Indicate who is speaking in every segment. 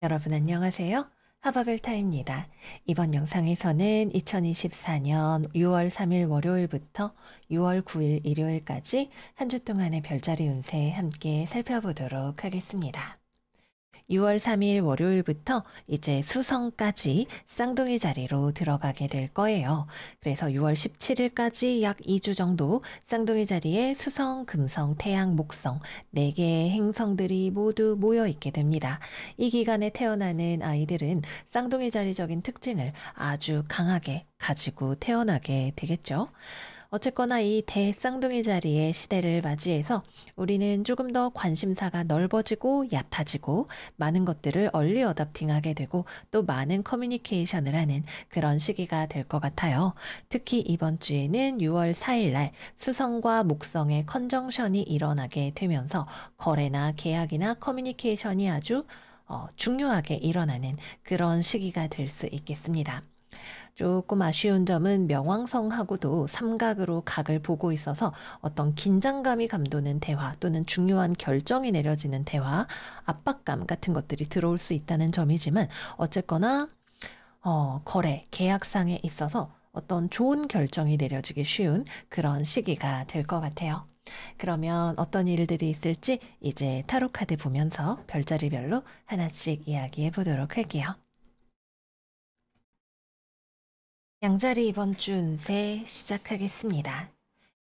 Speaker 1: 여러분 안녕하세요. 하바벨타입니다. 이번 영상에서는 2024년 6월 3일 월요일부터 6월 9일 일요일까지 한 주 동안의 별자리 운세 함께 살펴보도록 하겠습니다. 6월 3일 월요일부터 이제 수성까지 쌍둥이 자리로 들어가게 될 거예요. 그래서 6월 17일까지 약 2주 정도 쌍둥이 자리에 수성, 금성, 태양, 목성 4개의 행성들이 모두 모여 있게 됩니다. 이 기간에 태어나는 아이들은 쌍둥이 자리적인 특징을 아주 강하게 가지고 태어나게 되겠죠. 어쨌거나 이 대쌍둥이 자리의 시대를 맞이해서 우리는 조금 더 관심사가 넓어지고 얕아지고 많은 것들을 얼리 어답팅하게 되고 또 많은 커뮤니케이션을 하는 그런 시기가 될 것 같아요. 특히 이번 주에는 6월 4일 날 수성과 목성의 컨정션이 일어나게 되면서 거래나 계약이나 커뮤니케이션이 아주 중요하게 일어나는 그런 시기가 될 수 있겠습니다. 조금 아쉬운 점은 명왕성하고도 삼각으로 각을 보고 있어서 어떤 긴장감이 감도는 대화 또는 중요한 결정이 내려지는 대화, 압박감 같은 것들이 들어올 수 있다는 점이지만 어쨌거나 거래, 계약상에 있어서 어떤 좋은 결정이 내려지기 쉬운 그런 시기가 될 것 같아요. 그러면 어떤 일들이 있을지 이제 타로 카드 보면서 별자리별로 하나씩 이야기해 보도록 할게요. 양자리 이번 주 운세 시작하겠습니다.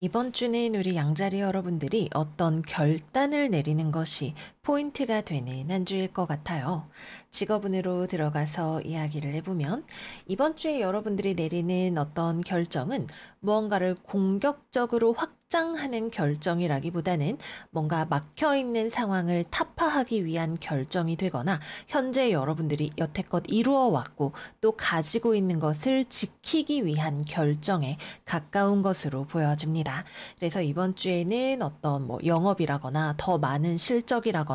Speaker 1: 이번 주는 우리 양자리 여러분들이 어떤 결단을 내리는 것이 포인트가 되는 한 주일 것 같아요. 직업운으로 들어가서 이야기를 해보면 이번 주에 여러분들이 내리는 어떤 결정은 무언가를 공격적으로 확장하는 결정이라기보다는 뭔가 막혀있는 상황을 타파하기 위한 결정이 되거나 현재 여러분들이 여태껏 이루어왔고 또 가지고 있는 것을 지키기 위한 결정에 가까운 것으로 보여집니다. 그래서 이번 주에는 어떤 영업이라거나 더 많은 실적이라거나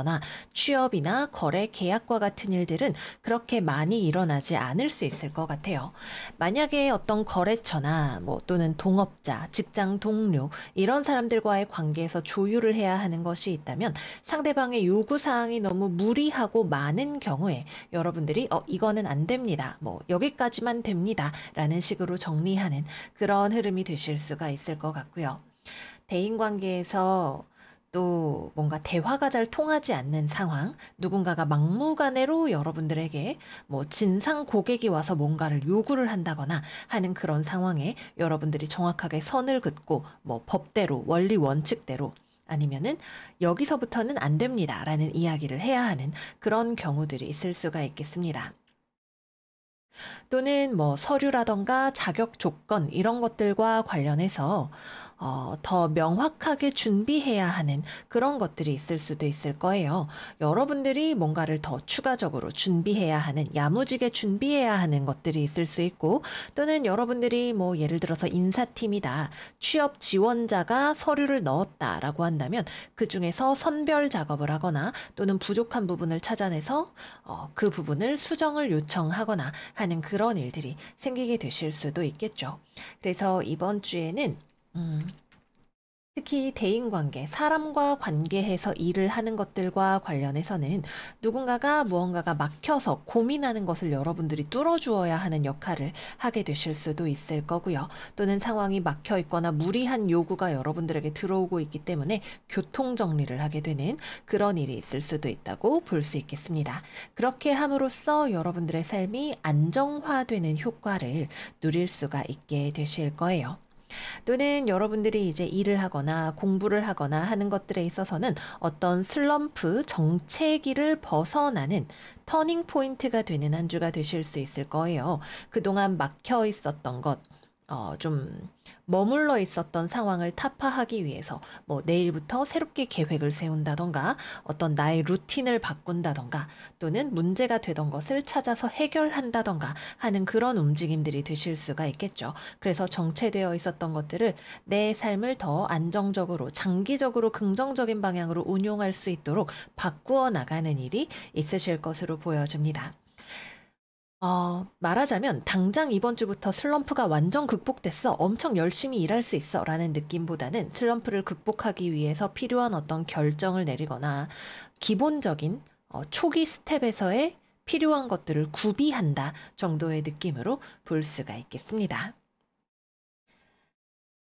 Speaker 1: 취업이나 거래, 계약과 같은 일들은 그렇게 많이 일어나지 않을 수 있을 것 같아요. 만약에 어떤 거래처나 또는 동업자, 직장 동료 이런 사람들과의 관계에서 조율을 해야 하는 것이 있다면 상대방의 요구사항이 너무 무리하고 많은 경우에 여러분들이 이거는 안 됩니다. 여기까지만 됩니다. 라는 식으로 정리하는 그런 흐름이 되실 수가 있을 것 같고요. 대인관계에서 또 뭔가 대화가 잘 통하지 않는 상황, 누군가가 막무가내로 여러분들에게 진상 고객이 와서 뭔가를 요구를 한다거나 하는 그런 상황에 여러분들이 정확하게 선을 긋고 법대로, 원리 원칙대로 아니면은 여기서부터는 안 됩니다. 라는 이야기를 해야 하는 그런 경우들이 있을 수가 있겠습니다. 또는 서류라던가 자격 조건 이런 것들과 관련해서 더 명확하게 준비해야 하는 그런 것들이 있을 수도 있을 거예요. 여러분들이 뭔가를 더 추가적으로 준비해야 하는, 야무지게 준비해야 하는 것들이 있을 수 있고, 또는 여러분들이 예를 들어서 인사팀이다. 취업 지원자가 서류를 넣었다라고 한다면 그 중에서 선별 작업을 하거나 또는 부족한 부분을 찾아내서 그 부분을 수정을 요청하거나 하는 그런 일들이 생기게 되실 수도 있겠죠. 그래서 이번 주에는 특히 대인관계, 사람과 관계해서 일을 하는 것들과 관련해서는 누군가가 무언가가 막혀서 고민하는 것을 여러분들이 뚫어주어야 하는 역할을 하게 되실 수도 있을 거고요. 또는 상황이 막혀 있거나 무리한 요구가 여러분들에게 들어오고 있기 때문에 교통정리를 하게 되는 그런 일이 있을 수도 있다고 볼 수 있겠습니다. 그렇게 함으로써 여러분들의 삶이 안정화되는 효과를 누릴 수가 있게 되실 거예요. 또는 여러분들이 이제 일을 하거나 공부를 하거나 하는 것들에 있어서는 어떤 슬럼프, 정체기를 벗어나는 터닝 포인트가 되는 한 주가 되실 수 있을 거예요. 그동안 막혀 있었던 것, 좀 머물러 있었던 상황을 타파하기 위해서 내일부터 새롭게 계획을 세운다던가 어떤 나의 루틴을 바꾼다던가 또는 문제가 되던 것을 찾아서 해결한다던가 하는 그런 움직임들이 되실 수가 있겠죠. 그래서 정체되어 있었던 것들을 내 삶을 더 안정적으로 장기적으로 긍정적인 방향으로 운용할 수 있도록 바꾸어 나가는 일이 있으실 것으로 보여집니다. 말하자면 당장 이번 주부터 슬럼프가 완전 극복됐어. 엄청 열심히 일할 수 있어. 라는 느낌보다는 슬럼프를 극복하기 위해서 필요한 어떤 결정을 내리거나 기본적인 초기 스텝에서의 필요한 것들을 구비한다 정도의 느낌으로 볼 수가 있겠습니다.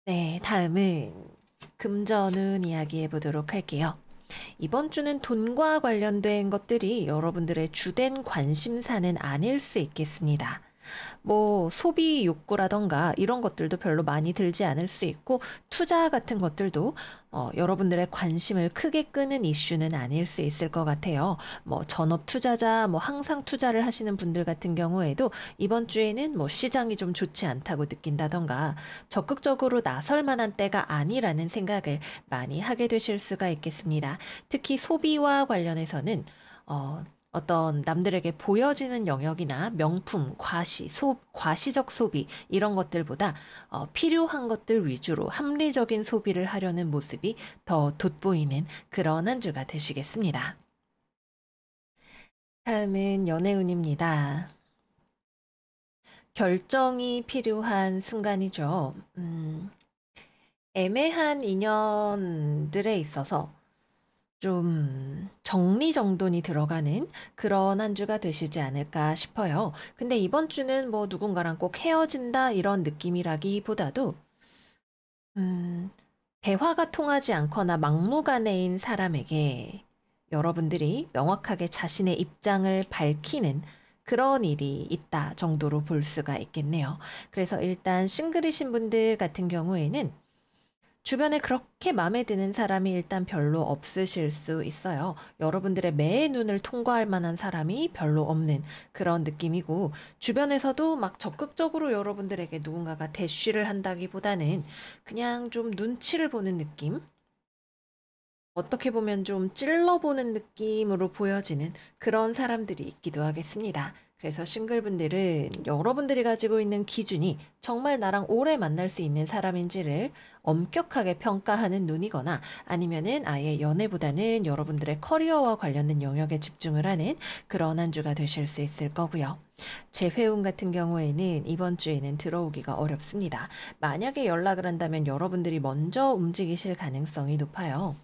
Speaker 1: 네, 다음은 금전운 이야기해 보도록 할게요. 이번 주는 돈과 관련된 것들이 여러분들의 주된 관심사는 아닐 수 있겠습니다. 뭐 소비 욕구라던가 이런 것들도 별로 많이 들지 않을 수 있고 투자 같은 것들도 여러분들의 관심을 크게 끄는 이슈는 아닐 수 있을 것 같아요. 뭐 전업 투자자, 뭐 항상 투자를 하시는 분들 같은 경우에도 이번 주에는 뭐 시장이 좀 좋지 않다고 느낀다던가 적극적으로 나설 만한 때가 아니라는 생각을 많이 하게 되실 수가 있겠습니다. 특히 소비와 관련해서는 어떤 남들에게 보여지는 영역이나 명품, 과시적 소비 이런 것들보다 필요한 것들 위주로 합리적인 소비를 하려는 모습이 더 돋보이는 그런 한 주가 되시겠습니다. 다음은 연애운입니다. 결정이 필요한 순간이죠. 애매한 인연들에 있어서 좀 정리정돈이 들어가는 그런 한 주가 되시지 않을까 싶어요. 근데 이번 주는 뭐 누군가랑 꼭 헤어진다 이런 느낌이라기보다도 대화가 통하지 않거나 막무가내인 사람에게 여러분들이 명확하게 자신의 입장을 밝히는 그런 일이 있다 정도로 볼 수가 있겠네요. 그래서 일단 싱글이신 분들 같은 경우에는 주변에 그렇게 마음에 드는 사람이 일단 별로 없으실 수 있어요. 여러분들의 매의 눈을 통과할 만한 사람이 별로 없는 그런 느낌이고, 주변에서도 막 적극적으로 여러분들에게 누군가가 대쉬를 한다기보다는 그냥 좀 눈치를 보는 느낌? 어떻게 보면 좀 찔러보는 느낌으로 보여지는 그런 사람들이 있기도 하겠습니다. 그래서 싱글분들은 여러분들이 가지고 있는 기준이 정말 나랑 오래 만날 수 있는 사람인지를 엄격하게 평가하는 눈이거나 아니면은 아예 연애보다는 여러분들의 커리어와 관련된 영역에 집중을 하는 그런 한 주가 되실 수 있을 거고요. 재회운 같은 경우에는 이번 주에는 들어오기가 어렵습니다. 만약에 연락을 한다면 여러분들이 먼저 움직이실 가능성이 높아요.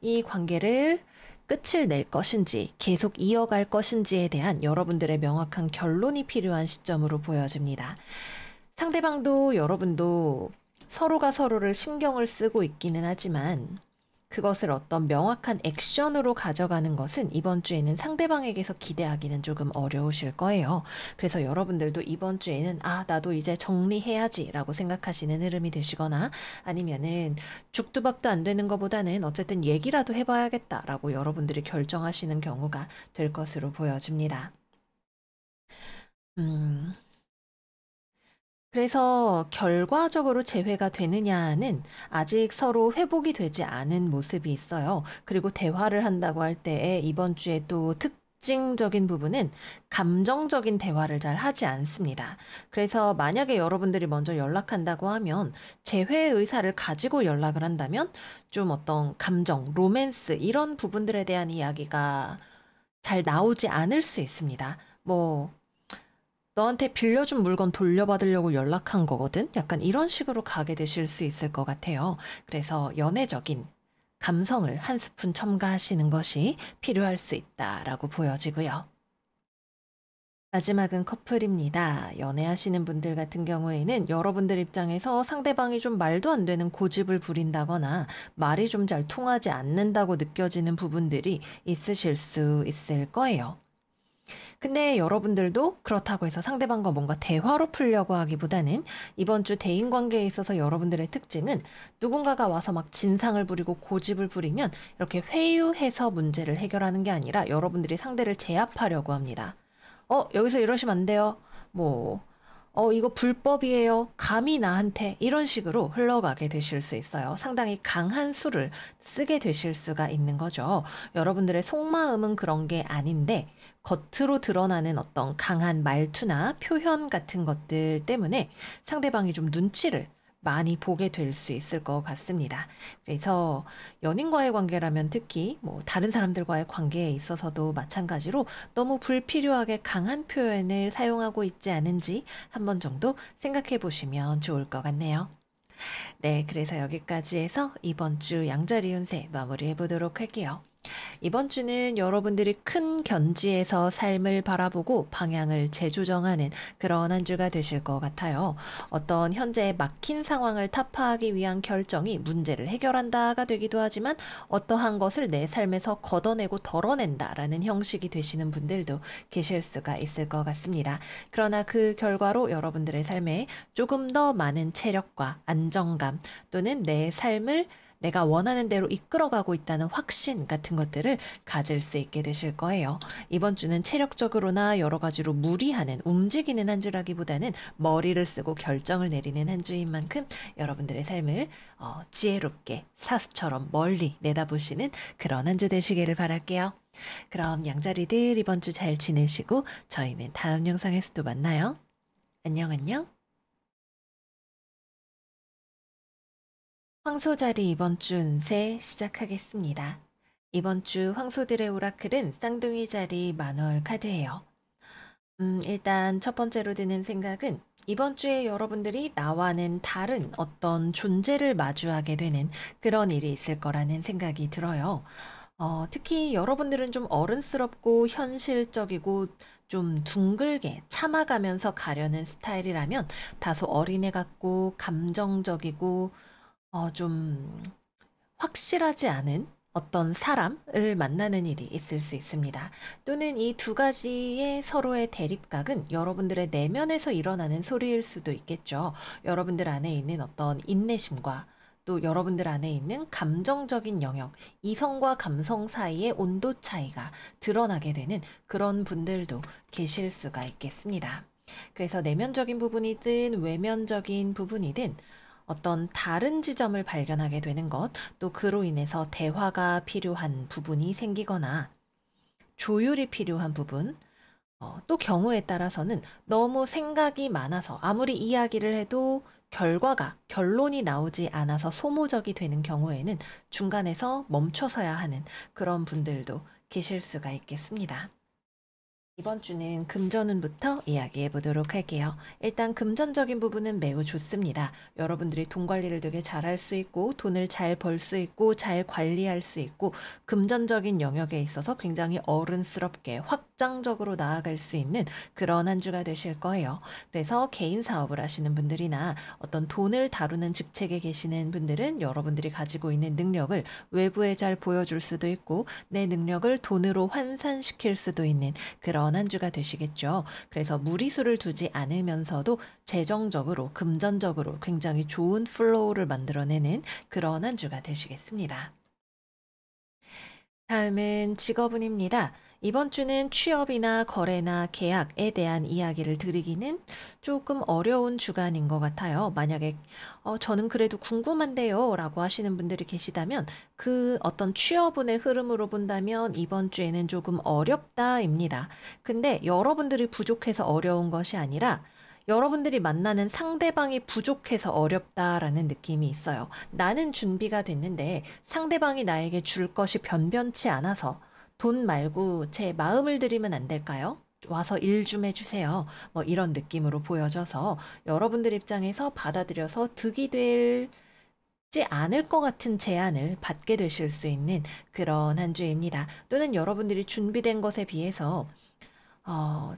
Speaker 1: 이 관계를 끝을 낼 것인지 계속 이어갈 것인지에 대한 여러분들의 명확한 결론이 필요한 시점으로 보여집니다. 상대방도 여러분도 서로가 서로를 신경을 쓰고 있기는 하지만 그것을 어떤 명확한 액션으로 가져가는 것은 이번 주에는 상대방에게서 기대하기는 조금 어려우실 거예요. 그래서 여러분들도 이번 주에는 나도 이제 정리해야지 라고 생각하시는 흐름이 되시거나 아니면은 죽도 밥도 안 되는 것보다는 어쨌든 얘기라도 해봐야겠다 라고 여러분들이 결정하시는 경우가 될 것으로 보여집니다. 음, 그래서 결과적으로 재회가 되느냐는 아직 서로 회복이 되지 않은 모습이 있어요. 그리고 대화를 한다고 할 때에 이번 주에 또 특징적인 부분은 감정적인 대화를 잘 하지 않습니다. 그래서 만약에 여러분들이 먼저 연락한다고 하면 재회 의사를 가지고 연락을 한다면 좀 어떤 감정, 로맨스 이런 부분들에 대한 이야기가 잘 나오지 않을 수 있습니다. 뭐 너한테 빌려준 물건 돌려받으려고 연락한 거거든? 약간 이런 식으로 가게 되실 수 있을 것 같아요. 그래서 연애적인 감성을 한 스푼 첨가하시는 것이 필요할 수 있다라고 보여지고요. 마지막은 커플입니다. 연애하시는 분들 같은 경우에는 여러분들 입장에서 상대방이 좀 말도 안 되는 고집을 부린다거나 말이 좀 잘 통하지 않는다고 느껴지는 부분들이 있으실 수 있을 거예요. 근데 여러분들도 그렇다고 해서 상대방과 뭔가 대화로 풀려고 하기보다는 이번 주 대인 관계에 있어서 여러분들의 특징은 누군가가 와서 막 진상을 부리고 고집을 부리면 이렇게 회유해서 문제를 해결하는 게 아니라 여러분들이 상대를 제압하려고 합니다. 여기서 이러시면 안 돼요. 뭐, 이거 불법이에요. 감히 나한테. 이런 식으로 흘러가게 되실 수 있어요. 상당히 강한 수를 쓰게 되실 수가 있는 거죠. 여러분들의 속마음은 그런 게 아닌데, 겉으로 드러나는 어떤 강한 말투나 표현 같은 것들 때문에 상대방이 좀 눈치를 많이 보게 될 수 있을 것 같습니다. 그래서 연인과의 관계라면 특히 뭐 다른 사람들과의 관계에 있어서도 마찬가지로 너무 불필요하게 강한 표현을 사용하고 있지 않은지 한 번 정도 생각해 보시면 좋을 것 같네요. 네, 그래서 여기까지 해서 이번 주 양자리 운세 마무리해 보도록 할게요. 이번 주는 여러분들이 큰 견지에서 삶을 바라보고 방향을 재조정하는 그런 한 주가 되실 것 같아요. 어떤 현재 막힌 상황을 타파하기 위한 결정이 문제를 해결한다가 되기도 하지만 어떠한 것을 내 삶에서 걷어내고 덜어낸다라는 형식이 되시는 분들도 계실 수가 있을 것 같습니다. 그러나 그 결과로 여러분들의 삶에 조금 더 많은 체력과 안정감 또는 내 삶을 내가 원하는 대로 이끌어가고 있다는 확신 같은 것들을 가질 수 있게 되실 거예요. 이번 주는 체력적으로나 여러 가지로 무리하는, 움직이는 한 주라기보다는 머리를 쓰고 결정을 내리는 한 주인 만큼 여러분들의 삶을 지혜롭게 사수처럼 멀리 내다보시는 그런 한 주 되시기를 바랄게요. 그럼 양자리들 이번 주 잘 지내시고 저희는 다음 영상에서 또 만나요. 안녕, 안녕. 황소자리 이번 주 운세 시작하겠습니다. 이번 주 황소들의 오라클은 쌍둥이 자리 만월 카드예요. 일단 첫 번째로 드는 생각은 이번 주에 여러분들이 나와는 다른 어떤 존재를 마주하게 되는 그런 일이 있을 거라는 생각이 들어요. 특히 여러분들은 좀 어른스럽고 현실적이고 좀 둥글게 참아가면서 가려는 스타일이라면 다소 어린애 같고 감정적이고 좀 확실하지 않은 어떤 사람을 만나는 일이 있을 수 있습니다. 또는 이 두 가지의 서로의 대립각은 여러분들의 내면에서 일어나는 소리일 수도 있겠죠. 여러분들 안에 있는 어떤 인내심과 또 여러분들 안에 있는 감정적인 영역, 이성과 감성 사이의 온도 차이가 드러나게 되는 그런 분들도 계실 수가 있겠습니다. 그래서 내면적인 부분이든 외면적인 부분이든 어떤 다른 지점을 발견하게 되는 것, 또 그로 인해서 대화가 필요한 부분이 생기거나 조율이 필요한 부분, 또 경우에 따라서는 너무 생각이 많아서 아무리 이야기를 해도 결론이 나오지 않아서 소모적이 되는 경우에는 중간에서 멈춰서야 하는 그런 분들도 계실 수가 있겠습니다. 이번 주는 금전운부터 이야기해 보도록 할게요. 일단 금전적인 부분은 매우 좋습니다. 여러분들이 돈 관리를 되게 잘할 수 있고 돈을 잘 벌 수 있고 잘 관리할 수 있고 금전적인 영역에 있어서 굉장히 어른스럽게 확장적으로 나아갈 수 있는 그런 한 주가 되실 거예요. 그래서 개인 사업을 하시는 분들이나 어떤 돈을 다루는 직책에 계시는 분들은 여러분들이 가지고 있는 능력을 외부에 잘 보여줄 수도 있고 내 능력을 돈으로 환산시킬 수도 있는 그런 한 주가 되시겠죠. 그래서 무리수를 두지 않으면서도 재정적으로, 금전적으로 굉장히 좋은 플로우를 만들어내는 그런 한 주가 되시겠습니다. 다음은 직업운입니다. 이번 주는 취업이나 거래나 계약에 대한 이야기를 드리기는 조금 어려운 주간인 것 같아요. 만약에 저는 그래도 궁금한데요 라고 하시는 분들이 계시다면 그 어떤 취업운의 흐름으로 본다면 이번 주에는 조금 어렵다입니다. 근데 여러분들이 부족해서 어려운 것이 아니라 여러분들이 만나는 상대방이 부족해서 어렵다라는 느낌이 있어요. 나는 준비가 됐는데 상대방이 나에게 줄 것이 변변치 않아서 돈 말고 제 마음을 드리면 안 될까요? 와서 일 좀 해주세요. 뭐 이런 느낌으로 보여져서 여러분들 입장에서 받아들여서 득이 되지 않을 것 같은 제안을 받게 되실 수 있는 그런 한 주입니다. 또는 여러분들이 준비된 것에 비해서 어,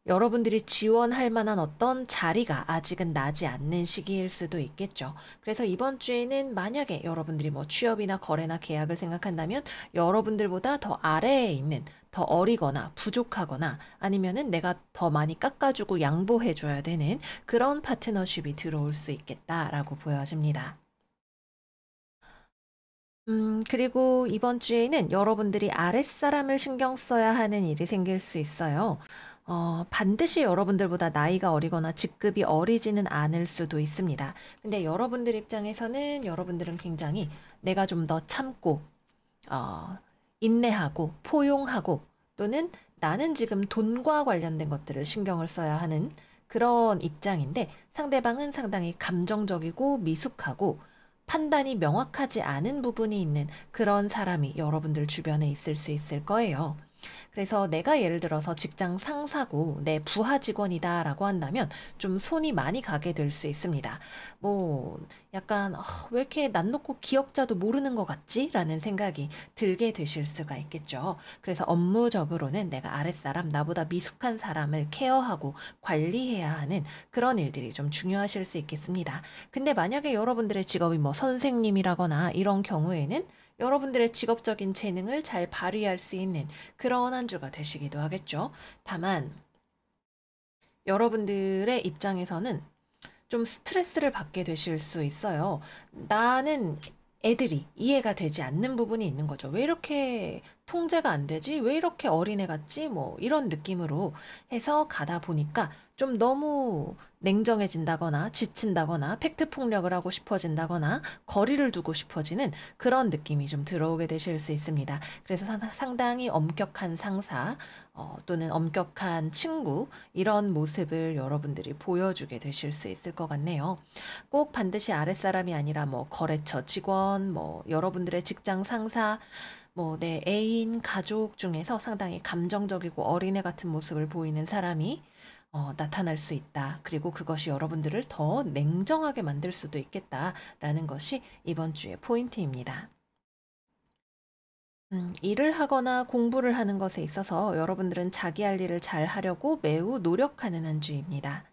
Speaker 1: 여러분들이 지원할 만한 어떤 자리가 아직은 나지 않는 시기일 수도 있겠죠. 그래서 이번 주에는 만약에 여러분들이 뭐 취업이나 거래나 계약을 생각한다면 여러분들보다 더 아래에 있는 더 어리거나 부족하거나 아니면은 내가 더 많이 깎아주고 양보해줘야 되는 그런 파트너십이 들어올 수 있겠다라고 보여집니다. 그리고 이번 주에는 여러분들이 아랫사람을 신경 써야 하는 일이 생길 수 있어요. 반드시 여러분들보다 나이가 어리거나 직급이 어리지는 않을 수도 있습니다. 근데 여러분들 입장에서는 여러분들은 굉장히 내가 좀 더 참고, 어, 인내하고, 포용하고, 또는 나는 지금 돈과 관련된 것들을 신경을 써야 하는 그런 입장인데 상대방은 상당히 감정적이고 미숙하고 판단이 명확하지 않은 부분이 있는 그런 사람이 여러분들 주변에 있을 수 있을 거예요. 그래서 내가 예를 들어서 직장 상사고 내 부하 직원이다라고 한다면 좀 손이 많이 가게 될 수 있습니다. 뭐 약간 왜 이렇게 난 놓고 기억자도 모르는 것 같지? 라는 생각이 들게 되실 수가 있겠죠. 그래서 업무적으로는 내가 아랫사람, 나보다 미숙한 사람을 케어하고 관리해야 하는 그런 일들이 좀 중요하실 수 있겠습니다. 근데 만약에 여러분들의 직업이 뭐 선생님이라거나 이런 경우에는 여러분들의 직업적인 재능을 잘 발휘할 수 있는 그런 한 주가 되시기도 하겠죠. 다만 여러분들의 입장에서는 좀 스트레스를 받게 되실 수 있어요. 나는 애들이 이해가 되지 않는 부분이 있는 거죠. 왜 이렇게 통제가 안 되지? 왜 이렇게 어린애 같지? 뭐 이런 느낌으로 해서 가다 보니까 좀 너무 냉정해진다거나 지친다거나 팩트 폭력을 하고 싶어진다거나 거리를 두고 싶어지는 그런 느낌이 좀 들어오게 되실 수 있습니다. 그래서 상당히 엄격한 상사 또는 엄격한 친구 이런 모습을 여러분들이 보여주게 되실 수 있을 것 같네요. 꼭 반드시 아랫사람이 아니라 뭐 거래처 직원, 뭐 여러분들의 직장 상사, 뭐 내 애인, 가족 중에서 상당히 감정적이고 어린애 같은 모습을 보이는 사람이 나타날 수 있다. 그리고 그것이 여러분들을 더 냉정하게 만들 수도 있겠다라는 것이 이번 주의 포인트입니다. 일을 하거나 공부를 하는 것에 있어서 여러분들은 자기 할 일을 잘 하려고 매우 노력하는 한 주입니다.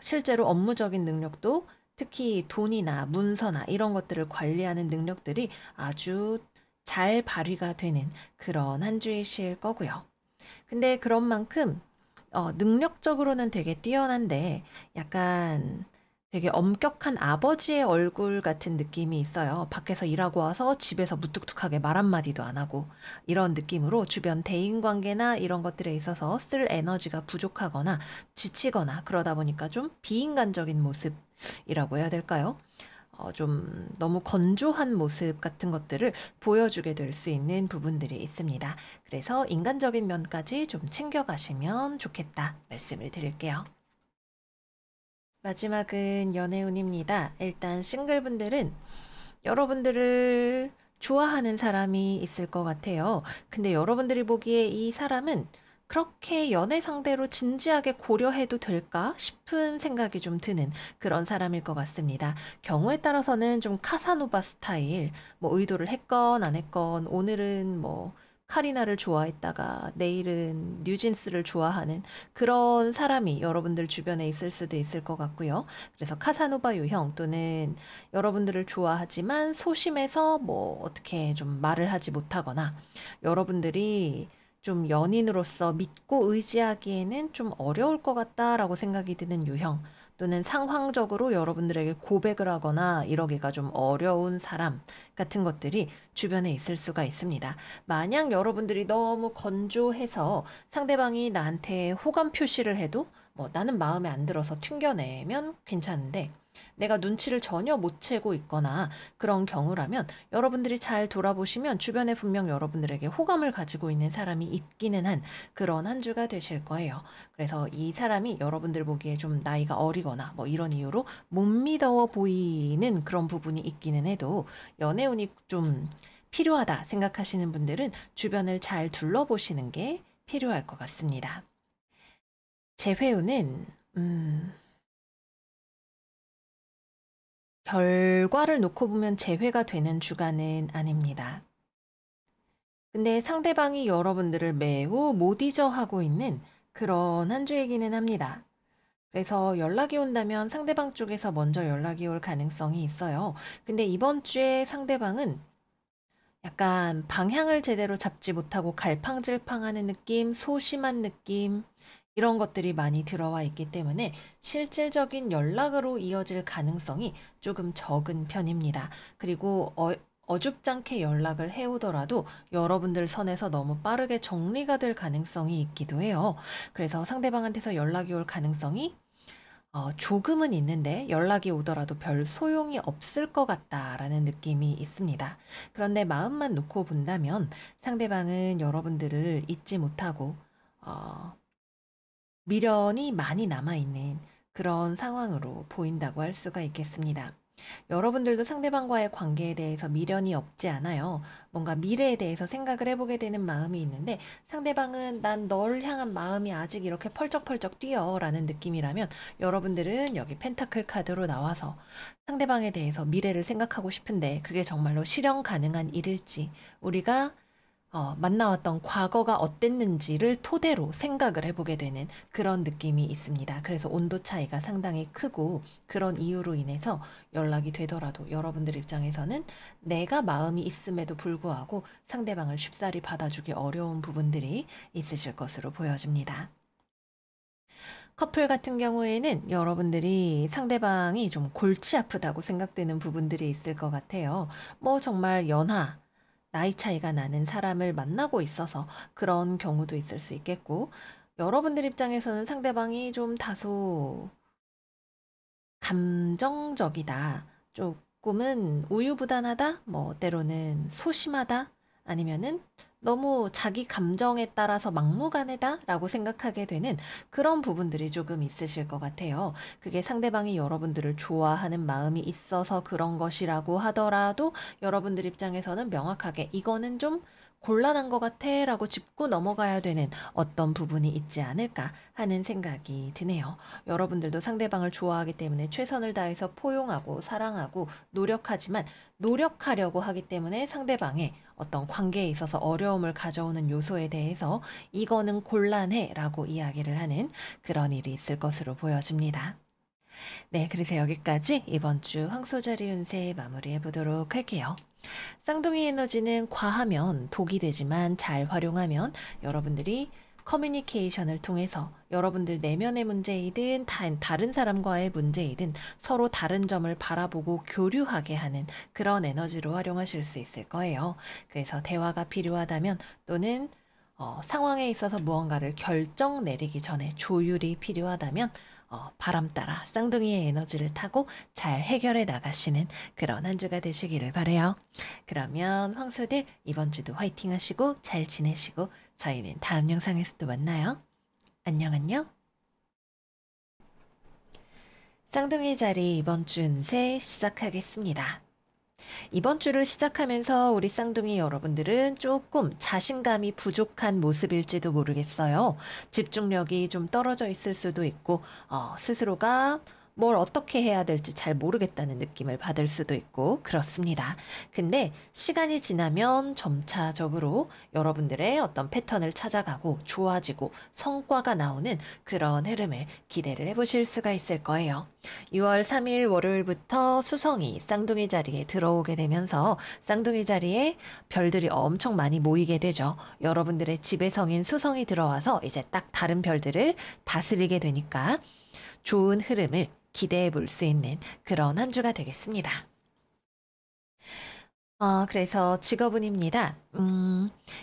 Speaker 1: 실제로 업무적인 능력도 특히 돈이나 문서나 이런 것들을 관리하는 능력들이 아주 잘 발휘가 되는 그런 한 주이실 거고요. 근데 그런 만큼 능력적으로는 되게 뛰어난데 약간 되게 엄격한 아버지의 얼굴 같은 느낌이 있어요. 밖에서 일하고 와서 집에서 무뚝뚝하게 말 한마디도 안 하고 이런 느낌으로 주변 대인관계나 이런 것들에 있어서 쓸 에너지가 부족하거나 지치거나 그러다 보니까 좀 비인간적인 모습이라고 해야 될까요? 좀 너무 건조한 모습 같은 것들을 보여주게 될 수 있는 부분들이 있습니다. 그래서 인간적인 면까지 좀 챙겨가시면 좋겠다 말씀을 드릴게요. 마지막은 연애운입니다. 일단 싱글분들은 여러분들을 좋아하는 사람이 있을 것 같아요. 근데 여러분들이 보기에 이 사람은 그렇게 연애 상대로 진지하게 고려해도 될까 싶은 생각이 좀 드는 그런 사람일 것 같습니다. 경우에 따라서는 좀 카사노바 스타일, 뭐 의도를 했건 안 했건 오늘은 뭐 카리나를 좋아했다가 내일은 뉴진스를 좋아하는 그런 사람이 여러분들 주변에 있을 수도 있을 것 같고요. 그래서 카사노바 유형 또는 여러분들을 좋아하지만 소심해서 뭐 어떻게 좀 말을 하지 못하거나 여러분들이 좀 연인으로서 믿고 의지하기에는 좀 어려울 것 같다라고 생각이 드는 유형 또는 상황적으로 여러분들에게 고백을 하거나 이러기가 좀 어려운 사람 같은 것들이 주변에 있을 수가 있습니다. 만약 여러분들이 너무 건조해서 상대방이 나한테 호감 표시를 해도 뭐 나는 마음에 안 들어서 튕겨내면 괜찮은데 내가 눈치를 전혀 못 채고 있거나 그런 경우라면 여러분들이 잘 돌아보시면 주변에 분명 여러분들에게 호감을 가지고 있는 사람이 있기는 한 그런 한 주가 되실 거예요. 그래서 이 사람이 여러분들 보기에 좀 나이가 어리거나 뭐 이런 이유로 못 믿어 보이는 그런 부분이 있기는 해도 연애운이 좀 필요하다 생각하시는 분들은 주변을 잘 둘러보시는 게 필요할 것 같습니다. 재회운은 결과를 놓고 보면 재회가 되는 주간은 아닙니다. 근데 상대방이 여러분들을 매우 못 잊어 하고 있는 그런 한 주이기는 합니다. 그래서 연락이 온다면 상대방 쪽에서 먼저 연락이 올 가능성이 있어요. 근데 이번 주에 상대방은 약간 방향을 제대로 잡지 못하고 갈팡질팡하는 느낌, 소심한 느낌, 이런 것들이 많이 들어와 있기 때문에 실질적인 연락으로 이어질 가능성이 조금 적은 편입니다. 그리고 어줍잖게 연락을 해오더라도 여러분들 선에서 너무 빠르게 정리가 될 가능성이 있기도 해요. 그래서 상대방한테서 연락이 올 가능성이 조금은 있는데 연락이 오더라도 별 소용이 없을 것 같다라는 느낌이 있습니다. 그런데 마음만 놓고 본다면 상대방은 여러분들을 잊지 못하고 어, 미련이 많이 남아있는 그런 상황으로 보인다고 할 수가 있겠습니다. 여러분들도 상대방과의 관계에 대해서 미련이 없지 않아요. 뭔가 미래에 대해서 생각을 해보게 되는 마음이 있는데 상대방은 난 널 향한 마음이 아직 이렇게 펄쩍펄쩍 뛰어 라는 느낌이라면 여러분들은 여기 펜타클 카드로 나와서 상대방에 대해서 미래를 생각하고 싶은데 그게 정말로 실현 가능한 일일지 우리가 만나왔던 과거가 어땠는지를 토대로 생각을 해보게 되는 그런 느낌이 있습니다. 그래서 온도 차이가 상당히 크고 그런 이유로 인해서 연락이 되더라도 여러분들 입장에서는 내가 마음이 있음에도 불구하고 상대방을 쉽사리 받아주기 어려운 부분들이 있으실 것으로 보여집니다. 커플 같은 경우에는 여러분들이 상대방이 좀 골치 아프다고 생각되는 부분들이 있을 것 같아요. 뭐 정말 나이 차이가 나는 사람을 만나고 있어서 그런 경우도 있을 수 있겠고, 여러분들 입장에서는 상대방이 좀 다소 감정적이다, 조금은 우유부단하다, 뭐 때로는 소심하다, 아니면은 너무 자기 감정에 따라서 막무가내다라고 생각하게 되는 그런 부분들이 조금 있으실 것 같아요. 그게 상대방이 여러분들을 좋아하는 마음이 있어서 그런 것이라고 하더라도 여러분들 입장에서는 명확하게 이거는 좀 곤란한 것 같아 라고 짚고 넘어가야 되는 어떤 부분이 있지 않을까 하는 생각이 드네요. 여러분들도 상대방을 좋아하기 때문에 최선을 다해서 포용하고 사랑하고 노력하지만 노력하려고 하기 때문에 상대방의 어떤 관계에 있어서 어려움을 가져오는 요소에 대해서 이거는 곤란해 라고 이야기를 하는 그런 일이 있을 것으로 보여집니다. 네, 그래서 여기까지 이번 주 황소자리 운세 마무리해 보도록 할게요. 쌍둥이 에너지는 과하면 독이 되지만 잘 활용하면 여러분들이 커뮤니케이션을 통해서 여러분들 내면의 문제이든 다른 사람과의 문제이든 서로 다른 점을 바라보고 교류하게 하는 그런 에너지로 활용하실 수 있을 거예요. 그래서 대화가 필요하다면 또는 상황에 있어서 무언가를 결정 내리기 전에 조율이 필요하다면 바람 따라 쌍둥이의 에너지를 타고 잘 해결해 나가시는 그런 한 주가 되시기를 바래요. 그러면 황소들 이번 주도 화이팅 하시고 잘 지내시고 저희는 다음 영상에서 또 만나요. 안녕 안녕. 쌍둥이 자리 이번 주 운세 시작하겠습니다. 이번 주를 시작하면서 우리 쌍둥이 여러분들은 조금 자신감이 부족한 모습일지도 모르겠어요. 집중력이 좀 떨어져 있을 수도 있고, 스스로가 뭘 어떻게 해야 될지 잘 모르겠다는 느낌을 받을 수도 있고 그렇습니다. 근데 시간이 지나면 점차적으로 여러분들의 어떤 패턴을 찾아가고 좋아지고 성과가 나오는 그런 흐름을 기대를 해보실 수가 있을 거예요. 6월 3일 월요일부터 수성이 쌍둥이 자리에 들어오게 되면서 쌍둥이 자리에 별들이 엄청 많이 모이게 되죠. 여러분들의 집의 성인 수성이 들어와서 이제 딱 다른 별들을 다스리게 되니까 좋은 흐름을 기대해 볼 수 있는 그런 한 주가 되겠습니다. 그래서 직업운입니다.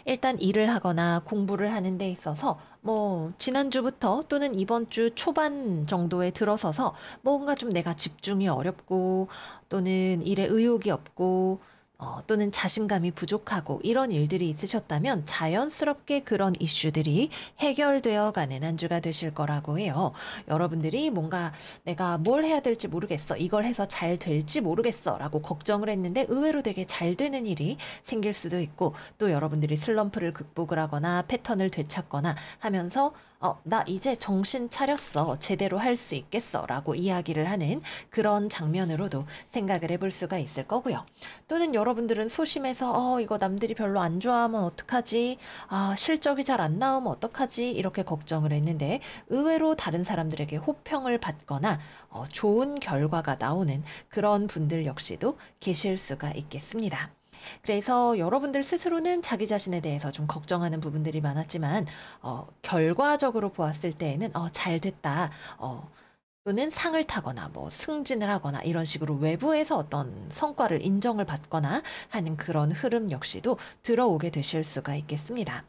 Speaker 1: 일단 일을 하거나 공부를 하는 데 있어서 뭐 지난주부터 또는 이번 주 초반 정도에 들어서서 뭔가 좀 내가 집중이 어렵고 또는 일에 의욕이 없고 또는 자신감이 부족하고 이런 일들이 있으셨다면 자연스럽게 그런 이슈들이 해결되어 가는 한 주가 되실 거라고 해요. 여러분들이 뭔가 내가 뭘 해야 될지 모르겠어. 이걸 해서 잘 될지 모르겠어. 라고 걱정을 했는데 의외로 되게 잘 되는 일이 생길 수도 있고 또 여러분들이 슬럼프를 극복을 하거나 패턴을 되찾거나 하면서 나 이제 정신 차렸어. 제대로 할 수 있겠어. 라고 이야기를 하는 그런 장면으로도 생각을 해볼 수가 있을 거고요. 또는 여러분들은 소심해서 이거 남들이 별로 안 좋아하면 어떡하지? 실적이 잘 안 나오면 어떡하지? 이렇게 걱정을 했는데 의외로 다른 사람들에게 호평을 받거나 좋은 결과가 나오는 그런 분들 역시도 계실 수가 있겠습니다. 그래서 여러분들 스스로는 자기 자신에 대해서 좀 걱정하는 부분들이 많았지만 결과적으로 보았을 때에는 잘 됐다. 또는 상을 타거나 뭐 승진을 하거나 이런 식으로 외부에서 어떤 성과를 인정을 받거나 하는 그런 흐름 역시도 들어오게 되실 수가 있겠습니다.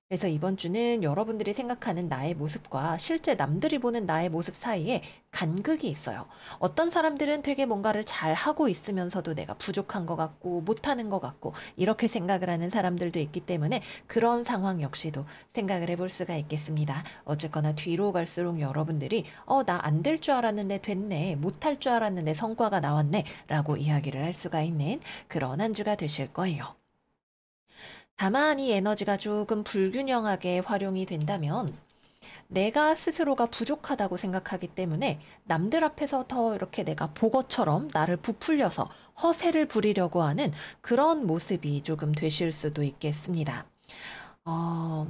Speaker 1: 그래서 이번 주는 여러분들이 생각하는 나의 모습과 실제 남들이 보는 나의 모습 사이에 간극이 있어요. 어떤 사람들은 되게 뭔가를 잘 하고 있으면서도 내가 부족한 것 같고 못하는 것 같고 이렇게 생각을 하는 사람들도 있기 때문에 그런 상황 역시도 생각을 해볼 수가 있겠습니다. 어쨌거나 뒤로 갈수록 여러분들이 나 안 될 줄 알았는데 됐네. 못할 줄 알았는데 성과가 나왔네. 라고 이야기를 할 수가 있는 그런 한 주가 되실 거예요. 다만 이 에너지가 조금 불균형하게 활용이 된다면 내가 스스로가 부족하다고 생각하기 때문에 남들 앞에서 더 이렇게 내가 복어처럼 나를 부풀려서 허세를 부리려고 하는 그런 모습이 조금 되실 수도 있겠습니다. 어,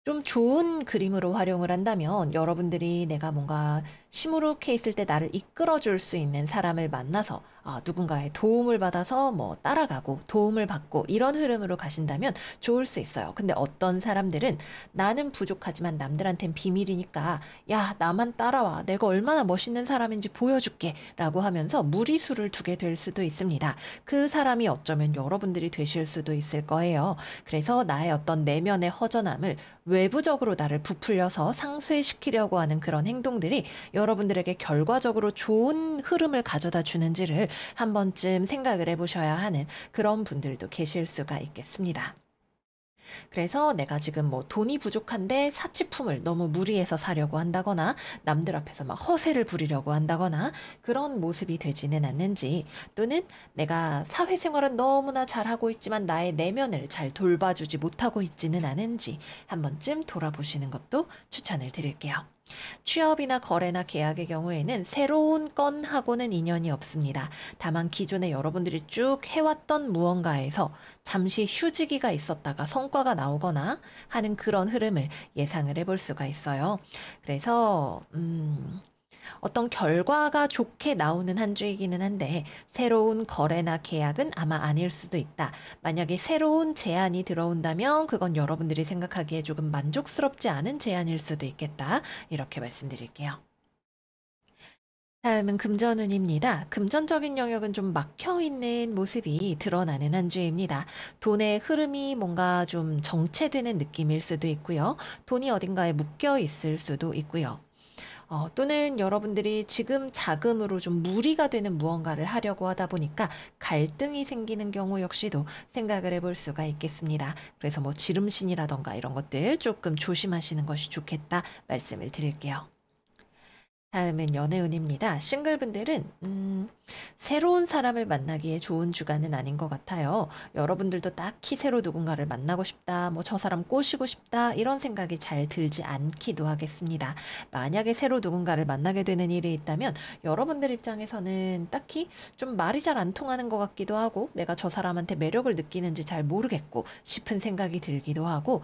Speaker 1: 좀 좋은 그림으로 활용을 한다면 여러분들이 내가 뭔가 시무룩해 있을 때 나를 이끌어 줄 수 있는 사람을 만나서 누군가의 도움을 받아서 뭐 따라가고 도움을 받고 이런 흐름으로 가신다면 좋을 수 있어요. 근데 어떤 사람들은 나는 부족하지만 남들한텐 비밀이니까 야, 나만 따라와. 내가 얼마나 멋있는 사람인지 보여줄게. 라고 하면서 무리수를 두게 될 수도 있습니다. 그 사람이 어쩌면 여러분들이 되실 수도 있을 거예요. 그래서 나의 어떤 내면의 허전함을 외부적으로 나를 부풀려서 상쇄시키려고 하는 그런 행동들이 여러분들에게 결과적으로 좋은 흐름을 가져다 주는지를 한 번쯤 생각을 해보셔야 하는 그런 분들도 계실 수가 있겠습니다. 그래서 내가 지금 뭐 돈이 부족한데 사치품을 너무 무리해서 사려고 한다거나 남들 앞에서 막 허세를 부리려고 한다거나 그런 모습이 되지는 않는지 또는 내가 사회생활은 너무나 잘하고 있지만 나의 내면을 잘 돌봐주지 못하고 있지는 않은지 한 번쯤 돌아보시는 것도 추천을 드릴게요. 취업이나 거래나 계약의 경우에는 새로운 건하고는 인연이 없습니다. 다만 기존에 여러분들이 쭉 해왔던 무언가에서 잠시 휴지기가 있었다가 성과가 나오거나 하는 그런 흐름을 예상을 해볼 수가 있어요. 그래서, 어떤 결과가 좋게 나오는 한 주이기는 한데 새로운 거래나 계약은 아마 아닐 수도 있다. 만약에 새로운 제안이 들어온다면 그건 여러분들이 생각하기에 조금 만족스럽지 않은 제안일 수도 있겠다. 이렇게 말씀드릴게요. 다음은 금전운입니다. 금전적인 영역은 좀 막혀 있는 모습이 드러나는 한 주입니다. 돈의 흐름이 뭔가 좀 정체되는 느낌일 수도 있고요. 돈이 어딘가에 묶여 있을 수도 있고요. 또는 여러분들이 지금 자금으로 좀 무리가 되는 무언가를 하려고 하다 보니까 갈등이 생기는 경우 역시도 생각을 해볼 수가 있겠습니다. 그래서 뭐 지름신이라던가 이런 것들 조금 조심하시는 것이 좋겠다 말씀을 드릴게요. 다음은 연애운입니다. 싱글분들은 새로운 사람을 만나기에 좋은 주간은 아닌 것 같아요. 여러분들도 딱히 새로 누군가를 만나고 싶다, 뭐 저 사람 꼬시고 싶다 이런 생각이 잘 들지 않기도 하겠습니다. 만약에 새로 누군가를 만나게 되는 일이 있다면 여러분들 입장에서는 딱히 좀 말이 잘 안 통하는 것 같기도 하고 내가 저 사람한테 매력을 느끼는지 잘 모르겠고 싶은 생각이 들기도 하고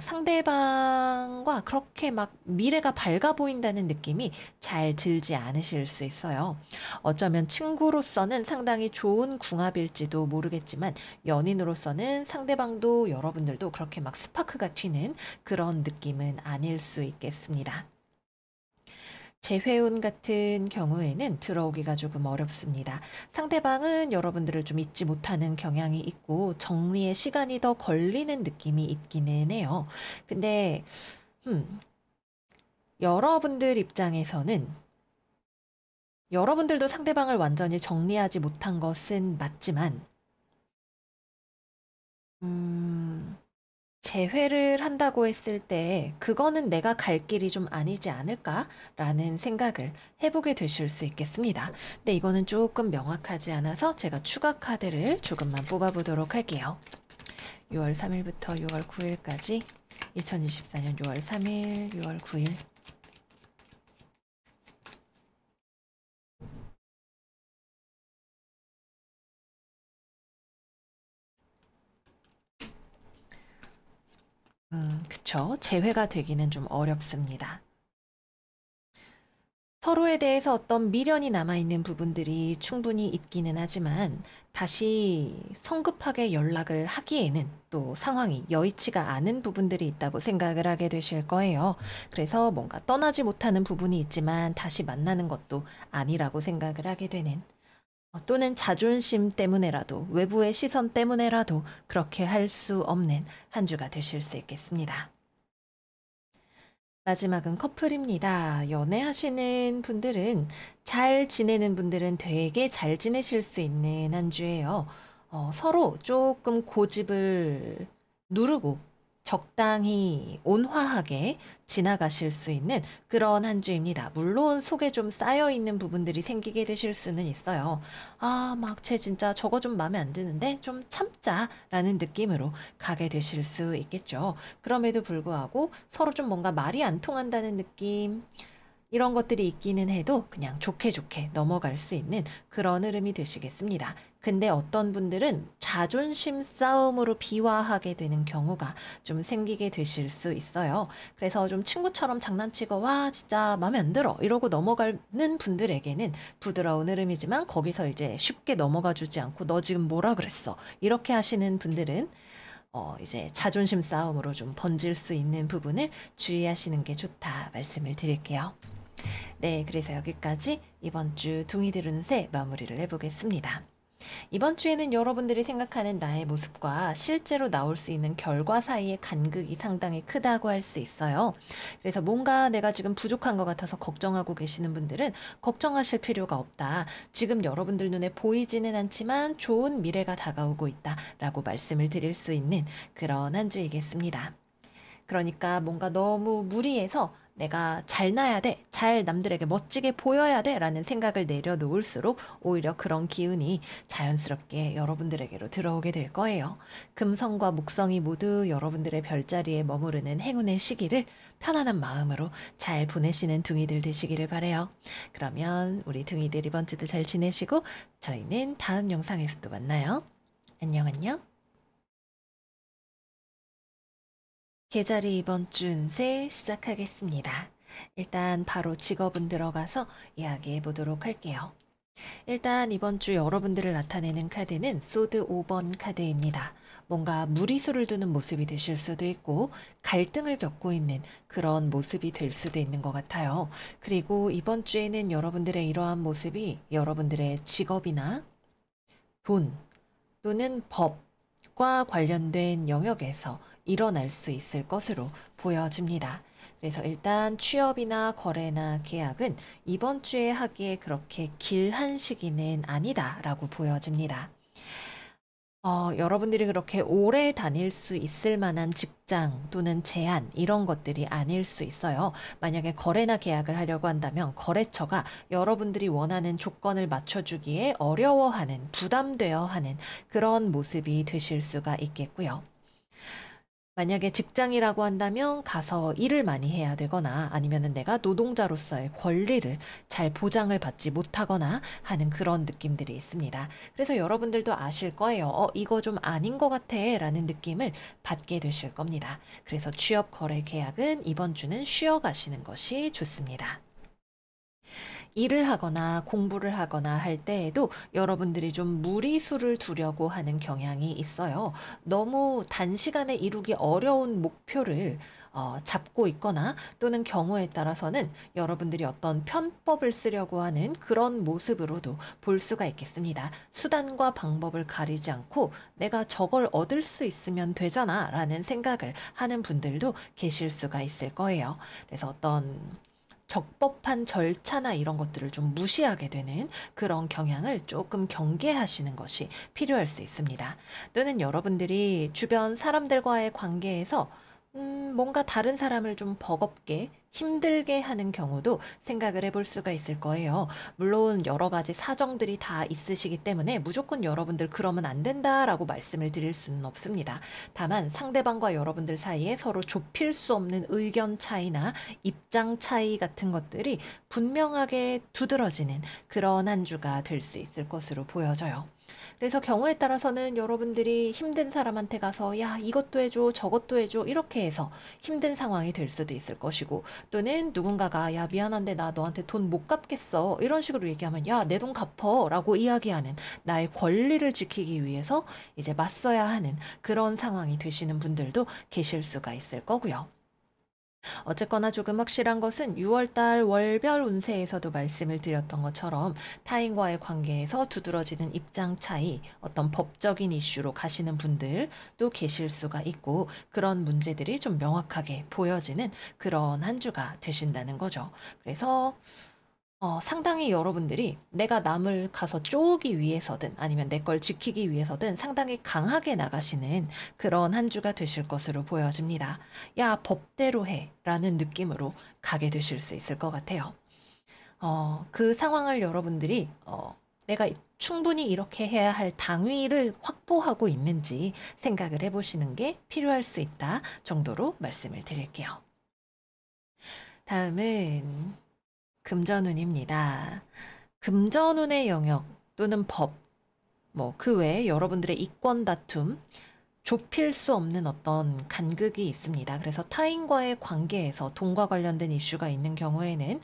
Speaker 1: 상대방과 그렇게 막 미래가 밝아 보인다는 느낌이 잘 들지 않으실 수 있어요. 어쩌면 친구로서는 상당히 좋은 궁합일지도 모르겠지만 연인으로서는 상대방도 여러분들도 그렇게 막 스파크가 튀는 그런 느낌은 아닐 수 있겠습니다. 재회운 같은 경우에는 들어오기가 조금 어렵습니다. 상대방은 여러분들을 좀 잊지 못하는 경향이 있고 정리에 시간이 더 걸리는 느낌이 있기는 해요. 근데 음, 여러분들 입장에서는 여러분들도 상대방을 완전히 정리하지 못한 것은 맞지만 음, 재회를 한다고 했을 때 그거는 내가 갈 길이 좀 아니지 않을까라는 생각을 해보게 되실 수 있겠습니다. 근데 이거는 조금 명확하지 않아서 제가 추가 카드를 조금만 뽑아보도록 할게요. 6월 3일부터 6월 9일까지 2024년 6월 3일, 6월 9일 그쵸. 재회가 되기는 좀 어렵습니다. 서로에 대해서 어떤 미련이 남아있는 부분들이 충분히 있기는 하지만 다시 성급하게 연락을 하기에는 또 상황이 여의치가 않은 부분들이 있다고 생각을 하게 되실 거예요. 그래서 뭔가 떠나지 못하는 부분이 있지만 다시 만나는 것도 아니라고 생각을 하게 되는 또는 자존심 때문에라도 외부의 시선 때문에라도 그렇게 할 수 없는 한 주가 되실 수 있겠습니다. 마지막은 커플입니다. 연애하시는 분들은 잘 지내는 분들은 되게 잘 지내실 수 있는 한 주예요. 서로 조금 고집을 누르고 적당히 온화하게 지나가실 수 있는 그런 한 주입니다. 물론 속에 좀 쌓여 있는 부분들이 생기게 되실 수는 있어요. 아, 막 쟤 진짜 저거 좀 마음에 안 드는데 좀 참자라는 느낌으로 가게 되실 수 있겠죠. 그럼에도 불구하고 서로 좀 뭔가 말이 안 통한다는 느낌, 이런 것들이 있기는 해도 그냥 좋게 좋게 넘어갈 수 있는 그런 흐름이 되시겠습니다. 근데 어떤 분들은 자존심 싸움으로 비화하게 되는 경우가 좀 생기게 되실 수 있어요. 그래서 좀 친구처럼 장난치고 와 진짜 마음에 안 들어 이러고 넘어가는 분들에게는 부드러운 흐름이지만 거기서 이제 쉽게 넘어가 주지 않고 너 지금 뭐라 그랬어 이렇게 하시는 분들은 이제 자존심 싸움으로 좀 번질 수 있는 부분을 주의하시는 게 좋다 말씀을 드릴게요. 네, 그래서 여기까지 이번 주 둥이들 운세 마무리를 해보겠습니다. 이번 주에는 여러분들이 생각하는 나의 모습과 실제로 나올 수 있는 결과 사이의 간극이 상당히 크다고 할 수 있어요. 그래서 뭔가 내가 지금 부족한 것 같아서 걱정하고 계시는 분들은 걱정하실 필요가 없다. 지금 여러분들 눈에 보이지는 않지만 좋은 미래가 다가오고 있다라고 말씀을 드릴 수 있는 그런 한 주이겠습니다. 그러니까 뭔가 너무 무리해서 내가 잘나야 돼, 잘 남들에게 멋지게 보여야 돼 라는 생각을 내려놓을수록 오히려 그런 기운이 자연스럽게 여러분들에게로 들어오게 될 거예요. 금성과 목성이 모두 여러분들의 별자리에 머무르는 행운의 시기를 편안한 마음으로 잘 보내시는 둥이들 되시기를 바래요. 그러면 우리 둥이들 이번 주도 잘 지내시고 저희는 다음 영상에서 또 만나요. 안녕 안녕. 계절이 이번 주 운세 시작하겠습니다. 일단 바로 직업은 들어가서 이야기해 보도록 할게요. 일단 이번 주 여러분들을 나타내는 카드는 소드 5번 카드입니다. 뭔가 무리수를 두는 모습이 되실 수도 있고 갈등을 겪고 있는 그런 모습이 될 수도 있는 것 같아요. 그리고 이번 주에는 여러분들의 이러한 모습이 여러분들의 직업이나 돈 또는 법과 관련된 영역에서 일어날 수 있을 것으로 보여집니다. 그래서 일단 취업이나 거래나 계약은 이번 주에 하기에 그렇게 길한 시기는 아니다라고 보여집니다. 여러분들이 그렇게 오래 다닐 수 있을 만한 직장 또는 제한 이런 것들이 아닐 수 있어요. 만약에 거래나 계약을 하려고 한다면 거래처가 여러분들이 원하는 조건을 맞춰주기에 어려워하는, 부담되어 하는 그런 모습이 되실 수가 있겠고요. 만약에 직장이라고 한다면 가서 일을 많이 해야 되거나 아니면은 내가 노동자로서의 권리를 잘 보장을 받지 못하거나 하는 그런 느낌들이 있습니다. 그래서 여러분들도 아실 거예요. 이거 좀 아닌 것 같아 라는 느낌을 받게 되실 겁니다. 그래서 취업 거래 계약은 이번 주는 쉬어 가시는 것이 좋습니다. 일을 하거나 공부를 하거나 할 때에도 여러분들이 좀 무리수를 두려고 하는 경향이 있어요. 너무 단시간에 이루기 어려운 목표를 잡고 있거나 또는 경우에 따라서는 여러분들이 어떤 편법을 쓰려고 하는 그런 모습으로도 볼 수가 있겠습니다. 수단과 방법을 가리지 않고 내가 저걸 얻을 수 있으면 되잖아 라는 생각을 하는 분들도 계실 수가 있을 거예요. 그래서 어떤 적법한 절차나 이런 것들을 좀 무시하게 되는 그런 경향을 조금 경계하시는 것이 필요할 수 있습니다. 또는 여러분들이 주변 사람들과의 관계에서 뭔가 다른 사람을 좀 버겁게 힘들게 하는 경우도 생각을 해볼 수가 있을 거예요. 물론 여러 가지 사정들이 다 있으시기 때문에 무조건 여러분들 그러면 안 된다라고 말씀을 드릴 수는 없습니다. 다만 상대방과 여러분들 사이에 서로 좁힐 수 없는 의견 차이나 입장 차이 같은 것들이 분명하게 두드러지는 그런 한 주가 될 수 있을 것으로 보여져요. 그래서 경우에 따라서는 여러분들이 힘든 사람한테 가서 야, 이것도 해줘, 저것도 해줘, 이렇게 해서 힘든 상황이 될 수도 있을 것이고, 또는 누군가가 야, 미안한데 나 너한테 돈 못 갚겠어. 이런 식으로 얘기하면 야, 내 돈 갚어. 라고 이야기하는 나의 권리를 지키기 위해서 이제 맞서야 하는 그런 상황이 되시는 분들도 계실 수가 있을 거고요. 어쨌거나 조금 확실한 것은 6월달 월별 운세에서도 말씀을 드렸던 것처럼 타인과의 관계에서 두드러지는 입장 차이, 어떤 법적인 이슈로 가시는 분들도 계실 수가 있고 그런 문제들이 좀 명확하게 보여지는 그런 한 주가 되신다는 거죠. 그래서 상당히 여러분들이 내가 남을 가서 쪼기 위해서든 아니면 내 걸 지키기 위해서든 상당히 강하게 나가시는 그런 한 주가 되실 것으로 보여집니다. 야, 법대로 해 라는 느낌으로 가게 되실 수 있을 것 같아요. 그 상황을 여러분들이 내가 충분히 이렇게 해야 할 당위를 확보하고 있는지 생각을 해보시는 게 필요할 수 있다 정도로 말씀을 드릴게요. 다음은 금전운입니다. 금전운의 영역 또는 법, 뭐 그 외에 여러분들의 이권 다툼, 좁힐 수 없는 어떤 간극이 있습니다. 그래서 타인과의 관계에서 돈과 관련된 이슈가 있는 경우에는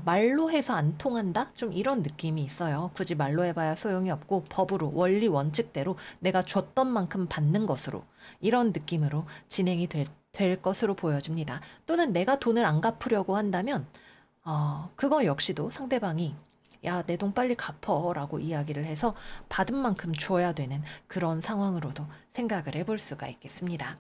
Speaker 1: 말로 해서 안 통한다? 좀 이런 느낌이 있어요. 굳이 말로 해봐야 소용이 없고 법으로 원리 원칙대로 내가 줬던 만큼 받는 것으로 이런 느낌으로 진행이 될 것으로 보여집니다. 또는 내가 돈을 안 갚으려고 한다면 그거 역시도 상대방이 야, 내 돈 빨리 갚어라고 이야기를 해서 받은 만큼 줘야 되는 그런 상황으로도 생각을 해볼 수가 있겠습니다.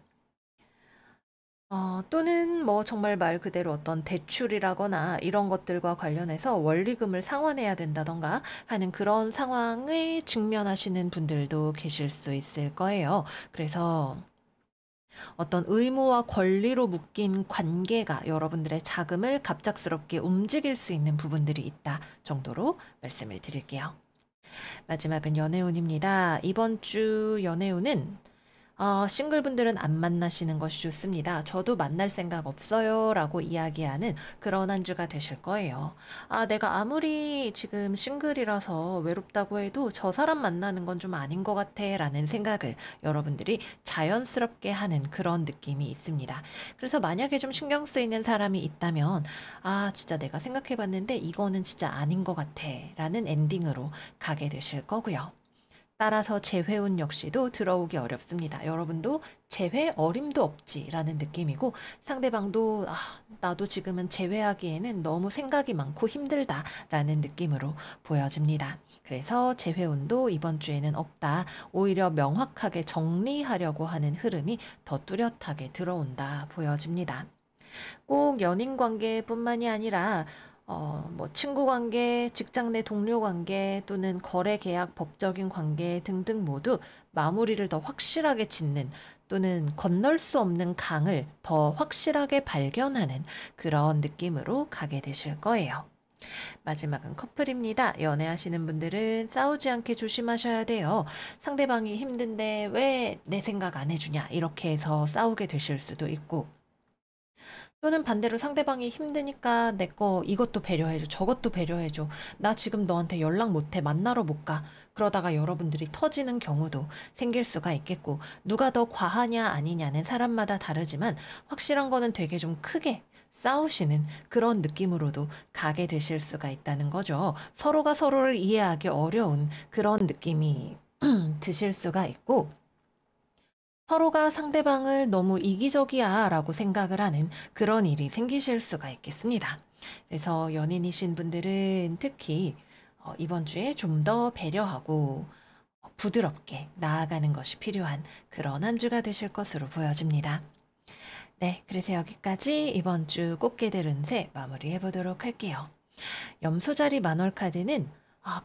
Speaker 1: 또는 뭐 정말 말 그대로 어떤 대출이라거나 이런 것들과 관련해서 원리금을 상환해야 된다던가 하는 그런 상황에 직면하시는 분들도 계실 수 있을 거예요. 그래서 어떤 의무와 권리로 묶인 관계가 여러분들의 자금을 갑작스럽게 움직일 수 있는 부분들이 있다 정도로 말씀을 드릴게요. 마지막은 연애운입니다. 이번 주 연애운은 싱글분들은 안 만나시는 것이 좋습니다. 저도 만날 생각 없어요 라고 이야기하는 그런 한 주가 되실 거예요. 내가 아무리 지금 싱글이라서 외롭다고 해도 저 사람 만나는 건 좀 아닌 것 같아 라는 생각을 여러분들이 자연스럽게 하는 그런 느낌이 있습니다. 그래서 만약에 좀 신경 쓰이는 사람이 있다면 진짜 내가 생각해 봤는데 이거는 진짜 아닌 것 같아 라는 엔딩으로 가게 되실 거고요. 따라서 재회운 역시도 들어오기 어렵습니다. 여러분도 재회 어림도 없지라는 느낌이고 상대방도 나도 지금은 재회하기에는 너무 생각이 많고 힘들다라는 느낌으로 보여집니다. 그래서 재회운도 이번 주에는 없다. 오히려 명확하게 정리하려고 하는 흐름이 더 뚜렷하게 들어온다 보여집니다. 꼭 연인 관계뿐만이 아니라 뭐 친구 관계, 직장 내 동료 관계 또는 거래 계약 법적인 관계 등등 모두 마무리를 더 확실하게 짓는 또는 건널 수 없는 강을 더 확실하게 발견하는 그런 느낌으로 가게 되실 거예요. 마지막은 커플입니다. 연애하시는 분들은 싸우지 않게 조심하셔야 돼요. 상대방이 힘든데 왜 내 생각 안 해주냐 이렇게 해서 싸우게 되실 수도 있고 또는 반대로 상대방이 힘드니까 내 거 이것도 배려해줘, 저것도 배려해줘. 나 지금 너한테 연락 못해, 만나러 못 가. 그러다가 여러분들이 터지는 경우도 생길 수가 있겠고, 누가 더 과하냐 아니냐는 사람마다 다르지만 확실한 거는 되게 좀 크게 싸우시는 그런 느낌으로도 가게 되실 수가 있다는 거죠. 서로가 서로를 이해하기 어려운 그런 느낌이 드실 수가 있고, 서로가 상대방을 너무 이기적이야 라고 생각을 하는 그런 일이 생기실 수가 있겠습니다. 그래서 연인이신 분들은 특히 이번 주에 좀 더 배려하고 부드럽게 나아가는 것이 필요한 그런 한 주가 되실 것으로 보여집니다. 네, 그래서 여기까지 이번 주 꽃게들 운세 마무리해 보도록 할게요. 염소자리 만월 카드는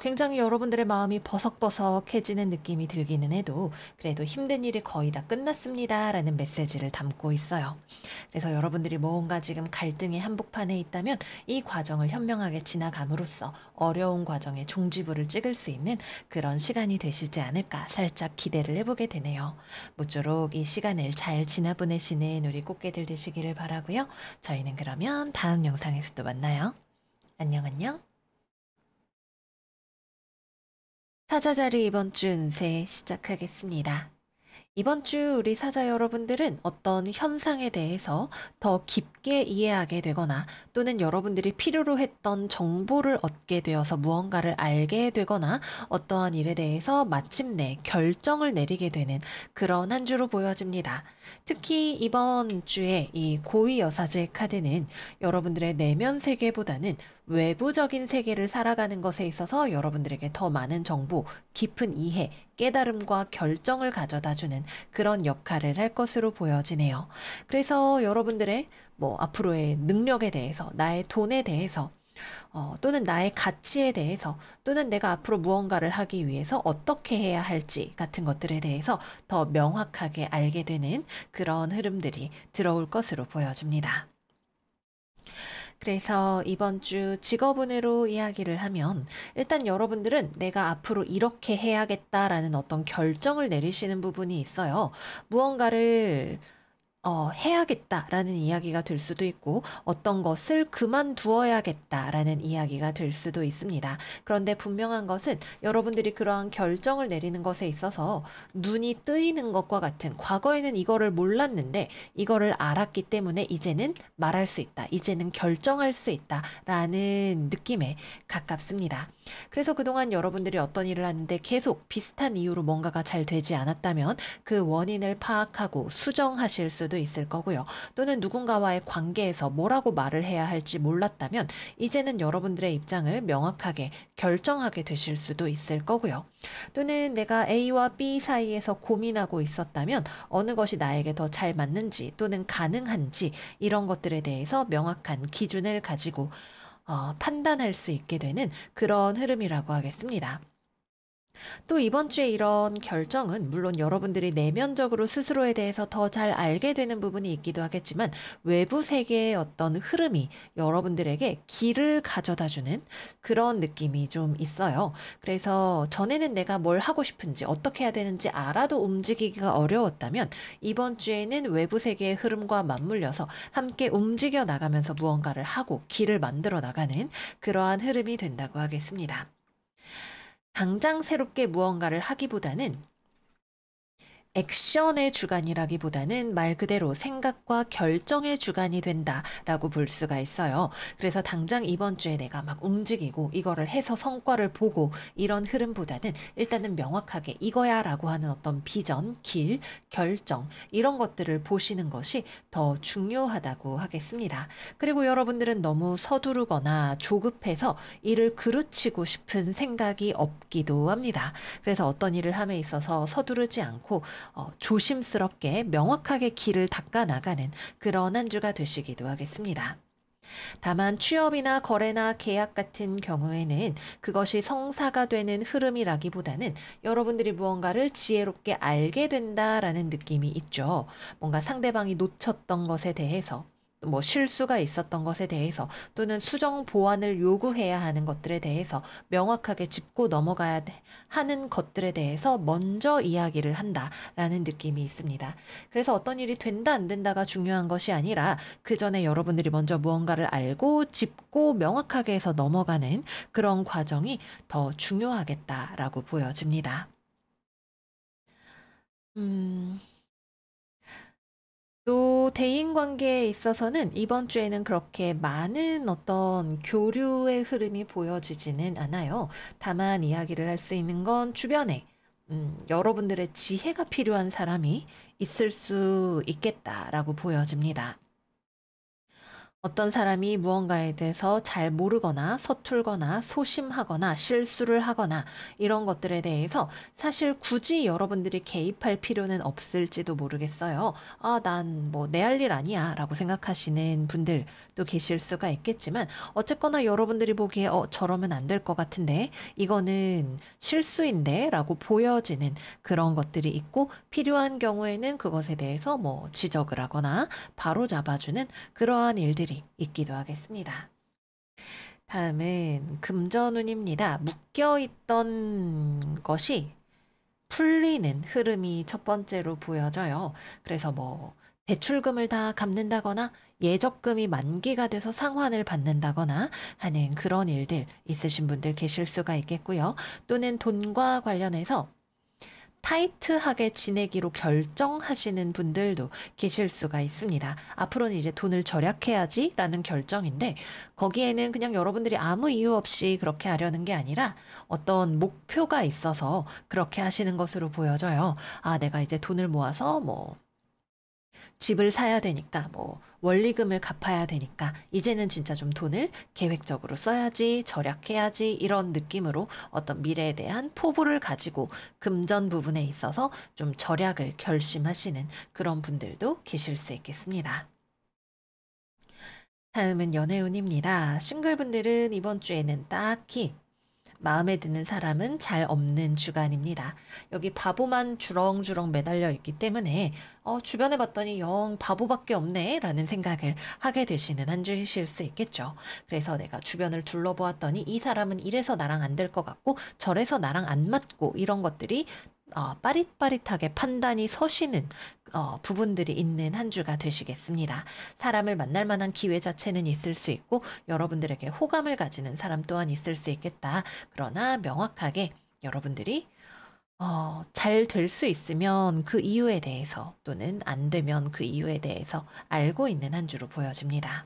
Speaker 1: 굉장히 여러분들의 마음이 버석버석해지는 느낌이 들기는 해도 그래도 힘든 일이 거의 다 끝났습니다 라는 메시지를 담고 있어요. 그래서 여러분들이 뭔가 지금 갈등의 한복판에 있다면 이 과정을 현명하게 지나감으로써 어려운 과정에 종지부를 찍을 수 있는 그런 시간이 되시지 않을까 살짝 기대를 해보게 되네요. 모쪼록 이 시간을 잘 지나보내시는 우리 꽃게들 되시기를 바라고요. 저희는 그러면 다음 영상에서 또 만나요. 안녕 안녕. 사자자리 이번 주 운세 시작하겠습니다. 이번 주 우리 사자 여러분들은 어떤 현상에 대해서 더 깊게 이해하게 되거나 또는 여러분들이 필요로 했던 정보를 얻게 되어서 무언가를 알게 되거나 어떠한 일에 대해서 마침내 결정을 내리게 되는 그런 한 주로 보여집니다. 특히 이번 주에 이 고위여사제 카드는 여러분들의 내면 세계보다는 외부적인 세계를 살아가는 것에 있어서 여러분들에게 더 많은 정보, 깊은 이해, 깨달음과 결정을 가져다 주는 그런 역할을 할 것으로 보여지네요. 그래서 여러분들의 뭐 앞으로의 능력에 대해서, 나의 돈에 대해서 또는 나의 가치에 대해서, 또는 내가 앞으로 무언가를 하기 위해서 어떻게 해야 할지 같은 것들에 대해서 더 명확하게 알게 되는 그런 흐름들이 들어올 것으로 보여집니다. 그래서 이번 주 직업운으로 이야기를 하면 일단 여러분들은 내가 앞으로 이렇게 해야겠다라는 어떤 결정을 내리시는 부분이 있어요. 무언가를 해야겠다라는 이야기가 될 수도 있고, 어떤 것을 그만두어야겠다라는 이야기가 될 수도 있습니다. 그런데 분명한 것은 여러분들이 그러한 결정을 내리는 것에 있어서 눈이 뜨이는 것과 같은, 과거에는 이거를 몰랐는데 이거를 알았기 때문에 이제는 말할 수 있다, 이제는 결정할 수 있다라는 느낌에 가깝습니다. 그래서 그동안 여러분들이 어떤 일을 하는데 계속 비슷한 이유로 뭔가가 잘 되지 않았다면 그 원인을 파악하고 수정하실 수도 있을 거고요. 또는 누군가와의 관계에서 뭐라고 말을 해야 할지 몰랐다면 이제는 여러분들의 입장을 명확하게 결정하게 되실 수도 있을 거고요. 또는 내가 A와 B 사이에서 고민하고 있었다면 어느 것이 나에게 더 잘 맞는지 또는 가능한지 이런 것들에 대해서 명확한 기준을 가지고 판단할 수 있게 되는 그런 흐름이라고 하겠습니다. 또 이번 주에 이런 결정은 물론 여러분들이 내면적으로 스스로에 대해서 더 잘 알게 되는 부분이 있기도 하겠지만, 외부 세계의 어떤 흐름이 여러분들에게 길을 가져다주는 그런 느낌이 좀 있어요. 그래서 전에는 내가 뭘 하고 싶은지 어떻게 해야 되는지 알아도 움직이기가 어려웠다면 이번 주에는 외부 세계의 흐름과 맞물려서 함께 움직여 나가면서 무언가를 하고 길을 만들어 나가는 그러한 흐름이 된다고 하겠습니다. 당장 새롭게 무언가를 하기보다는 액션의 주관이라기보다는 말 그대로 생각과 결정의 주관이 된다라고 볼 수가 있어요. 그래서 당장 이번 주에 내가 막 움직이고 이거를 해서 성과를 보고 이런 흐름보다는 일단은 명확하게 이거야라고 하는 어떤 비전, 길, 결정 이런 것들을 보시는 것이 더 중요하다고 하겠습니다. 그리고 여러분들은 너무 서두르거나 조급해서 일을 그르치고 싶은 생각이 없기도 합니다. 그래서 어떤 일을 함에 있어서 서두르지 않고 조심스럽게 명확하게 길을 닦아 나가는 그런 한 주가 되시기도 하겠습니다. 다만 취업이나 거래나 계약 같은 경우에는 그것이 성사가 되는 흐름이라기보다는 여러분들이 무언가를 지혜롭게 알게 된다라는 느낌이 있죠. 뭔가 상대방이 놓쳤던 것에 대해서, 뭐 실수가 있었던 것에 대해서, 또는 수정 보완을 요구해야 하는 것들에 대해서 명확하게 짚고 넘어가야 하는 것들에 대해서 먼저 이야기를 한다라는 느낌이 있습니다. 그래서 어떤 일이 된다 안 된다가 중요한 것이 아니라 그 전에 여러분들이 먼저 무언가를 알고 짚고 명확하게 해서 넘어가는 그런 과정이 더 중요하겠다라고 보여집니다. 음, 또 대인 관계에 있어서는 이번 주에는 그렇게 많은 어떤 교류의 흐름이 보여지지는 않아요. 다만 이야기를 할 수 있는 건 주변에 여러분들의 지혜가 필요한 사람이 있을 수 있겠다라고 보여집니다. 어떤 사람이 무언가에 대해서 잘 모르거나 서툴거나 소심하거나 실수를 하거나 이런 것들에 대해서 사실 굳이 여러분들이 개입할 필요는 없을지도 모르겠어요. 아, 난 뭐 내 할 일 아니야 라고 생각하시는 분들도 계실 수가 있겠지만, 어쨌거나 여러분들이 보기에 저러면 안 될 것 같은데 이거는 실수인데 라고 보여지는 그런 것들이 있고, 필요한 경우에는 그것에 대해서 뭐 지적을 하거나 바로 잡아주는 그러한 일들이 있기도 하겠습니다. 다음은 금전운입니다. 묶여있던 것이 풀리는 흐름이 첫 번째로 보여져요. 그래서 뭐 대출금을 다 갚는다거나 예적금이 만기가 돼서 상환을 받는다거나 하는 그런 일들 있으신 분들 계실 수가 있겠고요. 또는 돈과 관련해서 타이트하게 지내기로 결정하시는 분들도 계실 수가 있습니다. 앞으로는 이제 돈을 절약해야지 라는 결정인데, 거기에는 그냥 여러분들이 아무 이유 없이 그렇게 하려는 게 아니라 어떤 목표가 있어서 그렇게 하시는 것으로 보여져요. 아, 내가 이제 돈을 모아서 뭐 집을 사야 되니까 뭐 원리금을 갚아야 되니까 이제는 진짜 좀 돈을 계획적으로 써야지, 절약해야지 이런 느낌으로 어떤 미래에 대한 포부를 가지고 금전 부분에 있어서 좀 절약을 결심하시는 그런 분들도 계실 수 있겠습니다. 다음은 연애운입니다. 싱글분들은 이번 주에는 딱히 마음에 드는 사람은 잘 없는 주간입니다. 여기 바보만 주렁주렁 매달려 있기 때문에 주변에 봤더니 영 바보밖에 없네 라는 생각을 하게 되시는 한 주이실 수 있겠죠. 그래서 내가 주변을 둘러보았더니 이 사람은 이래서 나랑 안 될 것 같고 저래서 나랑 안 맞고 이런 것들이 빠릿빠릿하게 판단이 서시는 부분들이 있는 한 주가 되시겠습니다. 사람을 만날 만한 기회 자체는 있을 수 있고 여러분들에게 호감을 가지는 사람 또한 있을 수 있겠다. 그러나 명확하게 여러분들이 잘 될 수 있으면 그 이유에 대해서 또는 안 되면 그 이유에 대해서 알고 있는 한 주로 보여집니다.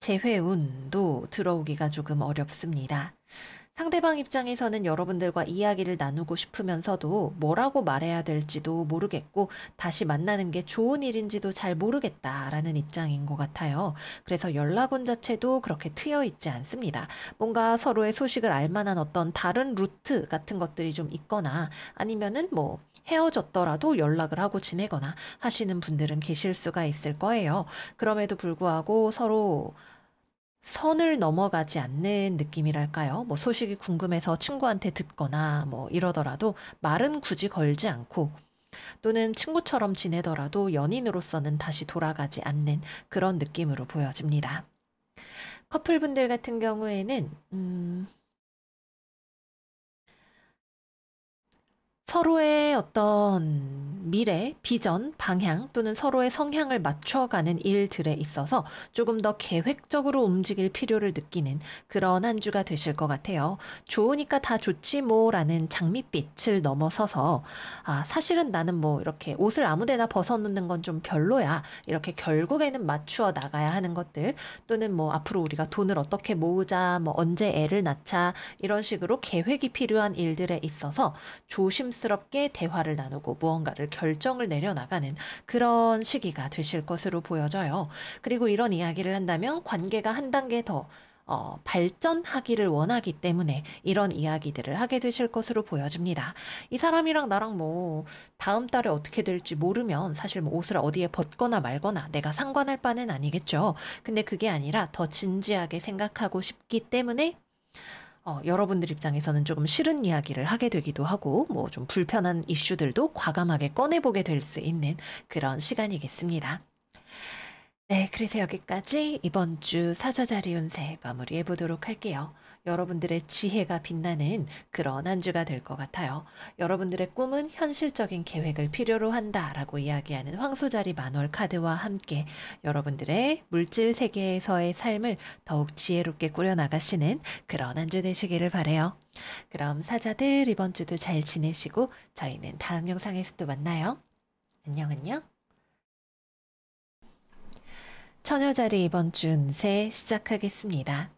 Speaker 1: 재회운도 들어오기가 조금 어렵습니다. 상대방 입장에서는 여러분들과 이야기를 나누고 싶으면서도 뭐라고 말해야 될지도 모르겠고 다시 만나는 게 좋은 일인지도 잘 모르겠다라는 입장인 것 같아요. 그래서 연락원 자체도 그렇게 트여 있지 않습니다. 뭔가 서로의 소식을 알 만한 어떤 다른 루트 같은 것들이 좀 있거나 아니면은 뭐 헤어졌더라도 연락을 하고 지내거나 하시는 분들은 계실 수가 있을 거예요. 그럼에도 불구하고 서로 선을 넘어가지 않는 느낌이랄까요? 뭐 소식이 궁금해서 친구한테 듣거나 뭐 이러더라도 말은 굳이 걸지 않고 또는 친구처럼 지내더라도 연인으로서는 다시 돌아가지 않는 그런 느낌으로 보여집니다. 커플분들 같은 경우에는 서로의 어떤 미래, 비전, 방향 또는 서로의 성향을 맞춰가는 일들에 있어서 조금 더 계획적으로 움직일 필요를 느끼는 그런 한 주가 되실 것 같아요. 좋으니까 다 좋지 뭐라는 장밋빛을 넘어서서 사실은 나는 뭐 이렇게 옷을 아무데나 벗어놓는 건 좀 별로야. 이렇게 결국에는 맞추어 나가야 하는 것들 또는 뭐 앞으로 우리가 돈을 어떻게 모으자, 뭐 언제 애를 낳자 이런 식으로 계획이 필요한 일들에 있어서 조심스럽게 대화를 나누고 무언가를 결정을 내려나가는 그런 시기가 되실 것으로 보여져요. 그리고 이런 이야기를 한다면 관계가 한 단계 더 발전하기를 원하기 때문에 이런 이야기들을 하게 되실 것으로 보여집니다. 이 사람이랑 나랑 뭐 다음 달에 어떻게 될지 모르면 사실 뭐 옷을 어디에 벗거나 말거나 내가 상관할 바는 아니겠죠. 근데 그게 아니라 더 진지하게 생각하고 싶기 때문에 여러분들 입장에서는 조금 싫은 이야기를 하게 되기도 하고, 뭐 좀 불편한 이슈들도 과감하게 꺼내보게 될 수 있는 그런 시간이겠습니다. 네, 그래서 여기까지 이번 주 사자자리 운세 마무리해 보도록 할게요. 여러분들의 지혜가 빛나는 그런 한 주가 될 것 같아요. 여러분들의 꿈은 현실적인 계획을 필요로 한다라고 이야기하는 황소자리 만월 카드와 함께 여러분들의 물질 세계에서의 삶을 더욱 지혜롭게 꾸려나가시는 그런 한 주 되시기를 바래요. 그럼 사자들 이번 주도 잘 지내시고 저희는 다음 영상에서 또 만나요. 안녕 안녕. 처녀자리 이번 주 운세 시작하겠습니다.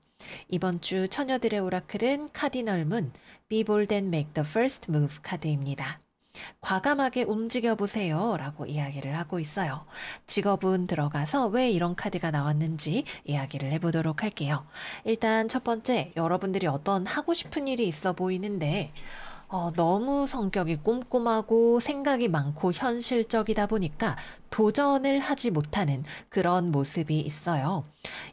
Speaker 1: 이번 주 처녀들의 오라클은 카디널 문, Be bold and make the first move 카드입니다. 과감하게 움직여 보세요 라고 이야기를 하고 있어요. 직업운 들어가서 왜 이런 카드가 나왔는지 이야기를 해보도록 할게요. 일단 첫 번째, 여러분들이 어떤 하고 싶은 일이 있어 보이는데 너무 성격이 꼼꼼하고 생각이 많고 현실적이다 보니까 도전을 하지 못하는 그런 모습이 있어요.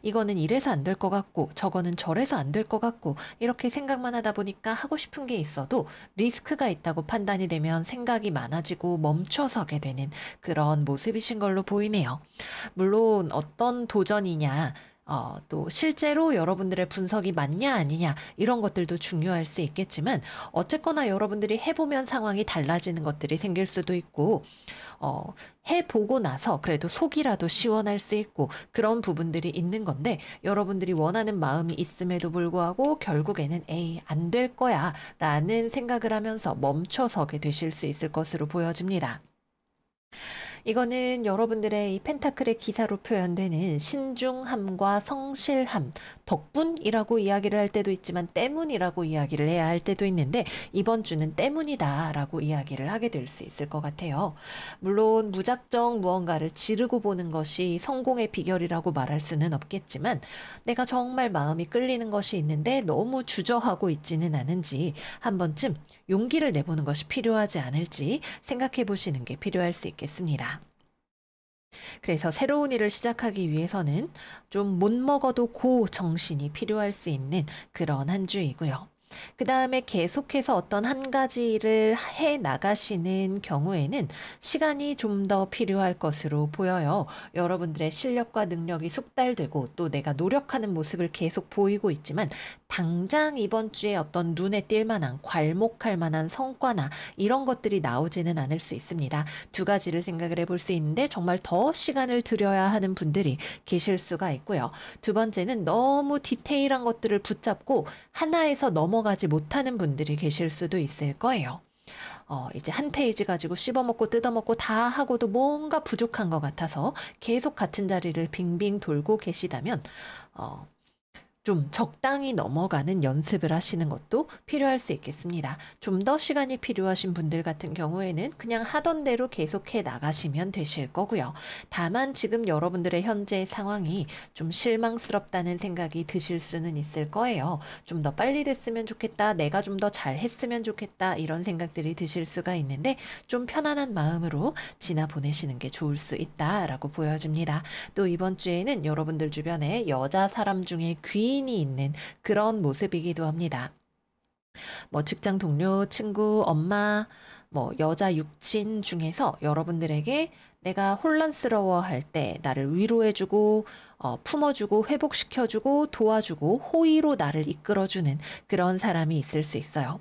Speaker 1: 이거는 이래서 안 될 것 같고 저거는 저래서 안 될 것 같고 이렇게 생각만 하다 보니까 하고 싶은 게 있어도 리스크가 있다고 판단이 되면 생각이 많아지고 멈춰서게 되는 그런 모습이신 걸로 보이네요. 물론 어떤 도전이냐 또 실제로 여러분들의 분석이 맞냐 아니냐 이런 것들도 중요할 수 있겠지만 어쨌거나 여러분들이 해보면 상황이 달라지는 것들이 생길 수도 있고 해보고 나서 그래도 속이라도 시원할 수 있고 그런 부분들이 있는 건데 여러분들이 원하는 마음이 있음에도 불구하고 결국에는 에이 안 될 거야 라는 생각을 하면서 멈춰서게 되실 수 있을 것으로 보여집니다. 이거는 여러분들의 이 펜타클의 기사로 표현되는 신중함과 성실함, 덕분이라고 이야기를 할 때도 있지만 때문이라고 이야기를 해야 할 때도 있는데 이번 주는 때문이다라고 이야기를 하게 될 수 있을 것 같아요. 물론 무작정 무언가를 지르고 보는 것이 성공의 비결이라고 말할 수는 없겠지만 내가 정말 마음이 끌리는 것이 있는데 너무 주저하고 있지는 않은지 한 번쯤 용기를 내보는 것이 필요하지 않을지 생각해 보시는 게 필요할 수 있겠습니다. 그래서 새로운 일을 시작하기 위해서는 좀 못 먹어도 고 정신이 필요할 수 있는 그런 한 주이고요. 그 다음에 계속해서 어떤 한 가지를 해 나가시는 경우에는 시간이 좀 더 필요할 것으로 보여요. 여러분들의 실력과 능력이 숙달되고 또 내가 노력하는 모습을 계속 보이고 있지만 당장 이번 주에 어떤 눈에 띌 만한 괄목할 만한 성과나 이런 것들이 나오지는 않을 수 있습니다. 두 가지를 생각을 해볼 수 있는데 정말 더 시간을 들여야 하는 분들이 계실 수가 있고요. 두 번째는 너무 디테일한 것들을 붙잡고 하나에서 넘어가지 못하는 분들이 계실 수도 있을 거예요. 이제 한 페이지 가지고 씹어먹고 뜯어먹고 다 하고도 뭔가 부족한 것 같아서 계속 같은 자리를 빙빙 돌고 계시다면, 좀 적당히 넘어가는 연습을 하시는 것도 필요할 수 있겠습니다. 좀 더 시간이 필요하신 분들 같은 경우에는 그냥 하던 대로 계속해 나가시면 되실 거고요. 다만 지금 여러분들의 현재 상황이 좀 실망스럽다는 생각이 드실 수는 있을 거예요. 좀 더 빨리 됐으면 좋겠다. 내가 좀 더 잘했으면 좋겠다. 이런 생각들이 드실 수가 있는데 좀 편안한 마음으로 지나 보내시는 게 좋을 수 있다라고 보여집니다. 또 이번 주에는 여러분들 주변에 여자 사람 중에 귀인이 있는 그런 모습이기도 합니다. 뭐 직장 동료, 친구, 엄마, 뭐 여자 육친 중에서 여러분들에게 내가 혼란스러워할 때 나를 위로해주고, 품어주고, 회복시켜주고, 도와주고, 호의로 나를 이끌어주는 그런 사람이 있을 수 있어요.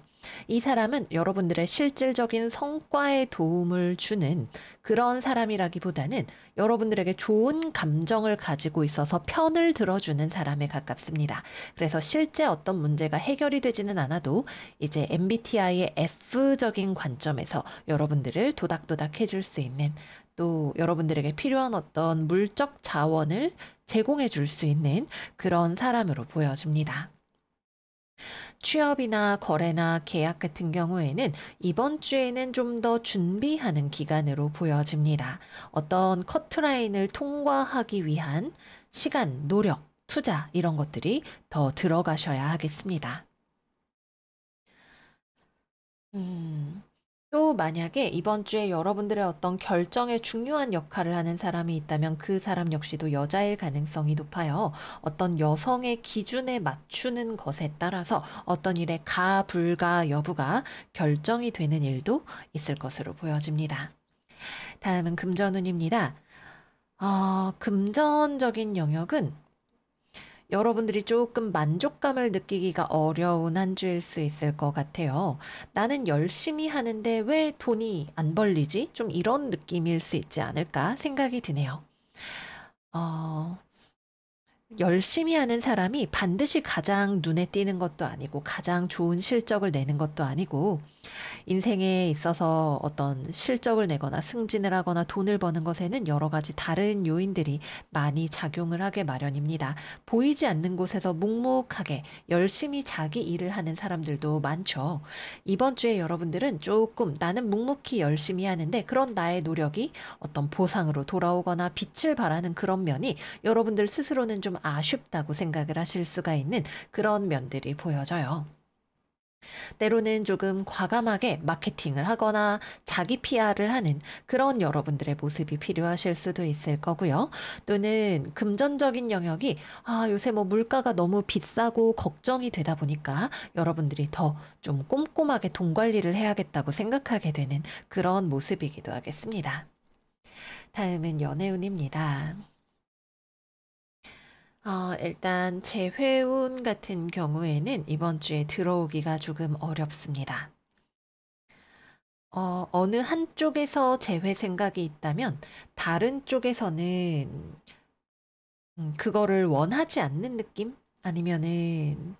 Speaker 1: 이 사람은 여러분들의 실질적인 성과에 도움을 주는 그런 사람이라기보다는 여러분들에게 좋은 감정을 가지고 있어서 편을 들어주는 사람에 가깝습니다. 그래서 실제 어떤 문제가 해결이 되지는 않아도 이제 MBTI의 F적인 관점에서 여러분들을 도닥도닥 해줄 수 있는 또 여러분들에게 필요한 어떤 물적 자원을 제공해 줄 수 있는 그런 사람으로 보여집니다. 취업이나 거래나 계약 같은 경우에는 이번 주에는 좀 더 준비하는 기간으로 보여집니다. 어떤 커트라인을 통과하기 위한 시간, 노력, 투자 이런 것들이 더 들어가셔야 하겠습니다. 음. 또 만약에 이번 주에 여러분들의 어떤 결정에 중요한 역할을 하는 사람이 있다면 그 사람 역시도 여자일 가능성이 높아요. 어떤 여성의 기준에 맞추는 것에 따라서 어떤 일의 가, 불가 여부가 결정이 되는 일도 있을 것으로 보여집니다. 다음은 금전운입니다. 금전적인 영역은 여러분들이 조금 만족감을 느끼기가 어려운 한 주일 수 있을 것 같아요. 나는 열심히 하는데 왜 돈이 안 벌리지? 좀 이런 느낌일 수 있지 않을까 생각이 드네요. 어, 열심히 하는 사람이 반드시 가장 눈에 띄는 것도 아니고 가장 좋은 실적을 내는 것도 아니고 인생에 있어서 어떤 실적을 내거나 승진을 하거나 돈을 버는 것에는 여러 가지 다른 요인들이 많이 작용을 하게 마련입니다. 보이지 않는 곳에서 묵묵하게 열심히 자기 일을 하는 사람들도 많죠. 이번 주에 여러분들은 조금 나는 묵묵히 열심히 하는데 그런 나의 노력이 어떤 보상으로 돌아오거나 빛을 발하는 그런 면이 여러분들 스스로는 좀 아쉽다고 생각을 하실 수가 있는 그런 면들이 보여져요. 때로는 조금 과감하게 마케팅을 하거나 자기 PR을 하는 그런 여러분들의 모습이 필요하실 수도 있을 거고요. 또는 금전적인 영역이 요새 뭐 물가가 너무 비싸고 걱정이 되다 보니까 여러분들이 더 좀 꼼꼼하게 돈 관리를 해야겠다고 생각하게 되는 그런 모습이기도 하겠습니다. 다음은 연애운입니다. 일단 재회운 같은 경우에는 이번 주에 들어오기가 조금 어렵습니다. 어느 한쪽에서 재회 생각이 있다면 다른 쪽에서는 그거를 원하지 않는 느낌? 아니면은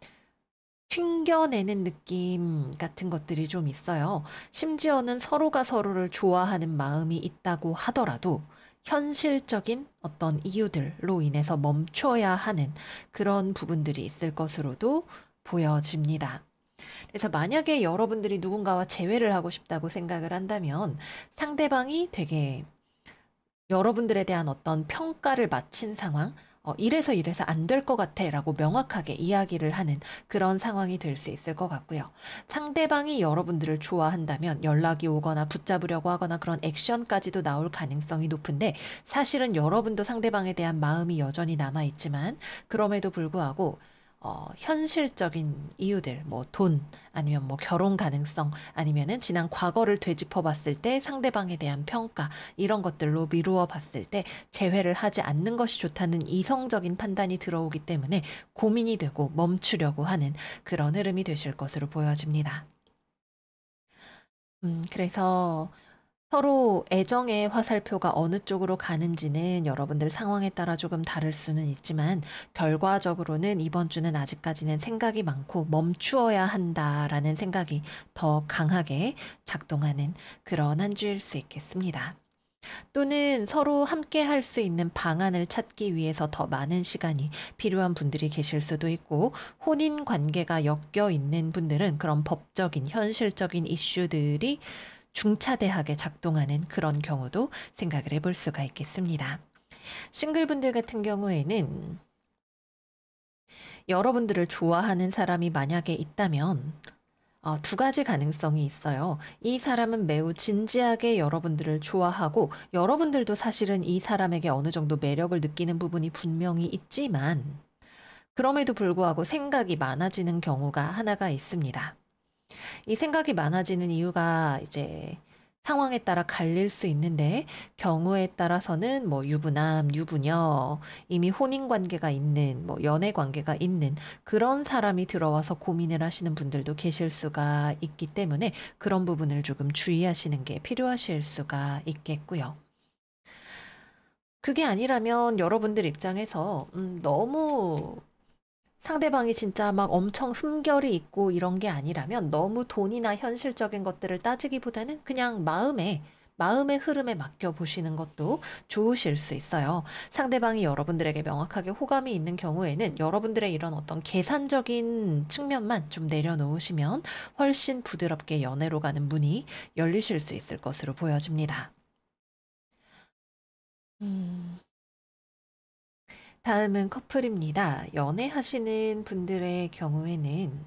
Speaker 1: 튕겨내는 느낌 같은 것들이 좀 있어요. 심지어는 서로가 서로를 좋아하는 마음이 있다고 하더라도 현실적인 어떤 이유들로 인해서 멈춰야 하는 그런 부분들이 있을 것으로도 보여집니다. 그래서 만약에 여러분들이 누군가와 재회를 하고 싶다고 생각을 한다면 상대방이 되게 여러분들에 대한 어떤 평가를 마친 상황, 이래서 안 될 것 같아 라고 명확하게 이야기를 하는 그런 상황이 될 수 있을 것 같고요. 상대방이 여러분들을 좋아한다면 연락이 오거나 붙잡으려고 하거나 그런 액션까지도 나올 가능성이 높은데 사실은 여러분도 상대방에 대한 마음이 여전히 남아있지만 그럼에도 불구하고 현실적인 이유들, 뭐 돈, 아니면 뭐 결혼 가능성, 아니면은 지난 과거를 되짚어 봤을 때 상대방에 대한 평가, 이런 것들로 미루어 봤을 때 재회를 하지 않는 것이 좋다는 이성적인 판단이 들어오기 때문에 고민이 되고 멈추려고 하는 그런 흐름이 되실 것으로 보여집니다. 그래서 서로 애정의 화살표가 어느 쪽으로 가는지는 여러분들 상황에 따라 조금 다를 수는 있지만 결과적으로는 이번 주는 아직까지는 생각이 많고 멈추어야 한다라는 생각이 더 강하게 작동하는 그런 한 주일 수 있겠습니다. 또는 서로 함께 할 수 있는 방안을 찾기 위해서 더 많은 시간이 필요한 분들이 계실 수도 있고, 혼인 관계가 엮여 있는 분들은 그런 법적인, 현실적인 이슈들이 중차대하게 작동하는 그런 경우도 생각을 해볼 수가 있겠습니다. 싱글분들 같은 경우에는 여러분들을 좋아하는 사람이 만약에 있다면 두 가지 가능성이 있어요. 이 사람은 매우 진지하게 여러분들을 좋아하고 여러분들도 사실은 이 사람에게 어느 정도 매력을 느끼는 부분이 분명히 있지만 그럼에도 불구하고 생각이 많아지는 경우가 하나가 있습니다. 이 생각이 많아지는 이유가 이제 상황에 따라 갈릴 수 있는데 경우에 따라서는 뭐 유부남, 유부녀, 이미 혼인 관계가 있는 뭐 연애 관계가 있는 그런 사람이 들어와서 고민을 하시는 분들도 계실 수가 있기 때문에 그런 부분을 조금 주의하시는 게 필요하실 수가 있겠고요. 그게 아니라면 여러분들 입장에서 너무 상대방이 진짜 막 엄청 흠결이 있고 이런 게 아니라면 너무 돈이나 현실적인 것들을 따지기보다는 그냥 마음의 흐름에 맡겨보시는 것도 좋으실 수 있어요. 상대방이 여러분들에게 명확하게 호감이 있는 경우에는 여러분들의 이런 어떤 계산적인 측면만 좀 내려놓으시면 훨씬 부드럽게 연애로 가는 문이 열리실 수 있을 것으로 보여집니다. 음, 다음은 커플입니다. 연애하시는 분들의 경우에는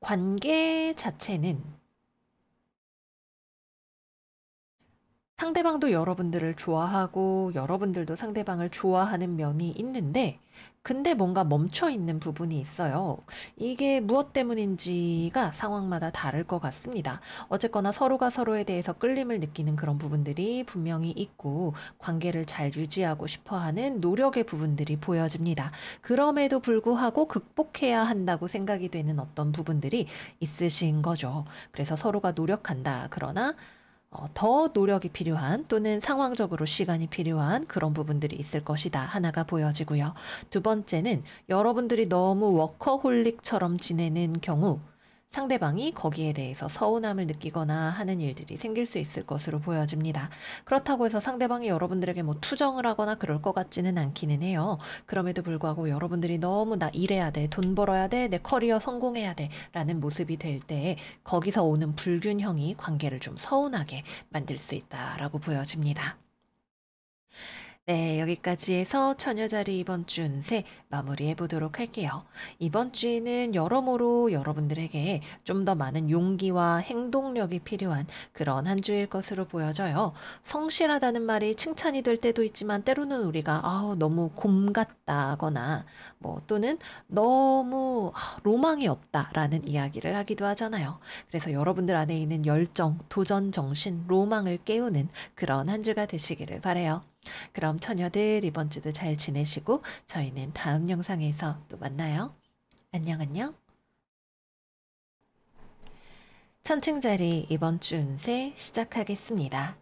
Speaker 1: 관계 자체는 상대방도 여러분들을 좋아하고 여러분들도 상대방을 좋아하는 면이 있는데 근데 뭔가 멈춰 있는 부분이 있어요. 이게 무엇 때문인지가 상황마다 다를 것 같습니다. 어쨌거나 서로가 서로에 대해서 끌림을 느끼는 그런 부분들이 분명히 있고 관계를 잘 유지하고 싶어 하는 노력의 부분들이 보여집니다. 그럼에도 불구하고 극복해야 한다고 생각이 되는 어떤 부분들이 있으신 거죠. 그래서 서로가 노력한다. 그러나 더 노력이 필요한 또는 상황적으로 시간이 필요한 그런 부분들이 있을 것이다. 하나가 보여지고요. 두 번째는 여러분들이 너무 워커홀릭처럼 지내는 경우 상대방이 거기에 대해서 서운함을 느끼거나 하는 일들이 생길 수 있을 것으로 보여집니다. 그렇다고 해서 상대방이 여러분들에게 뭐 투정을 하거나 그럴 것 같지는 않기는 해요. 그럼에도 불구하고 여러분들이 너무 나 일해야 돼, 돈 벌어야 돼, 내 커리어 성공해야 돼 라는 모습이 될 때 거기서 오는 불균형이 관계를 좀 서운하게 만들 수 있다라고 보여집니다. 네, 여기까지 해서 처녀자리 이번 주 운세 마무리해 보도록 할게요. 이번 주에는 여러모로 여러분들에게 좀 더 많은 용기와 행동력이 필요한 그런 한 주일 것으로 보여져요. 성실하다는 말이 칭찬이 될 때도 있지만 때로는 우리가 너무 곰 같다거나 뭐 또는 너무 로망이 없다라는 이야기를 하기도 하잖아요. 그래서 여러분들 안에 있는 열정, 도전 정신, 로망을 깨우는 그런 한 주가 되시기를 바라요. 그럼 처녀들 이번 주도 잘 지내시고 저희는 다음 영상에서 또 만나요. 안녕 안녕. 천칭자리 이번 주 운세 시작하겠습니다.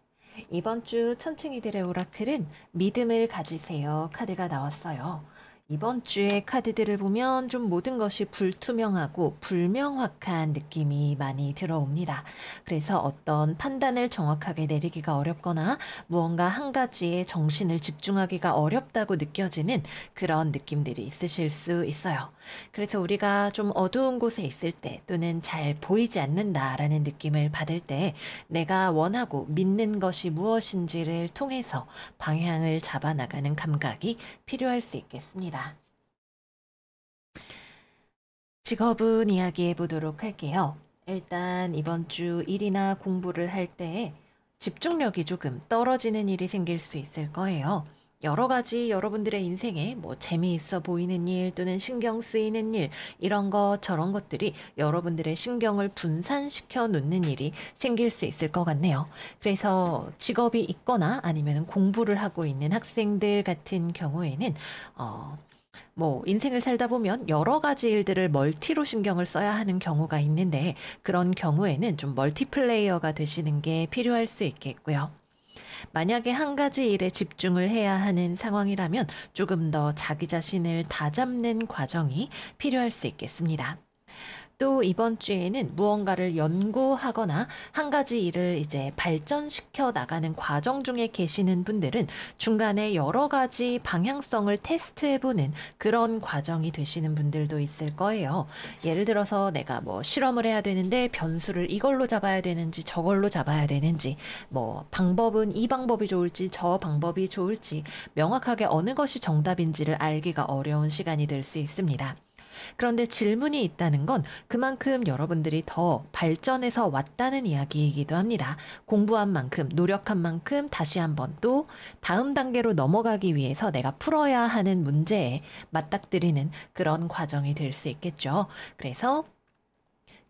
Speaker 1: 이번 주 천칭이들의 오라클은 믿음을 가지세요 카드가 나왔어요. 이번 주의 카드들을 보면 좀 모든 것이 불투명하고 불명확한 느낌이 많이 들어옵니다. 그래서 어떤 판단을 정확하게 내리기가 어렵거나 무언가 한 가지에 정신을 집중하기가 어렵다고 느껴지는 그런 느낌들이 있으실 수 있어요. 그래서 우리가 좀 어두운 곳에 있을 때 또는 잘 보이지 않는다라는 느낌을 받을 때 내가 원하고 믿는 것이 무엇인지를 통해서 방향을 잡아나가는 감각이 필요할 수 있겠습니다. 직업은 이야기해 보도록 할게요. 일단 이번 주 일이나 공부를 할 때 집중력이 조금 떨어지는 일이 생길 수 있을 거예요. 여러 가지 여러분들의 인생에 뭐 재미있어 보이는 일 또는 신경 쓰이는 일, 이런 것 저런 것들이 여러분들의 신경을 분산시켜 놓는 일이 생길 수 있을 것 같네요. 그래서 직업이 있거나 아니면 공부를 하고 있는 학생들 같은 경우에는 뭐 인생을 살다 보면 여러 가지 일들을 멀티로 신경을 써야 하는 경우가 있는데, 그런 경우에는 좀 멀티플레이어가 되시는 게 필요할 수 있겠고요. 만약에 한 가지 일에 집중을 해야 하는 상황이라면 조금 더 자기 자신을 다잡는 과정이 필요할 수 있겠습니다. 또 이번 주에는 무언가를 연구하거나 한 가지 일을 이제 발전시켜 나가는 과정 중에 계시는 분들은 중간에 여러 가지 방향성을 테스트해보는 그런 과정이 되시는 분들도 있을 거예요. 예를 들어서 내가 뭐 실험을 해야 되는데 변수를 이걸로 잡아야 되는지 저걸로 잡아야 되는지, 뭐 방법은 이 방법이 좋을지 저 방법이 좋을지 명확하게 어느 것이 정답인지를 알기가 어려운 시간이 될 수 있습니다. 그런데 질문이 있다는 건 그만큼 여러분들이 더 발전해서 왔다는 이야기이기도 합니다. 공부한 만큼, 노력한 만큼 다시 한번 또 다음 단계로 넘어가기 위해서 내가 풀어야 하는 문제에 맞닥뜨리는 그런 과정이 될 수 있겠죠. 그래서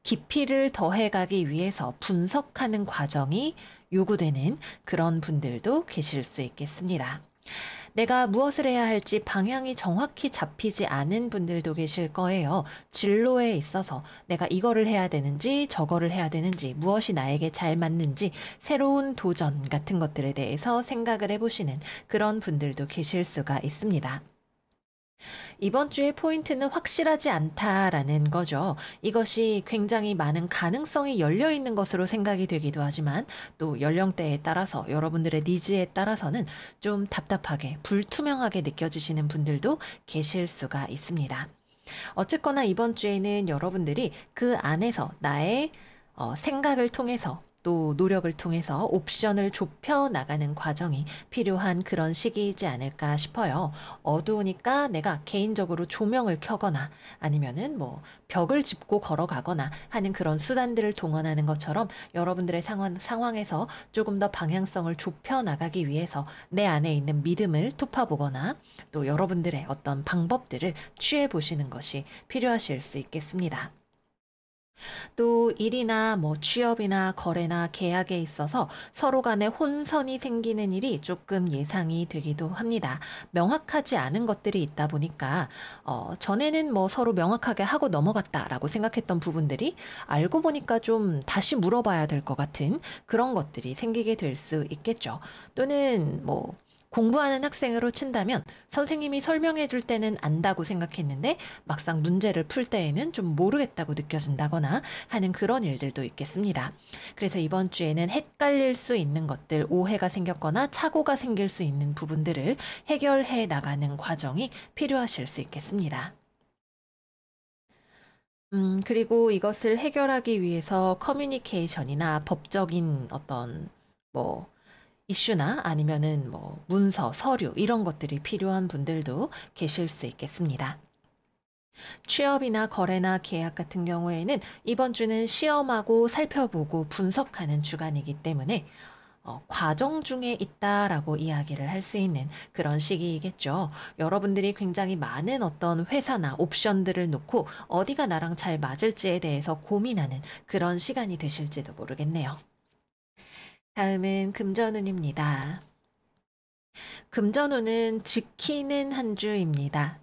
Speaker 1: 깊이를 더해가기 위해서 분석하는 과정이 요구되는 그런 분들도 계실 수 있겠습니다. 내가 무엇을 해야 할지 방향이 정확히 잡히지 않은 분들도 계실 거예요. 진로에 있어서 내가 이거를 해야 되는지 저거를 해야 되는지, 무엇이 나에게 잘 맞는지 새로운 도전 같은 것들에 대해서 생각을 해보시는 그런 분들도 계실 수가 있습니다. 이번 주의 포인트는 확실하지 않다라는 거죠. 이것이 굉장히 많은 가능성이 열려 있는 것으로 생각이 되기도 하지만, 또 연령대에 따라서 여러분들의 니즈에 따라서는 좀 답답하게 불투명하게 느껴지시는 분들도 계실 수가 있습니다. 어쨌거나 이번 주에는 여러분들이 그 안에서 나의 생각을 통해서 또 노력을 통해서 옵션을 좁혀 나가는 과정이 필요한 그런 시기이지 않을까 싶어요. 어두우니까 내가 개인적으로 조명을 켜거나 아니면은 뭐 벽을 짚고 걸어가거나 하는 그런 수단들을 동원하는 것처럼 여러분들의 상황에서 조금 더 방향성을 좁혀 나가기 위해서 내 안에 있는 믿음을 톱어보거나 또 여러분들의 어떤 방법들을 취해 보시는 것이 필요하실 수 있겠습니다. 또 일이나 뭐 취업이나 거래나 계약에 있어서 서로 간에 혼선이 생기는 일이 조금 예상이 되기도 합니다. 명확하지 않은 것들이 있다 보니까 전에는 뭐 서로 명확하게 하고 넘어갔다라고 생각했던 부분들이 알고 보니까 좀 다시 물어봐야 될 것 같은 그런 것들이 생기게 될 수 있겠죠. 또는 뭐 공부하는 학생으로 친다면 선생님이 설명해 줄 때는 안다고 생각했는데 막상 문제를 풀 때에는 좀 모르겠다고 느껴진다거나 하는 그런 일들도 있겠습니다. 그래서 이번 주에는 헷갈릴 수 있는 것들, 오해가 생겼거나 착오가 생길 수 있는 부분들을 해결해 나가는 과정이 필요하실 수 있겠습니다. 그리고 이것을 해결하기 위해서 커뮤니케이션이나 법적인 어떤 뭐 이슈나 아니면은 뭐 문서, 서류 이런 것들이 필요한 분들도 계실 수 있겠습니다. 취업이나 거래나 계약 같은 경우에는 이번 주는 시험하고 살펴보고 분석하는 주간이기 때문에 과정 중에 있다라고 이야기를 할 수 있는 그런 시기이겠죠. 여러분들이 굉장히 많은 어떤 회사나 옵션들을 놓고 어디가 나랑 잘 맞을지에 대해서 고민하는 그런 시간이 되실지도 모르겠네요. 다음은 금전운입니다. 금전운은 지키는 한 주입니다.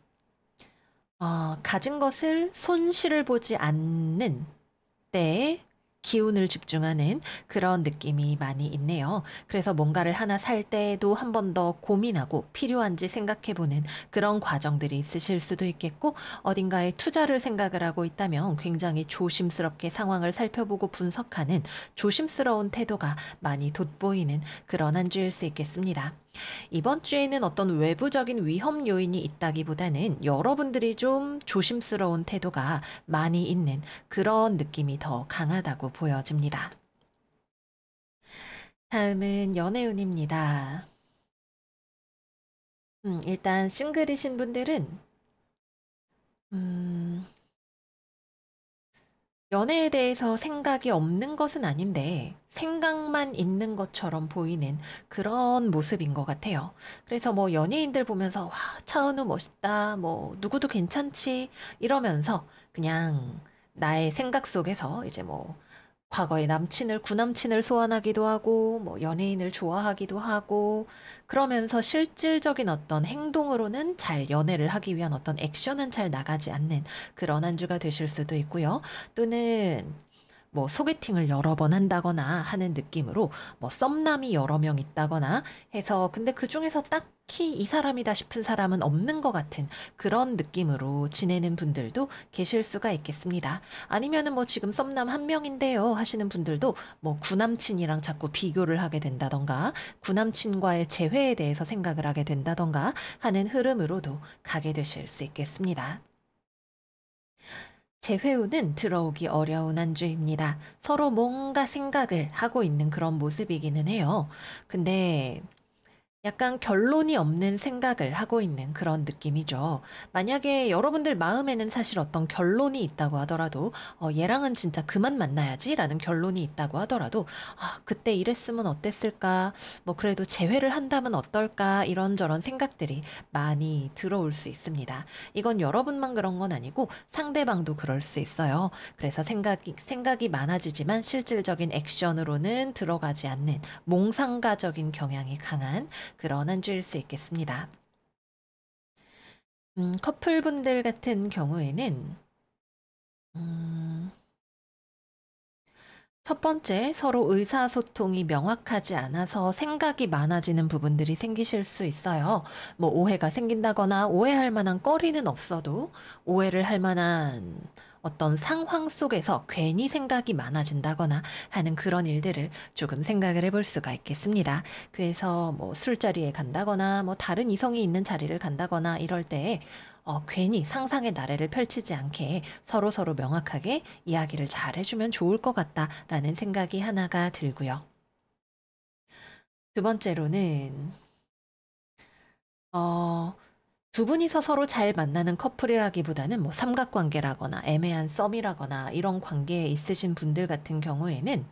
Speaker 1: 가진 것을 손실을 보지 않는 때에 기운을 집중하는 그런 느낌이 많이 있네요. 그래서 뭔가를 하나 살 때에도 한 번 더 고민하고 필요한지 생각해보는 그런 과정들이 있으실 수도 있겠고, 어딘가에 투자를 생각을 하고 있다면 굉장히 조심스럽게 상황을 살펴보고 분석하는 조심스러운 태도가 많이 돋보이는 그런 한 주일 수 있겠습니다. 이번 주에는 어떤 외부적인 위험 요인이 있다기보다는 여러분들이 좀 조심스러운 태도가 많이 있는 그런 느낌이 더 강하다고 보여집니다. 다음은 연애운입니다. 일단 싱글이신 분들은 음, 연애에 대해서 생각이 없는 것은 아닌데 생각만 있는 것처럼 보이는 그런 모습인 것 같아요. 그래서 뭐 연예인들 보면서 와, 차은우 멋있다, 뭐 누구도 괜찮지 이러면서 그냥 나의 생각 속에서 이제 뭐 과거의 남친을, 구남친을 소환하기도 하고, 뭐 연예인을 좋아하기도 하고, 그러면서 실질적인 어떤 행동으로는 잘 연애를 하기 위한 어떤 액션은 잘 나가지 않는 그런 한 주가 되실 수도 있고요. 또는 뭐 소개팅을 여러 번 한다거나 하는 느낌으로 뭐 썸남이 여러 명 있다거나 해서 근데 그중에서 딱히 이 사람이다 싶은 사람은 없는 것 같은 그런 느낌으로 지내는 분들도 계실 수가 있겠습니다. 아니면은 뭐 지금 썸남 한 명인데요 하시는 분들도 뭐 구남친이랑 자꾸 비교를 하게 된다던가 구남친과의 재회에 대해서 생각을 하게 된다던가 하는 흐름으로도 가게 되실 수 있겠습니다. 재회우는 들어오기 어려운 한 주입니다. 서로 뭔가 생각을 하고 있는 그런 모습이기는 해요. 근데 약간 결론이 없는 생각을 하고 있는 그런 느낌이죠. 만약에 여러분들 마음에는 사실 어떤 결론이 있다고 하더라도, 얘랑은 진짜 그만 만나야지라는 결론이 있다고 하더라도, 아, 그때 이랬으면 어땠을까? 뭐 그래도 재회를 한다면 어떨까? 이런저런 생각들이 많이 들어올 수 있습니다. 이건 여러분만 그런 건 아니고 상대방도 그럴 수 있어요. 그래서 생각이 많아지지만 실질적인 액션으로는 들어가지 않는 몽상가적인 경향이 강한 그런 한 주일 수 있겠습니다. 커플분들 같은 경우에는, 음, 첫 번째, 서로 의사소통이 명확하지 않아서 생각이 많아지는 부분들이 생기실 수 있어요. 뭐 오해가 생긴다거나 오해할 만한 거리는 없어도 오해를 할 만한 어떤 상황 속에서 괜히 생각이 많아진다거나 하는 그런 일들을 조금 생각을 해볼 수가 있겠습니다. 그래서 뭐 술자리에 간다거나 뭐 다른 이성이 있는 자리를 간다거나 이럴 때에 괜히 상상의 나래를 펼치지 않게 서로서로 명확하게 이야기를 잘 해주면 좋을 것 같다라는 생각이 하나가 들고요. 두 번째로는, 어, 두 분이서 서로 잘 만나는 커플이라기보다는 뭐 삼각관계라거나 애매한 썸이라거나 이런 관계에 있으신 분들 같은 경우에는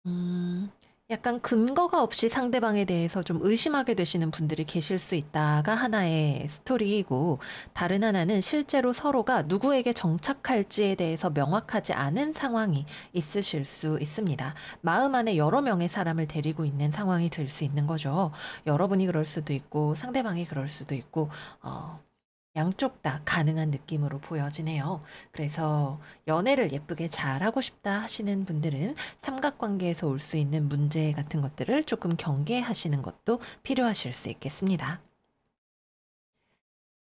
Speaker 1: 음, 약간 근거가 없이 상대방에 대해서 좀 의심하게 되시는 분들이 계실 수 있다가 하나의 스토리이고, 다른 하나는 실제로 서로가 누구에게 정착할지에 대해서 명확하지 않은 상황이 있으실 수 있습니다. 마음 안에 여러 명의 사람을 데리고 있는 상황이 될 수 있는 거죠. 여러분이 그럴 수도 있고, 상대방이 그럴 수도 있고, 어, 양쪽 다 가능한 느낌으로 보여지네요. 그래서 연애를 예쁘게 잘하고 싶다 하시는 분들은 삼각관계에서 올 수 있는 문제 같은 것들을 조금 경계하시는 것도 필요하실 수 있겠습니다.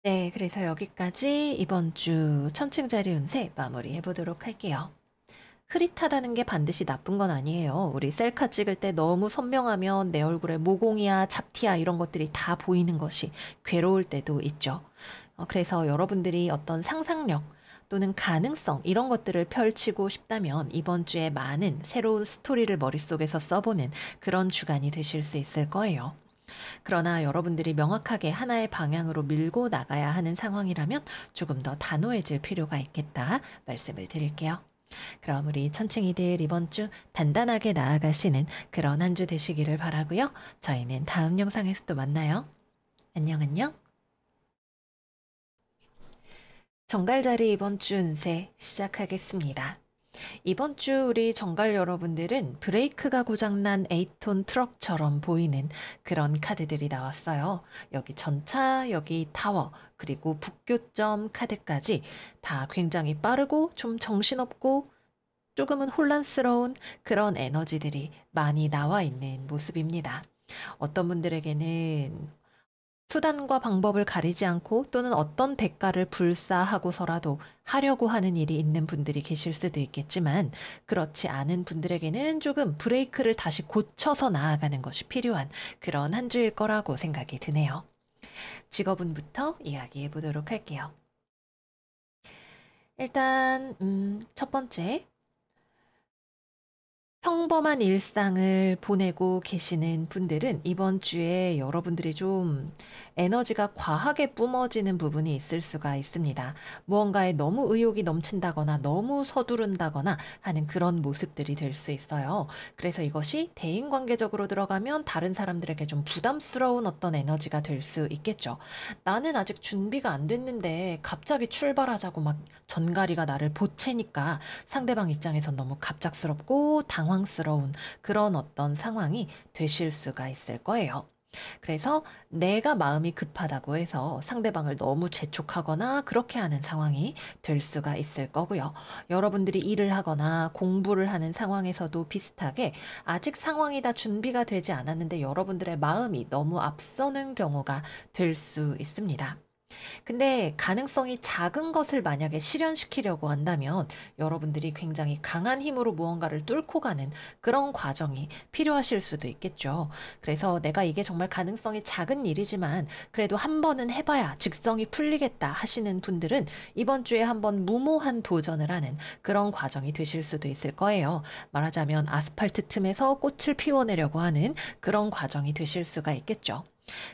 Speaker 1: 네, 그래서 여기까지 이번 주 천칭자리 운세 마무리해 보도록 할게요. 흐릿하다는 게 반드시 나쁜 건 아니에요. 우리 셀카 찍을 때 너무 선명하면 내 얼굴에 모공이야, 잡티야 이런 것들이 다 보이는 것이 괴로울 때도 있죠. 그래서 여러분들이 어떤 상상력 또는 가능성 이런 것들을 펼치고 싶다면 이번 주에 많은 새로운 스토리를 머릿속에서 써보는 그런 주간이 되실 수 있을 거예요. 그러나 여러분들이 명확하게 하나의 방향으로 밀고 나가야 하는 상황이라면 조금 더 단호해질 필요가 있겠다 말씀을 드릴게요. 그럼 우리 천칭이들 이번 주 단단하게 나아가시는 그런 한 주 되시기를 바라고요. 저희는 다음 영상에서 또 만나요. 안녕 안녕. 정갈자리 이번 주 운세 시작하겠습니다. 이번 주 우리 정갈 여러분들은 브레이크가 고장난 8톤 트럭처럼 보이는 그런 카드들이 나왔어요. 여기 전차, 여기 타워, 그리고 북교점 카드까지 다 굉장히 빠르고 좀 정신없고 조금은 혼란스러운 그런 에너지들이 많이 나와 있는 모습입니다. 어떤 분들에게는 수단과 방법을 가리지 않고 또는 어떤 대가를 불사하고서라도 하려고 하는 일이 있는 분들이 계실 수도 있겠지만 그렇지 않은 분들에게는 조금 브레이크를 다시 고쳐서 나아가는 것이 필요한 그런 한 주일 거라고 생각이 드네요. 직업운부터 이야기해 보도록 할게요. 일단 첫 번째 평범한 일상을 보내고 계시는 분들은 이번 주에 여러분들이 좀 에너지가 과하게 뿜어지는 부분이 있을 수가 있습니다. 무언가에 너무 의욕이 넘친다거나 너무 서두른다거나 하는 그런 모습들이 될 수 있어요. 그래서 이것이 대인관계적으로 들어가면 다른 사람들에게 좀 부담스러운 어떤 에너지가 될 수 있겠죠. 나는 아직 준비가 안 됐는데 갑자기 출발하자고 막 전가리가 나를 보채니까 상대방 입장에선 너무 갑작스럽고 당황스러운 그런 어떤 상황이 되실 수가 있을 거예요. 그래서 내가 마음이 급하다고 해서 상대방을 너무 재촉하거나 그렇게 하는 상황이 될 수가 있을 거고요. 여러분들이 일을 하거나 공부를 하는 상황에서도 비슷하게 아직 상황이 다 준비가 되지 않았는데 여러분들의 마음이 너무 앞서는 경우가 될 수 있습니다. 근데 가능성이 작은 것을 만약에 실현시키려고 한다면 여러분들이 굉장히 강한 힘으로 무언가를 뚫고 가는 그런 과정이 필요하실 수도 있겠죠. 그래서 내가 이게 정말 가능성이 작은 일이지만 그래도 한 번은 해봐야 직성이 풀리겠다 하시는 분들은 이번 주에 한번 무모한 도전을 하는 그런 과정이 되실 수도 있을 거예요. 말하자면 아스팔트 틈에서 꽃을 피워내려고 하는 그런 과정이 되실 수가 있겠죠.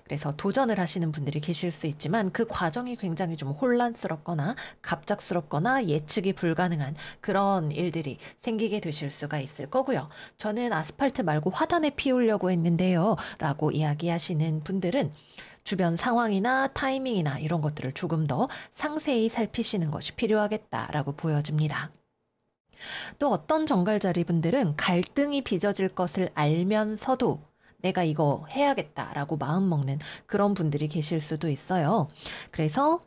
Speaker 1: 그래서 도전을 하시는 분들이 계실 수 있지만 그 과정이 굉장히 좀 혼란스럽거나 갑작스럽거나 예측이 불가능한 그런 일들이 생기게 되실 수가 있을 거고요. 저는 아스팔트 말고 화단에 피우려고 했는데요. 라고 이야기하시는 분들은 주변 상황이나 타이밍이나 이런 것들을 조금 더 상세히 살피시는 것이 필요하겠다라고 보여집니다. 또 어떤 정갈자리 분들은 갈등이 빚어질 것을 알면서도 내가 이거 해야겠다라고 마음먹는 그런 분들이 계실 수도 있어요. 그래서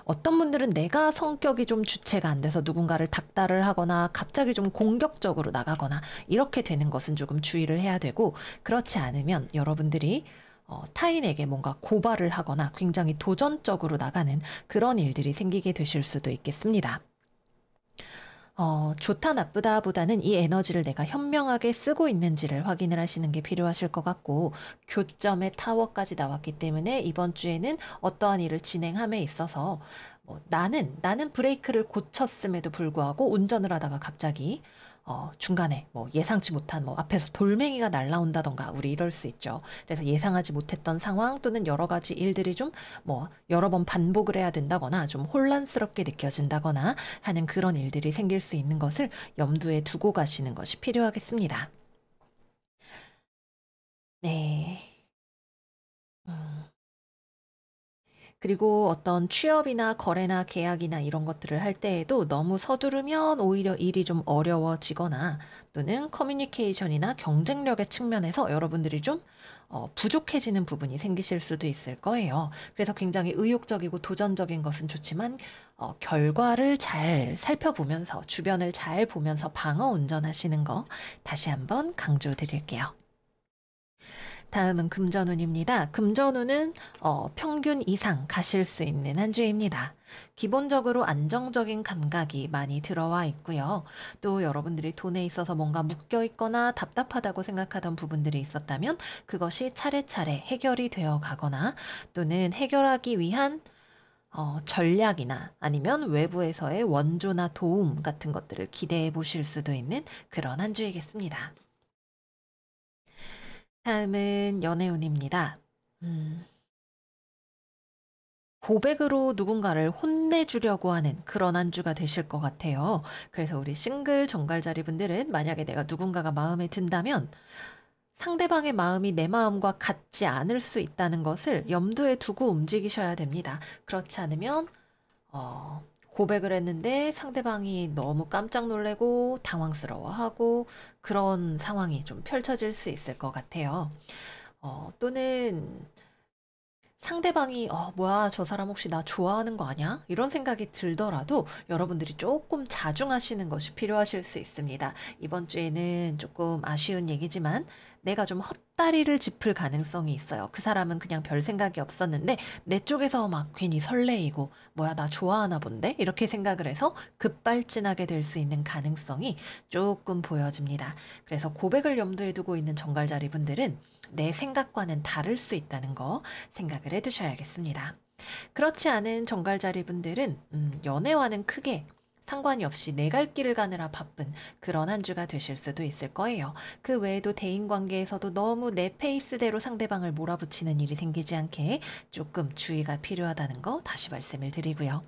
Speaker 1: 어떤 분들은 내가 성격이 좀 주체가 안 돼서 누군가를 닥달을 하거나 갑자기 좀 공격적으로 나가거나 이렇게 되는 것은 조금 주의를 해야 되고 그렇지 않으면 여러분들이 타인에게 뭔가 고발을 하거나 굉장히 도전적으로 나가는 그런 일들이 생기게 되실 수도 있겠습니다. 좋다 나쁘다 보다는 이 에너지를 내가 현명하게 쓰고 있는지를 확인을 하시는 게 필요하실 것 같고, 교점의 타워까지 나왔기 때문에 이번 주에는 어떠한 일을 진행함에 있어서 나는 브레이크를 고쳤음에도 불구하고 운전을 하다가 갑자기 중간에 뭐 예상치 못한 뭐 앞에서 돌멩이가 날라온다던가 우리 이럴 수 있죠. 그래서 예상하지 못했던 상황 또는 여러 가지 일들이 좀 뭐 여러 번 반복을 해야 된다거나 좀 혼란스럽게 느껴진다거나 하는 그런 일들이 생길 수 있는 것을 염두에 두고 가시는 것이 필요하겠습니다. 네. 음. 그리고 어떤 취업이나 거래나 계약이나 이런 것들을 할 때에도 너무 서두르면 오히려 일이 좀 어려워지거나 또는 커뮤니케이션이나 경쟁력의 측면에서 여러분들이 좀 부족해지는 부분이 생기실 수도 있을 거예요. 그래서 굉장히 의욕적이고 도전적인 것은 좋지만 결과를 잘 살펴보면서 주변을 잘 보면서 방어 운전하시는 거 다시 한번 강조드릴게요. 다음은 금전운입니다. 금전운은 평균 이상 가실 수 있는 한 주입니다. 기본적으로 안정적인 감각이 많이 들어와 있고요. 또 여러분들이 돈에 있어서 뭔가 묶여 있거나 답답하다고 생각하던 부분들이 있었다면 그것이 차례차례 해결이 되어 가거나 또는 해결하기 위한 전략이나 아니면 외부에서의 원조나 도움 같은 것들을 기대해 보실 수도 있는 그런 한 주이겠습니다. 다음은 연애운입니다. 음, 고백으로 누군가를 혼내주려고 하는 그런 한 주가 되실 것 같아요. 그래서 우리 싱글 정갈자리 분들은 만약에 내가 누군가가 마음에 든다면 상대방의 마음이 내 마음과 같지 않을 수 있다는 것을 염두에 두고 움직이셔야 됩니다. 그렇지 않으면 고백을 했는데 상대방이 너무 깜짝 놀래고 당황스러워하고 그런 상황이 좀 펼쳐질 수 있을 것 같아요. 또는 상대방이 뭐야, 저 사람 혹시 나 좋아하는 거 아니야? 이런 생각이 들더라도 여러분들이 조금 자중하시는 것이 필요하실 수 있습니다. 이번 주에는 조금 아쉬운 얘기지만 내가 좀 헛다리를 짚을 가능성이 있어요. 그 사람은 그냥 별 생각이 없었는데 내 쪽에서 막 괜히 설레이고 뭐야, 나 좋아하나 본데? 이렇게 생각을 해서 급발진하게 될 수 있는 가능성이 조금 보여집니다. 그래서 고백을 염두에 두고 있는 정갈자리 분들은 내 생각과는 다를 수 있다는 거 생각을 해두셔야겠습니다. 그렇지 않은 정갈자리 분들은 연애와는 크게 상관이 없이 내 갈 길을 가느라 바쁜 그런 한 주가 되실 수도 있을 거예요. 그 외에도 대인관계에서도 너무 내 페이스대로 상대방을 몰아붙이는 일이 생기지 않게 조금 주의가 필요하다는 거 다시 말씀을 드리고요.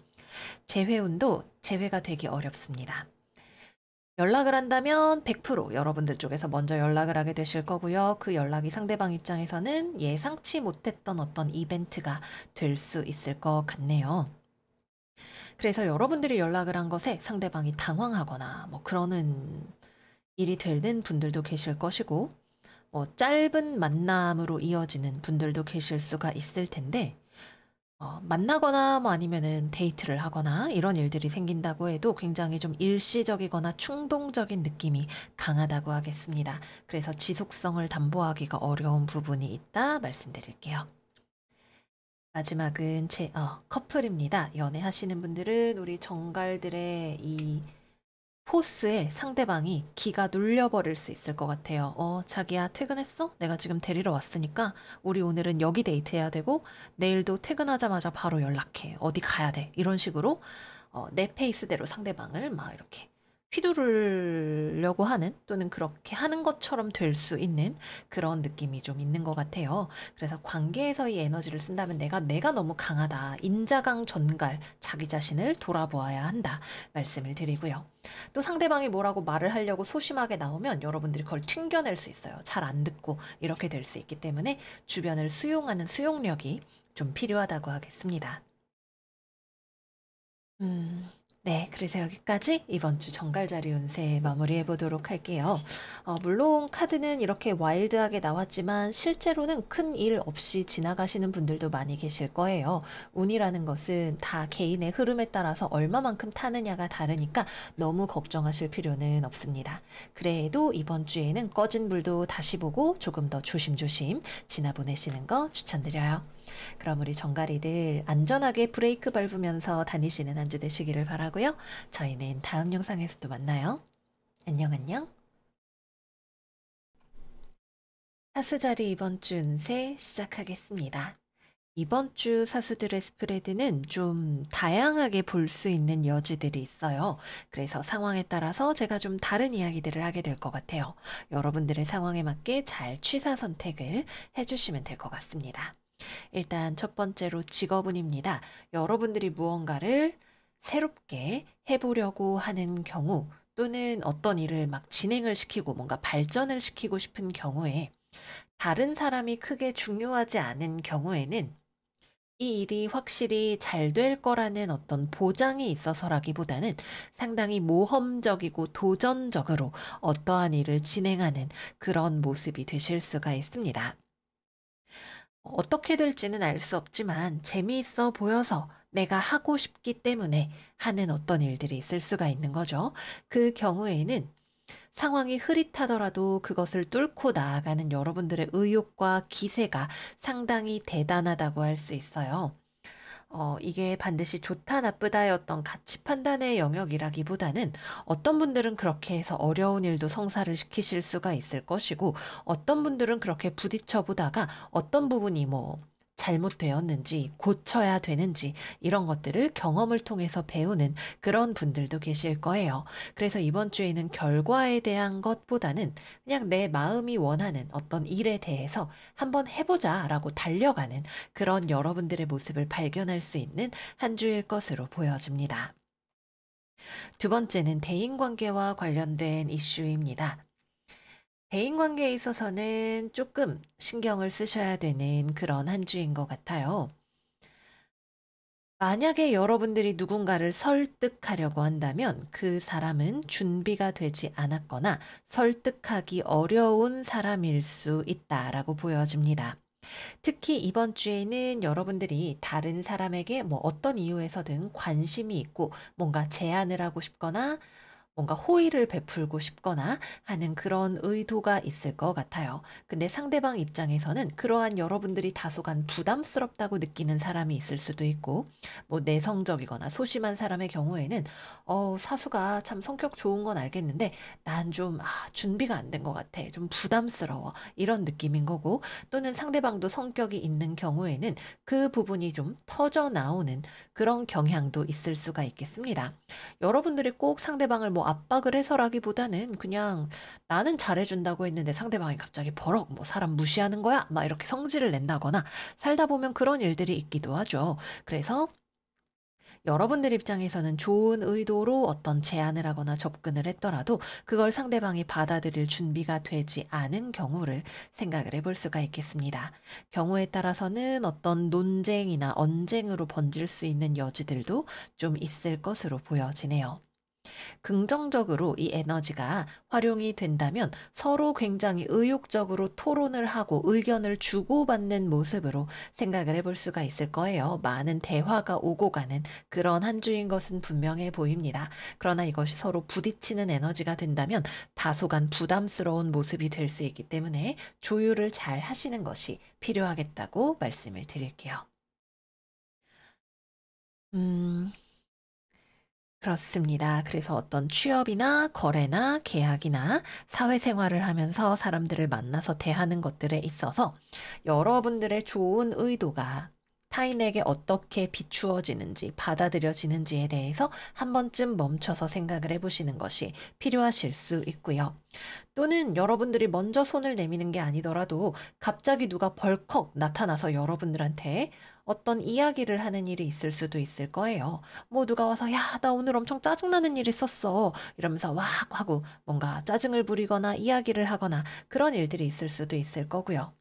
Speaker 1: 재회운도 재회가 되기 어렵습니다. 연락을 한다면 100% 여러분들 쪽에서 먼저 연락을 하게 되실 거고요. 그 연락이 상대방 입장에서는 예상치 못했던 어떤 이벤트가 될 수 있을 것 같네요. 그래서 여러분들이 연락을 한 것에 상대방이 당황하거나 뭐 그러는 일이 되는 분들도 계실 것이고, 짧은 만남으로 이어지는 분들도 계실 수가 있을 텐데, 만나거나 뭐 아니면은 데이트를 하거나 이런 일들이 생긴다고 해도 굉장히 좀 일시적이거나 충동적인 느낌이 강하다고 하겠습니다. 그래서 지속성을 담보하기가 어려운 부분이 있다 말씀드릴게요. 마지막은 커플입니다. 연애하시는 분들은 우리 정갈들의 이 포스에 상대방이 기가 눌려버릴 수 있을 것 같아요. 자기야, 퇴근했어? 내가 지금 데리러 왔으니까 우리 오늘은 여기 데이트해야 되고 내일도 퇴근하자마자 바로 연락해. 어디 가야 돼. 이런 식으로 내 페이스대로 상대방을 막 이렇게 휘두르려고 하는 또는 그렇게 하는 것처럼 될 수 있는 그런 느낌이 좀 있는 것 같아요. 그래서 관계에서의 에너지를 쓴다면 내가 너무 강하다. 인자강 전갈 자기 자신을 돌아보아야 한다 말씀을 드리고요. 또 상대방이 뭐라고 말을 하려고 소심하게 나오면 여러분들이 그걸 튕겨낼 수 있어요. 잘 안 듣고 이렇게 될 수 있기 때문에 주변을 수용하는 수용력이 좀 필요하다고 하겠습니다. 음, 네. 그래서 여기까지 이번 주 정갈자리 운세 마무리해 보도록 할게요. 물론 카드는 이렇게 와일드하게 나왔지만 실제로는 큰 일 없이 지나가시는 분들도 많이 계실 거예요. 운이라는 것은 다 개인의 흐름에 따라서 얼마만큼 타느냐가 다르니까 너무 걱정하실 필요는 없습니다. 그래도 이번 주에는 꺼진 불도 다시 보고 조금 더 조심조심 지나 보내시는 거 추천드려요. 그럼 우리 정가리들 안전하게 브레이크 밟으면서 다니시는 한 주 되시기를 바라고요. 저희는 다음 영상에서도 만나요. 안녕, 안녕. 사수자리 이번 주 운세 시작하겠습니다. 이번 주 사수들의 스프레드는 좀 다양하게 볼 수 있는 여지들이 있어요. 그래서 상황에 따라서 제가 좀 다른 이야기들을 하게 될 것 같아요. 여러분들의 상황에 맞게 잘 취사 선택을 해주시면 될 것 같습니다. 일단 첫 번째로 직업운입니다. 여러분들이 무언가를 새롭게 해보려고 하는 경우 또는 어떤 일을 막 진행을 시키고 뭔가 발전을 시키고 싶은 경우에 다른 사람이 크게 중요하지 않은 경우에는 이 일이 확실히 잘 될 거라는 어떤 보장이 있어서라기보다는 상당히 모험적이고 도전적으로 어떠한 일을 진행하는 그런 모습이 되실 수가 있습니다. 어떻게 될지는 알 수 없지만 재미있어 보여서 내가 하고 싶기 때문에 하는 어떤 일들이 있을 수가 있는 거죠. 그 경우에는 상황이 흐릿하더라도 그것을 뚫고 나아가는 여러분들의 의욕과 기세가 상당히 대단하다고 할 수 있어요. 이게 반드시 좋다, 나쁘다의 어떤 가치 판단의 영역이라기보다는 어떤 분들은 그렇게 해서 어려운 일도 성사를 시키실 수가 있을 것이고, 어떤 분들은 그렇게 부딪혀 보다가 어떤 부분이 뭐 잘못되었는지, 고쳐야 되는지, 이런 것들을 경험을 통해서 배우는 그런 분들도 계실 거예요. 그래서 이번 주에는 결과에 대한 것보다는 그냥 내 마음이 원하는 어떤 일에 대해서 한번 해보자라고 달려가는 그런 여러분들의 모습을 발견할 수 있는 한 주일 것으로 보여집니다. 두 번째는 대인관계와 관련된 이슈입니다. 대인관계에 있어서는 조금 신경을 쓰셔야 되는 그런 한 주인 것 같아요. 만약에 여러분들이 누군가를 설득하려고 한다면 그 사람은 준비가 되지 않았거나 설득하기 어려운 사람일 수 있다라고 보여집니다. 특히 이번 주에는 여러분들이 다른 사람에게 뭐 어떤 이유에서든 관심이 있고 뭔가 제안을 하고 싶거나 뭔가 호의를 베풀고 싶거나 하는 그런 의도가 있을 것 같아요. 근데 상대방 입장에서는 그러한 여러분들이 다소간 부담스럽다고 느끼는 사람이 있을 수도 있고, 뭐 내성적이거나 소심한 사람의 경우에는, 사수가 참 성격 좋은 건 알겠는데, 난 좀, 준비가 안 된 것 같아. 좀 부담스러워. 이런 느낌인 거고, 또는 상대방도 성격이 있는 경우에는 그 부분이 좀 터져 나오는 그런 경향도 있을 수가 있겠습니다. 여러분들이 꼭 상대방을 뭐 압박을 해서라기보다는 그냥 나는 잘해준다고 했는데 상대방이 갑자기 버럭 뭐 사람 무시하는 거야? 막 이렇게 성질을 낸다거나 살다 보면 그런 일들이 있기도 하죠. 그래서 여러분들 입장에서는 좋은 의도로 어떤 제안을 하거나 접근을 했더라도 그걸 상대방이 받아들일 준비가 되지 않은 경우를 생각을 해볼 수가 있겠습니다. 경우에 따라서는 어떤 논쟁이나 언쟁으로 번질 수 있는 여지들도 좀 있을 것으로 보여지네요. 긍정적으로 이 에너지가 활용이 된다면 서로 굉장히 의욕적으로 토론을 하고 의견을 주고받는 모습으로 생각을 해볼 수가 있을 거예요. 많은 대화가 오고 가는 그런 한 주인 것은 분명해 보입니다. 그러나 이것이 서로 부딪히는 에너지가 된다면 다소간 부담스러운 모습이 될 수 있기 때문에 조율을 잘 하시는 것이 필요하겠다고 말씀을 드릴게요. 음, 그렇습니다. 그래서 어떤 취업이나 거래나 계약이나 사회생활을 하면서 사람들을 만나서 대하는 것들에 있어서 여러분들의 좋은 의도가 타인에게 어떻게 비추어지는지, 받아들여지는지에 대해서 한 번쯤 멈춰서 생각을 해보시는 것이 필요하실 수 있고요. 또는 여러분들이 먼저 손을 내미는 게 아니더라도 갑자기 누가 벌컥 나타나서 여러분들한테 어떤 이야기를 하는 일이 있을 수도 있을 거예요. 뭐 누가 와서 야, 나 오늘 엄청 짜증나는 일 있었어. 이러면서 왁 하고 뭔가 짜증을 부리거나 이야기를 하거나 그런 일들이 있을 수도 있을 거고요.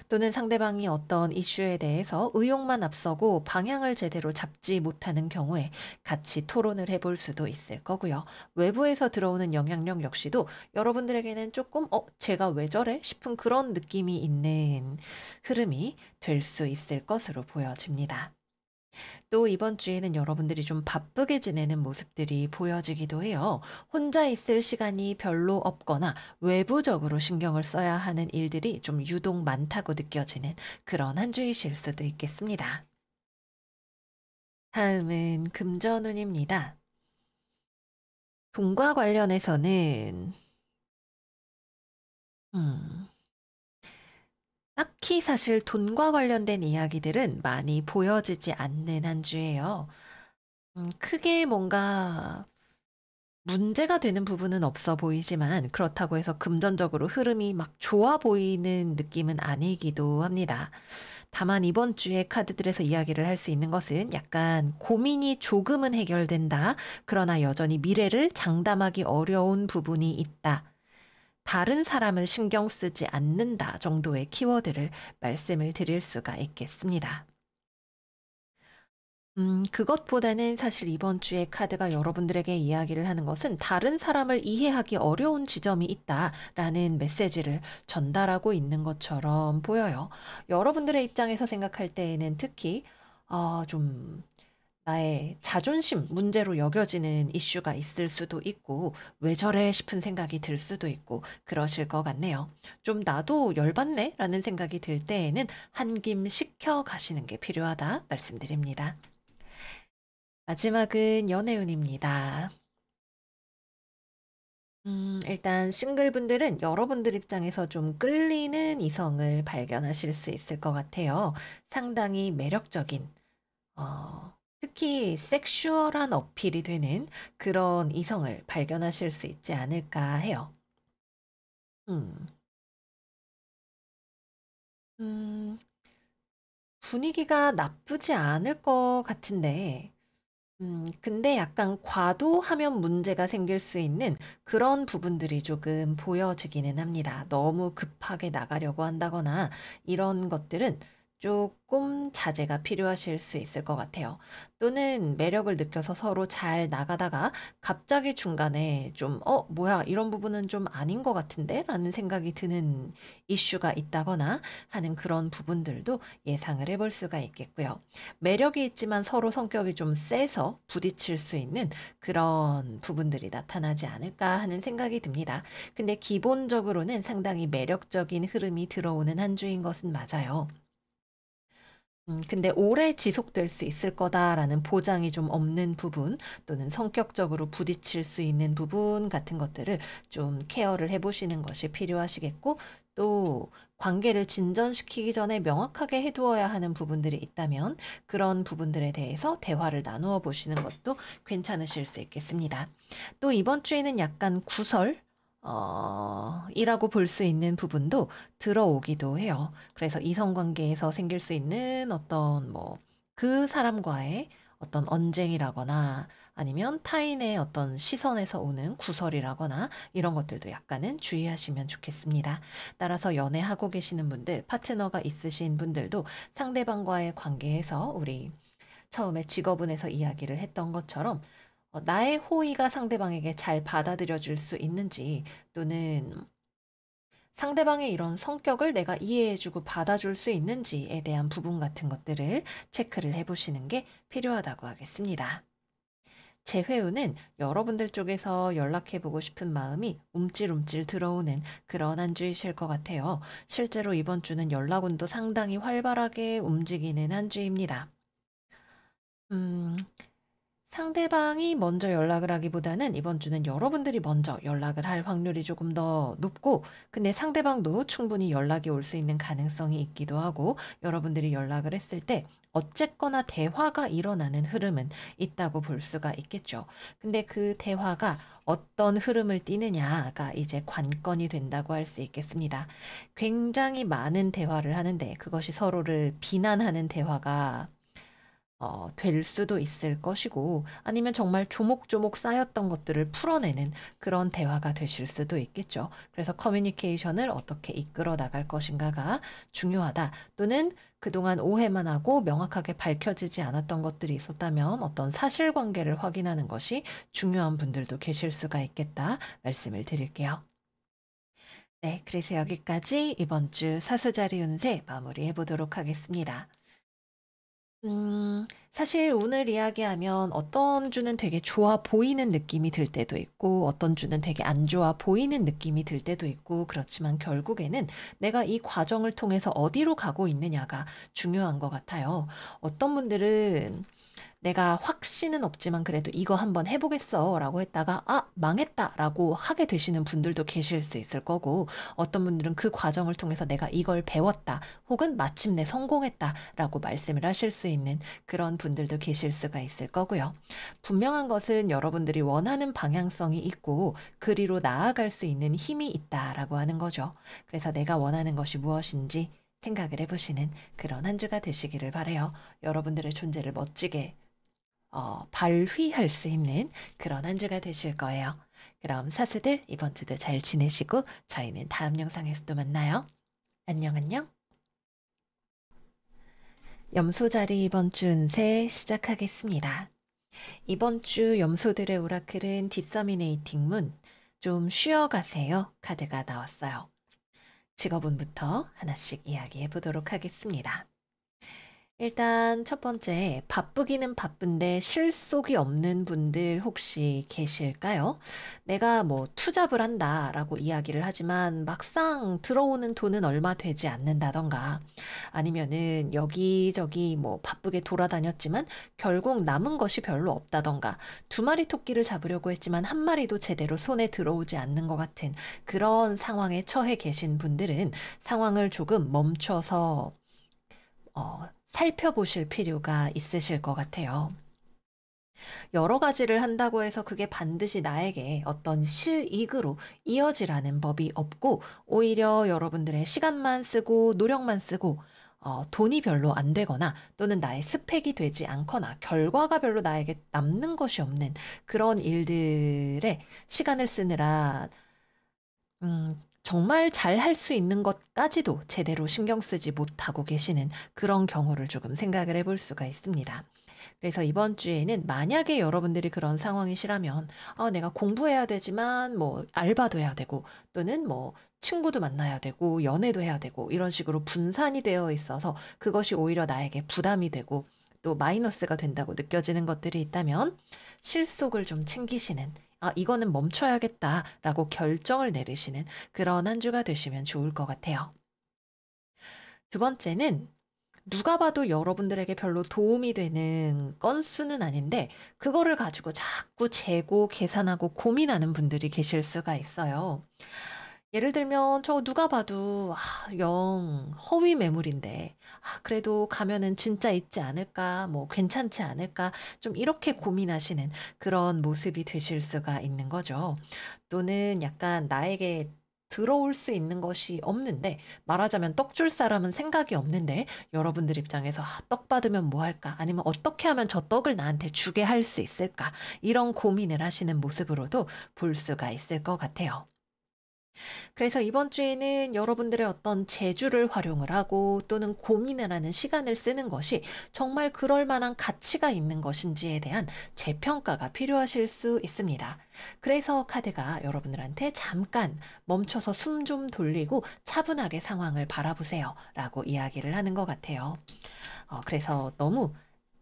Speaker 1: 또는 상대방이 어떤 이슈에 대해서 의욕만 앞서고 방향을 제대로 잡지 못하는 경우에 같이 토론을 해볼 수도 있을 거고요. 외부에서 들어오는 영향력 역시도 여러분들에게는 조금, 제가 왜 저래? 싶은 그런 느낌이 있는 흐름이 될 수 있을 것으로 보여집니다. 또 이번 주에는 여러분들이 좀 바쁘게 지내는 모습들이 보여지기도 해요. 혼자 있을 시간이 별로 없거나 외부적으로 신경을 써야 하는 일들이 좀 유독 많다고 느껴지는 그런 한 주이실 수도 있겠습니다. 다음은 금전운입니다. 돈과 관련해서는 음, 딱히 사실 돈과 관련된 이야기들은 많이 보여지지 않는 한 주예요. 크게 뭔가 문제가 되는 부분은 없어 보이지만 그렇다고 해서 금전적으로 흐름이 막 좋아 보이는 느낌은 아니기도 합니다. 다만 이번 주에 카드들에서 이야기를 할 수 있는 것은 약간 고민이 조금은 해결된다. 그러나 여전히 미래를 장담하기 어려운 부분이 있다. 다른 사람을 신경 쓰지 않는다 정도의 키워드를 말씀을 드릴 수가 있겠습니다. 그것보다는 사실 이번 주에 카드가 여러분들에게 이야기를 하는 것은 다른 사람을 이해하기 어려운 지점이 있다라는 메시지를 전달하고 있는 것처럼 보여요. 여러분들의 입장에서 생각할 때에는 특히 좀 나의 자존심 문제로 여겨지는 이슈가 있을 수도 있고 왜 저래 싶은 생각이 들 수도 있고 그러실 것 같네요. 좀 나도 열받네 라는 생각이 들 때에는 한 김 식혀 가시는 게 필요하다 말씀드립니다. 마지막은 연애운입니다. 일단 싱글분들은 여러분들 입장에서 좀 끌리는 이성을 발견하실 수 있을 것 같아요. 상당히 매력적인, 특히 섹슈얼한 어필이 되는 그런 이성을 발견하실 수 있지 않을까 해요. 음, 음, 분위기가 나쁘지 않을 것 같은데, 근데 약간 과도하면 문제가 생길 수 있는 그런 부분들이 조금 보여지기는 합니다. 너무 급하게 나가려고 한다거나 이런 것들은 조금 자제가 필요하실 수 있을 것 같아요. 또는 매력을 느껴서 서로 잘 나가다가 갑자기 중간에 좀 뭐야, 이런 부분은 좀 아닌 것 같은데? 라는 생각이 드는 이슈가 있다거나 하는 그런 부분들도 예상을 해볼 수가 있겠고요. 매력이 있지만 서로 성격이 좀 세서 부딪힐 수 있는 그런 부분들이 나타나지 않을까 하는 생각이 듭니다. 근데 기본적으로는 상당히 매력적인 흐름이 들어오는 한 주인 것은 맞아요. 근데 오래 지속될 수 있을 거다라는 보장이 좀 없는 부분 또는 성격적으로 부딪힐 수 있는 부분 같은 것들을 좀 케어를 해보시는 것이 필요하시겠고, 또 관계를 진전시키기 전에 명확하게 해두어야 하는 부분들이 있다면 그런 부분들에 대해서 대화를 나누어 보시는 것도 괜찮으실 수 있겠습니다. 또 이번 주에는 약간 구설, 이라고 볼 수 있는 부분도 들어오기도 해요. 그래서 이성관계에서 생길 수 있는 어떤 뭐 그 사람과의 어떤 언쟁이라거나 아니면 타인의 어떤 시선에서 오는 구설이라거나 이런 것들도 약간은 주의하시면 좋겠습니다. 따라서 연애하고 계시는 분들, 파트너가 있으신 분들도 상대방과의 관계에서 우리 처음에 직업운에서 이야기를 했던 것처럼 나의 호의가 상대방에게 잘 받아들여질 수 있는지 또는 상대방의 이런 성격을 내가 이해해주고 받아줄 수 있는지에 대한 부분 같은 것들을 체크를 해보시는 게 필요하다고 하겠습니다. 재회운은 여러분들 쪽에서 연락해보고 싶은 마음이 움찔움찔 들어오는 그런 한 주이실 것 같아요. 실제로 이번 주는 연락운도 상당히 활발하게 움직이는 한 주입니다. 음, 상대방이 먼저 연락을 하기보다는 이번 주는 여러분들이 먼저 연락을 할 확률이 조금 더 높고, 근데 상대방도 충분히 연락이 올 수 있는 가능성이 있기도 하고, 여러분들이 연락을 했을 때 어쨌거나 대화가 일어나는 흐름은 있다고 볼 수가 있겠죠. 근데 그 대화가 어떤 흐름을 띠느냐가 이제 관건이 된다고 할 수 있겠습니다. 굉장히 많은 대화를 하는데 그것이 서로를 비난하는 대화가 될 수도 있을 것이고, 아니면 정말 조목조목 쌓였던 것들을 풀어내는 그런 대화가 되실 수도 있겠죠. 그래서 커뮤니케이션을 어떻게 이끌어 나갈 것인가가 중요하다. 또는 그동안 오해만 하고 명확하게 밝혀지지 않았던 것들이 있었다면 어떤 사실관계를 확인하는 것이 중요한 분들도 계실 수가 있겠다 말씀을 드릴게요. 네, 그래서 여기까지 이번 주 사수자리 운세 마무리해 보도록 하겠습니다. 사실 오늘 이야기하면 어떤 주는 되게 좋아 보이는 느낌이 들 때도 있고, 어떤 주는 되게 안 좋아 보이는 느낌이 들 때도 있고, 그렇지만 결국에는 내가 이 과정을 통해서 어디로 가고 있느냐가 중요한 것 같아요. 어떤 분들은 내가 확신은 없지만 그래도 이거 한번 해보겠어 라고 했다가 망했다 라고 하게 되시는 분들도 계실 수 있을 거고, 어떤 분들은 그 과정을 통해서 내가 이걸 배웠다 혹은 마침내 성공했다 라고 말씀을 하실 수 있는 그런 분들도 계실 수가 있을 거고요. 분명한 것은 여러분들이 원하는 방향성이 있고 그리로 나아갈 수 있는 힘이 있다라고 하는 거죠. 그래서 내가 원하는 것이 무엇인지 생각을 해보시는 그런 한 주가 되시기를 바라요. 여러분들의 존재를 멋지게 발휘할 수 있는 그런 한 주가 되실 거예요. 그럼 사수들 이번 주도 잘 지내시고 저희는 다음 영상에서 또 만나요. 안녕 안녕. 염소자리 이번 주 운세 시작하겠습니다. 이번 주 염소들의 오라클은 디서미네이팅 문, 좀 쉬어가세요 카드가 나왔어요. 직업운부터 하나씩 이야기해 보도록 하겠습니다. 일단 첫 번째, 바쁘기는 바쁜데 실속이 없는 분들 혹시 계실까요? 내가 뭐 투잡을 한다라고 이야기를 하지만 막상 들어오는 돈은 얼마 되지 않는다던가, 아니면은 여기저기 뭐 바쁘게 돌아다녔지만 결국 남은 것이 별로 없다던가, 두 마리 토끼를 잡으려고 했지만 한 마리도 제대로 손에 들어오지 않는 것 같은 그런 상황에 처해 계신 분들은 상황을 조금 멈춰서 살펴보실 필요가 있으실 것 같아요. 여러 가지를 한다고 해서 그게 반드시 나에게 어떤 실익으로 이어지라는 법이 없고, 오히려 여러분들의 시간만 쓰고 노력만 쓰고 돈이 별로 안 되거나 또는 나의 스펙이 되지 않거나 결과가 별로 나에게 남는 것이 없는 그런 일들에 시간을 쓰느라 음, 정말 잘 할 수 있는 것까지도 제대로 신경 쓰지 못하고 계시는 그런 경우를 조금 생각을 해볼 수가 있습니다. 그래서 이번 주에는 만약에 여러분들이 그런 상황이시라면 내가 공부해야 되지만 뭐 알바도 해야 되고 또는 뭐 친구도 만나야 되고 연애도 해야 되고 이런 식으로 분산이 되어 있어서 그것이 오히려 나에게 부담이 되고 또 마이너스가 된다고 느껴지는 것들이 있다면 실속을 좀 챙기시는 이거는 멈춰야겠다라고 결정을 내리시는 그런 한 주가 되시면 좋을 것 같아요. 두 번째는 누가 봐도 여러분들에게 별로 도움이 되는 건수는 아닌데 그거를 가지고 자꾸 재고 계산하고 고민하는 분들이 계실 수가 있어요. 예를 들면 저 누가 봐도 영 허위 매물인데 그래도 가면은 진짜 있지 않을까 뭐 괜찮지 않을까 좀 이렇게 고민하시는 그런 모습이 되실 수가 있는 거죠. 또는 약간 나에게 들어올 수 있는 것이 없는데 말하자면 떡 줄 사람은 생각이 없는데 여러분들 입장에서 떡 받으면 뭐 할까 아니면 어떻게 하면 저 떡을 나한테 주게 할 수 있을까 이런 고민을 하시는 모습으로도 볼 수가 있을 것 같아요. 그래서 이번 주에는 여러분들의 어떤 재주를 활용을 하고 또는 고민을 하는 시간을 쓰는 것이 정말 그럴 만한 가치가 있는 것인지에 대한 재평가가 필요하실 수 있습니다. 그래서 카드가 여러분들한테 잠깐 멈춰서 숨 좀 돌리고 차분하게 상황을 바라보세요 라고 이야기를 하는 것 같아요. 그래서 너무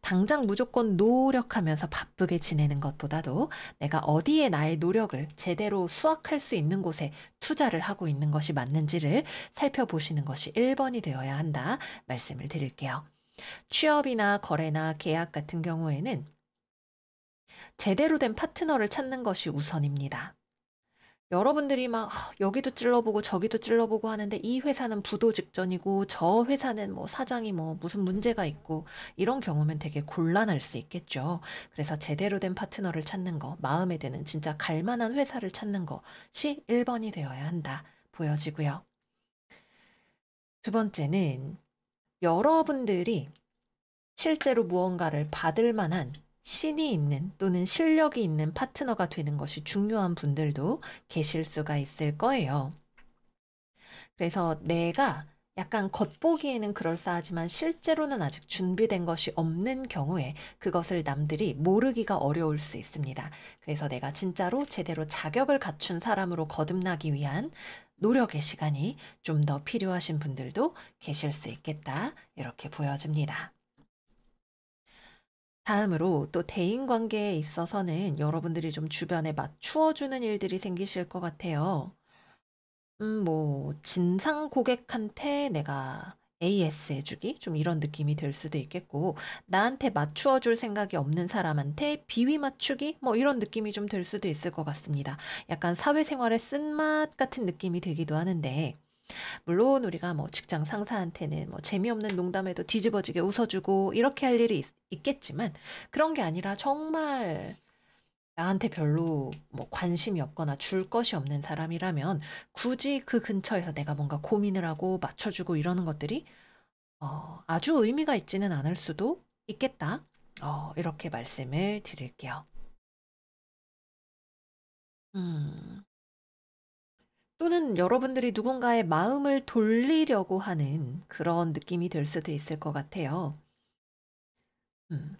Speaker 1: 당장 무조건 노력하면서 바쁘게 지내는 것보다도 내가 어디에 나의 노력을 제대로 수확할 수 있는 곳에 투자를 하고 있는 것이 맞는지를 살펴보시는 것이 1번이 되어야 한다 말씀을 드릴게요. 취업이나 거래나 계약 같은 경우에는 제대로 된 파트너를 찾는 것이 우선입니다. 여러분들이 막 여기도 찔러보고 저기도 찔러보고 하는데 이 회사는 부도 직전이고 저 회사는 뭐 사장이 뭐 무슨 문제가 있고 이런 경우면 되게 곤란할 수 있겠죠. 그래서 제대로 된 파트너를 찾는 거, 마음에 드는 진짜 갈 만한 회사를 찾는 것이 1번이 되어야 한다 보여지고요. 두 번째는 여러분들이 실제로 무언가를 받을 만한 신이 있는 또는 실력이 있는 파트너가 되는 것이 중요한 분들도 계실 수가 있을 거예요. 그래서 내가 약간 겉보기에는 그럴싸하지만 실제로는 아직 준비된 것이 없는 경우에 그것을 남들이 모르기가 어려울 수 있습니다. 그래서 내가 진짜로 제대로 자격을 갖춘 사람으로 거듭나기 위한 노력의 시간이 좀 더 필요하신 분들도 계실 수 있겠다. 이렇게 보여집니다. 다음으로 또 대인 관계에 있어서는 여러분들이 좀 주변에 맞추어주는 일들이 생기실 것 같아요. 뭐, 진상 고객한테 내가 AS 해주기? 좀 이런 느낌이 들 수도 있겠고, 나한테 맞추어줄 생각이 없는 사람한테 비위 맞추기? 뭐 이런 느낌이 좀 들 수도 있을 것 같습니다. 약간 사회생활의 쓴맛 같은 느낌이 들기도 하는데, 물론 우리가 뭐 직장 상사한테는 뭐 재미없는 농담에도 뒤집어지게 웃어주고 이렇게 할 일이 있겠지만 그런 게 아니라 정말 나한테 별로 뭐 관심이 없거나 줄 것이 없는 사람이라면 굳이 그 근처에서 내가 뭔가 고민을 하고 맞춰주고 이러는 것들이 아주 의미가 있지는 않을 수도 있겠다. 이렇게 말씀을 드릴게요. 음. 또는 여러분들이 누군가의 마음을 돌리려고 하는 그런 느낌이 들 수도 있을 것 같아요. 음,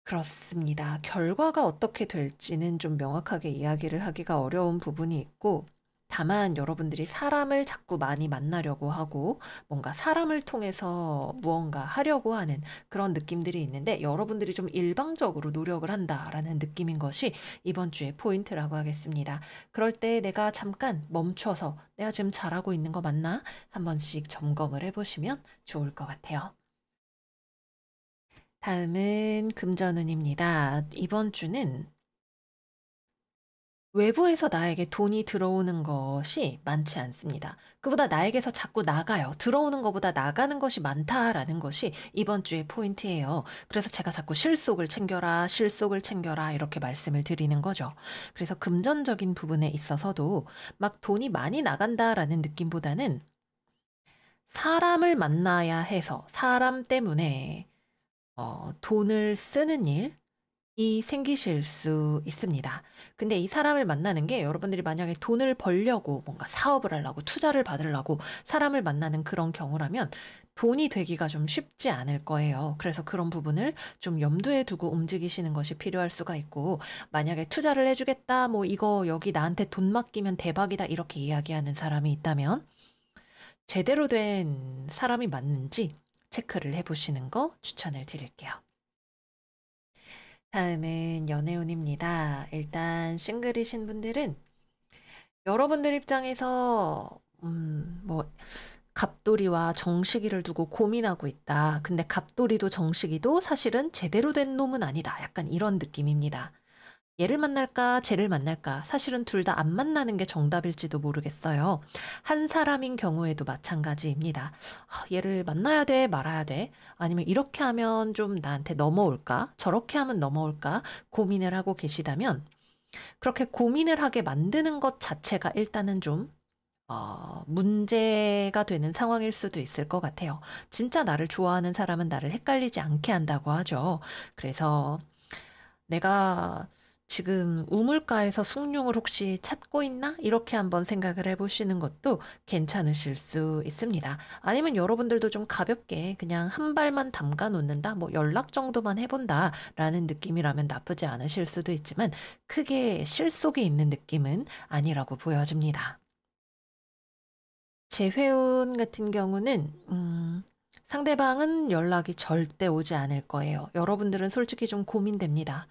Speaker 1: 그렇습니다. 결과가 어떻게 될지는 좀 명확하게 이야기를 하기가 어려운 부분이 있고, 다만 여러분들이 사람을 자꾸 많이 만나려고 하고, 뭔가 사람을 통해서 무언가 하려고 하는 그런 느낌들이 있는데, 여러분들이 좀 일방적으로 노력을 한다라는 느낌인 것이 이번 주의 포인트라고 하겠습니다. 그럴 때 내가 잠깐 멈춰서 내가 지금 잘하고 있는 거 맞나? 한 번씩 점검을 해보시면 좋을 것 같아요. 다음은 금전운입니다. 이번 주는 외부에서 나에게 돈이 들어오는 것이 많지 않습니다. 그보다 나에게서 자꾸 나가요. 들어오는 것보다 나가는 것이 많다라는 것이 이번 주의 포인트예요. 그래서 제가 자꾸 실속을 챙겨라, 실속을 챙겨라 이렇게 말씀을 드리는 거죠. 그래서 금전적인 부분에 있어서도 막 돈이 많이 나간다라는 느낌보다는 사람을 만나야 해서 사람 때문에 돈을 쓰는 일, 생기실 수 있습니다. 근데 이 사람을 만나는 게 여러분들이 만약에 돈을 벌려고 뭔가 사업을 하려고 투자를 받으려고 사람을 만나는 그런 경우라면 돈이 되기가 좀 쉽지 않을 거예요. 그래서 그런 부분을 좀 염두에 두고 움직이시는 것이 필요할 수가 있고, 만약에 투자를 해주겠다, 뭐 이거 여기 나한테 돈 맡기면 대박이다, 이렇게 이야기하는 사람이 있다면 제대로 된 사람이 맞는지 체크를 해보시는 거 추천을 드릴게요. 다음은 연애운입니다. 일단 싱글이신 분들은 여러분들 입장에서 뭐 갑돌이와 정식이를 두고 고민하고 있다. 근데 갑돌이도 정식이도 사실은 제대로 된 놈은 아니다. 약간 이런 느낌입니다. 얘를 만날까, 쟤를 만날까. 사실은 둘 다 안 만나는 게 정답일지도 모르겠어요. 한 사람인 경우에도 마찬가지입니다. 얘를 만나야 돼, 말아야 돼. 아니면 이렇게 하면 좀 나한테 넘어올까? 저렇게 하면 넘어올까? 고민을 하고 계시다면 그렇게 고민을 하게 만드는 것 자체가 일단은 좀 문제가 되는 상황일 수도 있을 것 같아요. 진짜 나를 좋아하는 사람은 나를 헷갈리지 않게 한다고 하죠. 그래서 내가 지금 우물가에서 숭늉을 혹시 찾고 있나? 이렇게 한번 생각을 해보시는 것도 괜찮으실 수 있습니다. 아니면 여러분들도 좀 가볍게 그냥 한 발만 담가 놓는다? 뭐 연락 정도만 해본다? 라는 느낌이라면 나쁘지 않으실 수도 있지만 크게 실속이 있는 느낌은 아니라고 보여집니다. 재회운 같은 경우는 상대방은 연락이 절대 오지 않을 거예요. 여러분들은 솔직히 좀 고민됩니다.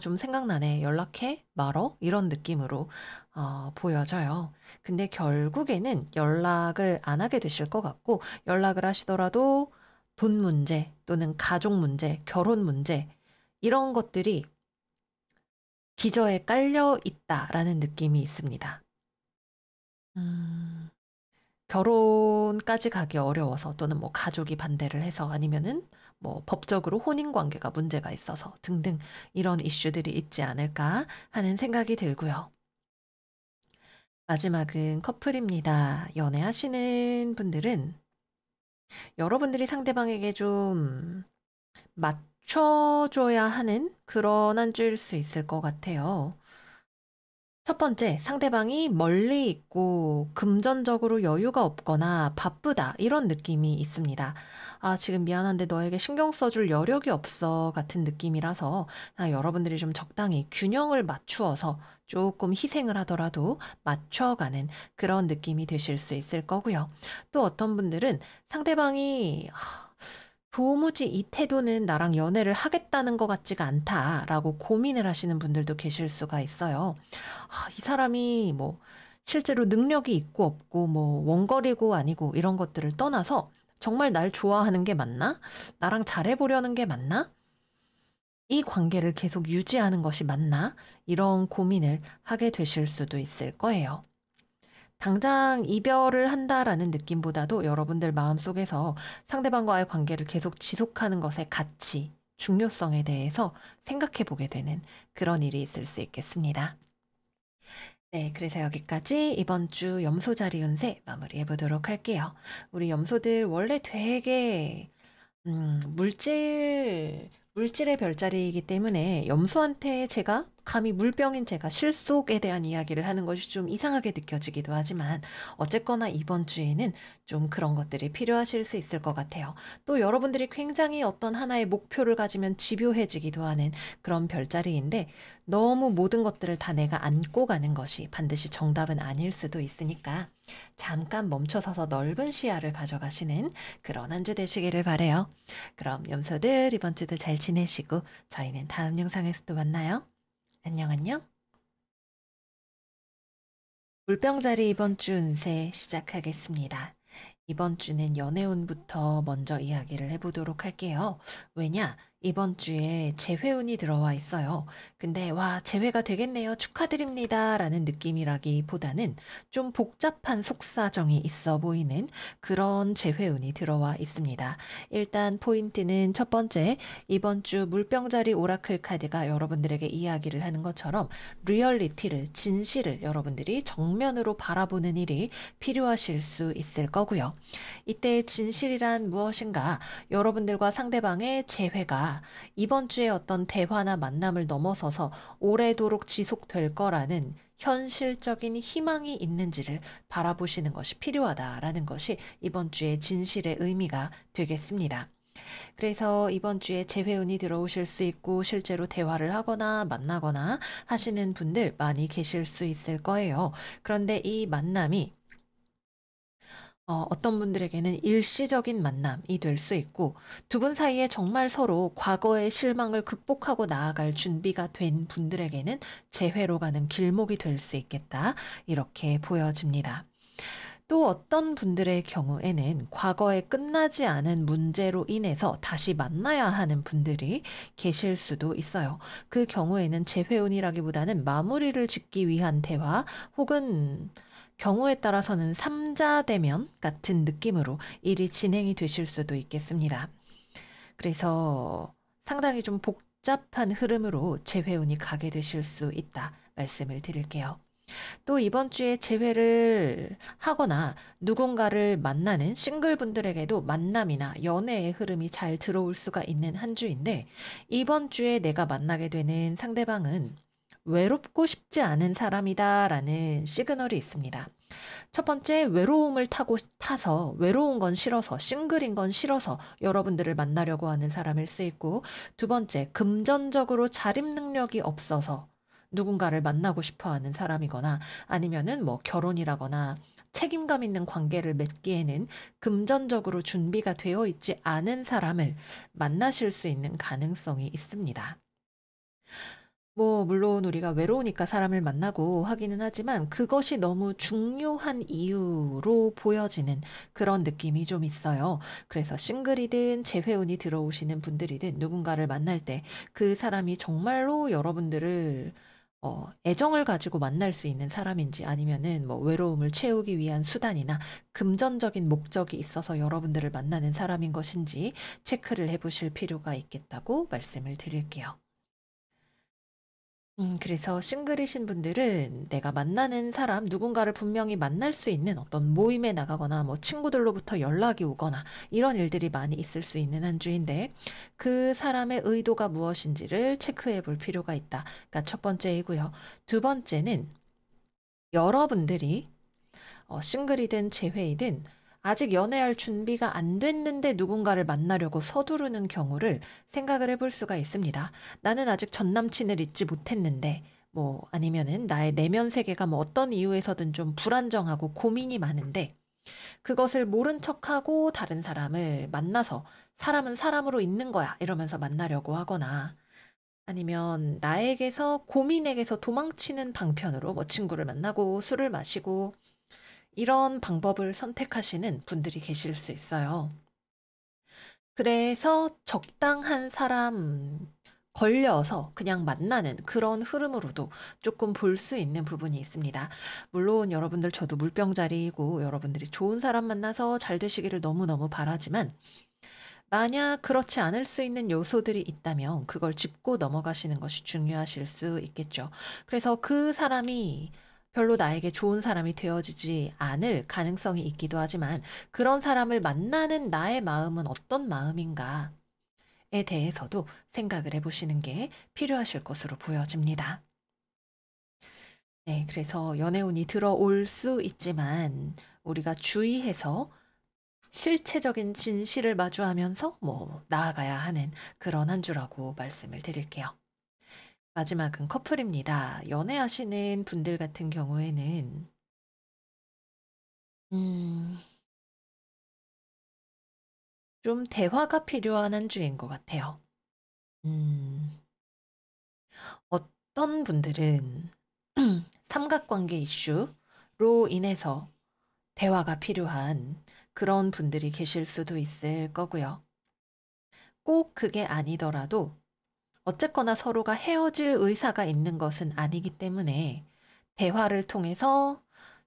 Speaker 1: 좀 생각나네. 연락해? 말어? 이런 느낌으로 보여져요. 근데 결국에는 연락을 안 하게 되실 것 같고, 연락을 하시더라도 돈 문제 또는 가족 문제, 결혼 문제, 이런 것들이 기저에 깔려 있다라는 느낌이 있습니다. 음, 결혼까지 가기 어려워서 또는 뭐 가족이 반대를 해서 아니면은 뭐 법적으로 혼인 관계가 문제가 있어서 등등 이런 이슈들이 있지 않을까 하는 생각이 들고요. 마지막은 커플입니다. 연애하시는 분들은 여러분들이 상대방에게 좀 맞춰줘야 하는 그런 한 주일 수 있을 것 같아요. 첫 번째, 상대방이 멀리 있고 금전적으로 여유가 없거나 바쁘다, 이런 느낌이 있습니다. 지금 미안한데 너에게 신경 써줄 여력이 없어 같은 느낌이라서 여러분들이 좀 적당히 균형을 맞추어서 조금 희생을 하더라도 맞춰가는 그런 느낌이 되실 수 있을 거고요. 또 어떤 분들은 상대방이 도무지 이 태도는 나랑 연애를 하겠다는 것 같지가 않다라고 고민을 하시는 분들도 계실 수가 있어요. 이 사람이 뭐 실제로 능력이 있고 없고 뭐 원거리고 아니고 이런 것들을 떠나서 정말 날 좋아하는 게 맞나? 나랑 잘해보려는 게 맞나? 이 관계를 계속 유지하는 것이 맞나? 이런 고민을 하게 되실 수도 있을 거예요. 당장 이별을 한다라는 느낌보다도 여러분들 마음속에서 상대방과의 관계를 계속 지속하는 것의 가치, 중요성에 대해서 생각해 보게 되는 그런 일이 있을 수 있겠습니다. 네, 그래서 여기까지 이번 주 염소자리 운세 마무리해 보도록 할게요. 우리 염소들 원래 되게 물질의 별자리이기 때문에 염소한테 제가 감히 물병인 제가 실속에 대한 이야기를 하는 것이 좀 이상하게 느껴지기도 하지만 어쨌거나 이번 주에는 좀 그런 것들이 필요하실 수 있을 것 같아요. 또 여러분들이 굉장히 어떤 하나의 목표를 가지면 집요해지기도 하는 그런 별자리인데 너무 모든 것들을 다 내가 안고 가는 것이 반드시 정답은 아닐 수도 있으니까 잠깐 멈춰서서 넓은 시야를 가져가시는 그런 한 주 되시기를 바래요. 그럼 염소들 이번 주도 잘 지내시고 저희는 다음 영상에서 또 만나요. 안녕 안녕. 물병자리 이번 주 운세 시작하겠습니다. 이번 주는 연애운부터 먼저 이야기를 해보도록 할게요. 왜냐? 이번 주에 재회운이 들어와 있어요. 근데 와, 재회가 되겠네요. 축하드립니다. 라는 느낌이라기보다는 좀 복잡한 속사정이 있어 보이는 그런 재회운이 들어와 있습니다. 일단 포인트는 첫 번째, 이번 주 물병자리 오라클 카드가 여러분들에게 이야기를 하는 것처럼 리얼리티를, 진실을 여러분들이 정면으로 바라보는 일이 필요하실 수 있을 거고요. 이때 진실이란 무엇인가? 여러분들과 상대방의 재회가 대화가 이번 주에 어떤 대화나 만남을 넘어서서 오래도록 지속될 거라는 현실적인 희망이 있는지를 바라보시는 것이 필요하다라는 것이 이번 주의 진실의 의미가 되겠습니다. 그래서 이번 주에 재회운이 들어오실 수 있고 실제로 대화를 하거나 만나거나 하시는 분들 많이 계실 수 있을 거예요. 그런데 이 만남이 어떤 분들에게는 일시적인 만남이 될 수 있고 두 분 사이에 정말 서로 과거의 실망을 극복하고 나아갈 준비가 된 분들에게는 재회로 가는 길목이 될 수 있겠다. 이렇게 보여집니다. 또 어떤 분들의 경우에는 과거에 끝나지 않은 문제로 인해서 다시 만나야 하는 분들이 계실 수도 있어요. 그 경우에는 재회운이라기보다는 마무리를 짓기 위한 대화 혹은 경우에 따라서는 삼자 대면 같은 느낌으로 일이 진행이 되실 수도 있겠습니다. 그래서 상당히 좀 복잡한 흐름으로 재회운이 가게 되실 수 있다 말씀을 드릴게요. 또 이번 주에 재회를 하거나 누군가를 만나는 싱글분들에게도 만남이나 연애의 흐름이 잘 들어올 수가 있는 한 주인데 이번 주에 내가 만나게 되는 상대방은 외롭고 싶지 않은 사람이다라는 시그널이 있습니다. 첫 번째, 외로움을 타서 외로운 건 싫어서 싱글인 건 싫어서 여러분들을 만나려고 하는 사람일 수 있고 두 번째, 금전적으로 자립 능력이 없어서 누군가를 만나고 싶어 하는 사람이거나 아니면은 뭐 결혼이라거나 책임감 있는 관계를 맺기에는 금전적으로 준비가 되어 있지 않은 사람을 만나실 수 있는 가능성이 있습니다. 뭐 물론 우리가 외로우니까 사람을 만나고 하기는 하지만 그것이 너무 중요한 이유로 보여지는 그런 느낌이 좀 있어요. 그래서 싱글이든 재회운이 들어오시는 분들이든 누군가를 만날 때 그 사람이 정말로 여러분들을 애정을 가지고 만날 수 있는 사람인지 아니면은 뭐 외로움을 채우기 위한 수단이나 금전적인 목적이 있어서 여러분들을 만나는 사람인 것인지 체크를 해보실 필요가 있겠다고 말씀을 드릴게요. 그래서 싱글이신 분들은 내가 만나는 사람, 누군가를 분명히 만날 수 있는 어떤 모임에 나가거나 뭐 친구들로부터 연락이 오거나 이런 일들이 많이 있을 수 있는 한 주인데 그 사람의 의도가 무엇인지를 체크해 볼 필요가 있다. 그러니까 첫 번째이고요. 두 번째는 여러분들이 싱글이든 재회이든 아직 연애할 준비가 안 됐는데 누군가를 만나려고 서두르는 경우를 생각을 해볼 수가 있습니다. 나는 아직 전 남친을 잊지 못했는데, 뭐, 아니면은 나의 내면 세계가 뭐 어떤 이유에서든 좀 불안정하고 고민이 많은데, 그것을 모른 척하고 다른 사람을 만나서 사람은 사람으로 있는 거야. 이러면서 만나려고 하거나, 아니면 나에게서 고민에게서 도망치는 방편으로 뭐 친구를 만나고 술을 마시고 이런 방법을 선택하시는 분들이 계실 수 있어요. 그래서 적당한 사람 걸려서 그냥 만나는 그런 흐름으로도 조금 볼 수 있는 부분이 있습니다. 물론 여러분들 저도 물병자리이고 여러분들이 좋은 사람 만나서 잘 되시기를 너무너무 바라지만 만약 그렇지 않을 수 있는 요소들이 있다면 그걸 짚고 넘어가시는 것이 중요하실 수 있겠죠. 그래서 그 사람이 별로 나에게 좋은 사람이 되어지지 않을 가능성이 있기도 하지만 그런 사람을 만나는 나의 마음은 어떤 마음인가에 대해서도 생각을 해보시는 게 필요하실 것으로 보여집니다. 네, 그래서 연애운이 들어올 수 있지만 우리가 주의해서 실체적인 진실을 마주하면서 뭐 나아가야 하는 그런 한 주라고 말씀을 드릴게요. 마지막은 커플입니다. 연애하시는 분들 같은 경우에는 음, 좀 대화가 필요한 한 주인 것 같아요. 음, 어떤 분들은 삼각관계 이슈로 인해서 대화가 필요한 그런 분들이 계실 수도 있을 거고요. 꼭 그게 아니더라도 어쨌거나 서로가 헤어질 의사가 있는 것은 아니기 때문에 대화를 통해서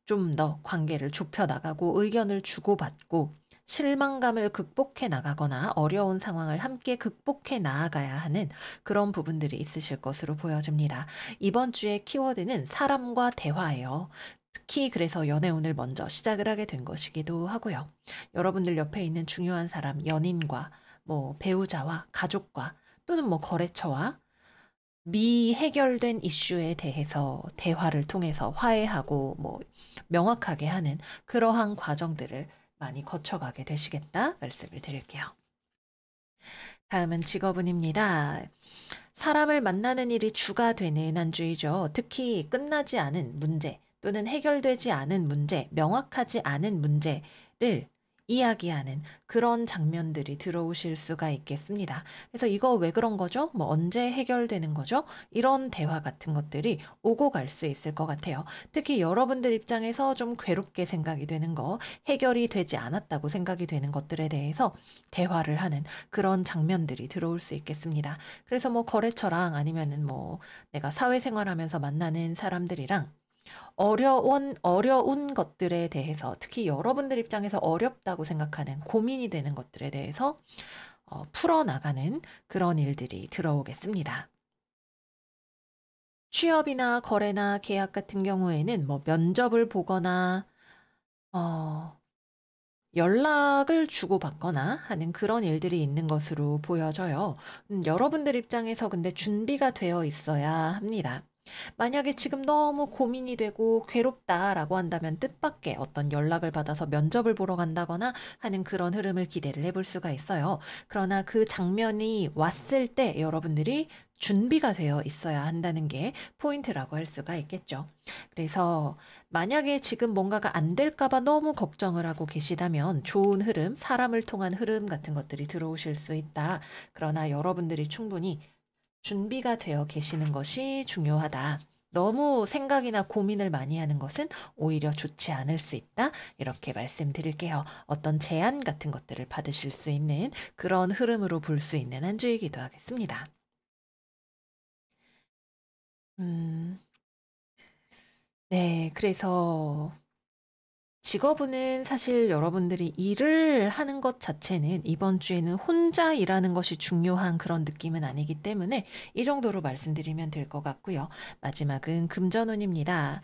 Speaker 1: 좀 더 관계를 좁혀 나가고 의견을 주고받고 실망감을 극복해 나가거나 어려운 상황을 함께 극복해 나아가야 하는 그런 부분들이 있으실 것으로 보여집니다. 이번 주의 키워드는 사람과 대화예요. 특히 그래서 연애운을 먼저 시작을 하게 된 것이기도 하고요. 여러분들 옆에 있는 중요한 사람, 연인과 뭐 배우자와 가족과 또는 뭐 거래처와 미해결된 이슈에 대해서 대화를 통해서 화해하고 뭐 명확하게 하는 그러한 과정들을 많이 거쳐가게 되시겠다 말씀을 드릴게요. 다음은 직업운입니다. 사람을 만나는 일이 주가 되는 한 주이죠. 특히 끝나지 않은 문제 또는 해결되지 않은 문제, 명확하지 않은 문제를 이야기하는 그런 장면들이 들어오실 수가 있겠습니다. 그래서 이거 왜 그런 거죠? 뭐 언제 해결되는 거죠? 이런 대화 같은 것들이 오고 갈 수 있을 것 같아요. 특히 여러분들 입장에서 좀 괴롭게 생각이 되는 거, 해결이 되지 않았다고 생각이 되는 것들에 대해서 대화를 하는 그런 장면들이 들어올 수 있겠습니다. 그래서 뭐 거래처랑 아니면은 뭐 내가 사회생활하면서 만나는 사람들이랑 어려운 것들에 대해서 특히 여러분들 입장에서 어렵다고 생각하는 고민이 되는 것들에 대해서 풀어나가는 그런 일들이 들어오겠습니다. 취업이나 거래나 계약 같은 경우에는 뭐 면접을 보거나 연락을 주고받거나 하는 그런 일들이 있는 것으로 보여져요. 여러분들 입장에서 근데 준비가 되어 있어야 합니다. 만약에 지금 너무 고민이 되고 괴롭다라고 한다면 뜻밖의 어떤 연락을 받아서 면접을 보러 간다거나 하는 그런 흐름을 기대를 해볼 수가 있어요. 그러나 그 장면이 왔을 때 여러분들이 준비가 되어 있어야 한다는 게 포인트라고 할 수가 있겠죠. 그래서 만약에 지금 뭔가가 안 될까 봐 너무 걱정을 하고 계시다면 좋은 흐름, 사람을 통한 흐름 같은 것들이 들어오실 수 있다. 그러나 여러분들이 충분히 준비가 되어 계시는 것이 중요하다. 너무 생각이나 고민을 많이 하는 것은 오히려 좋지 않을 수 있다. 이렇게 말씀드릴게요. 어떤 제안 같은 것들을 받으실 수 있는 그런 흐름으로 볼 수 있는 한 주이기도 하겠습니다. 네, 그래서 직업운은 사실 여러분들이 일을 하는 것 자체는 이번 주에는 혼자 일하는 것이 중요한 그런 느낌은 아니기 때문에 이 정도로 말씀드리면 될 것 같고요. 마지막은 금전운입니다.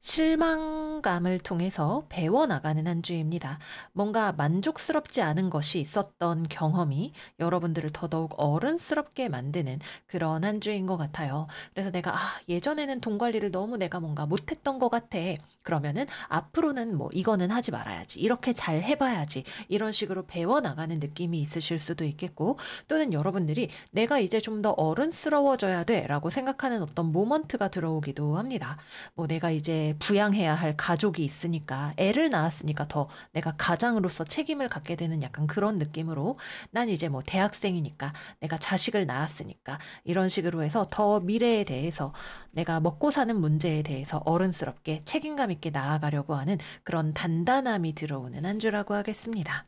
Speaker 1: 실망감을 통해서 배워나가는 한 주입니다. 뭔가 만족스럽지 않은 것이 있었던 경험이 여러분들을 더더욱 어른스럽게 만드는 그런 한 주인 것 같아요. 그래서 내가 예전에는 돈 관리를 너무 내가 뭔가 못했던 것 같아. 그러면은 앞으로는 뭐 이거는 하지 말아야지. 이렇게 잘 해봐야지. 이런 식으로 배워나가는 느낌이 있으실 수도 있겠고 또는 여러분들이 내가 이제 좀 더 어른스러워져야 돼 라고 생각하는 어떤 모먼트가 들어오기도 합니다. 뭐 내가 이제 부양해야 할 가족이 있으니까 애를 낳았으니까 더 내가 가장으로서 책임을 갖게 되는 약간 그런 느낌으로 난 이제 뭐 대학생이니까 내가 자식을 낳았으니까 이런 식으로 해서 더 미래에 대해서 내가 먹고 사는 문제에 대해서 어른스럽게 책임감 있게 나아가려고 하는 그런 단단함이 들어오는 한 주라고 하겠습니다.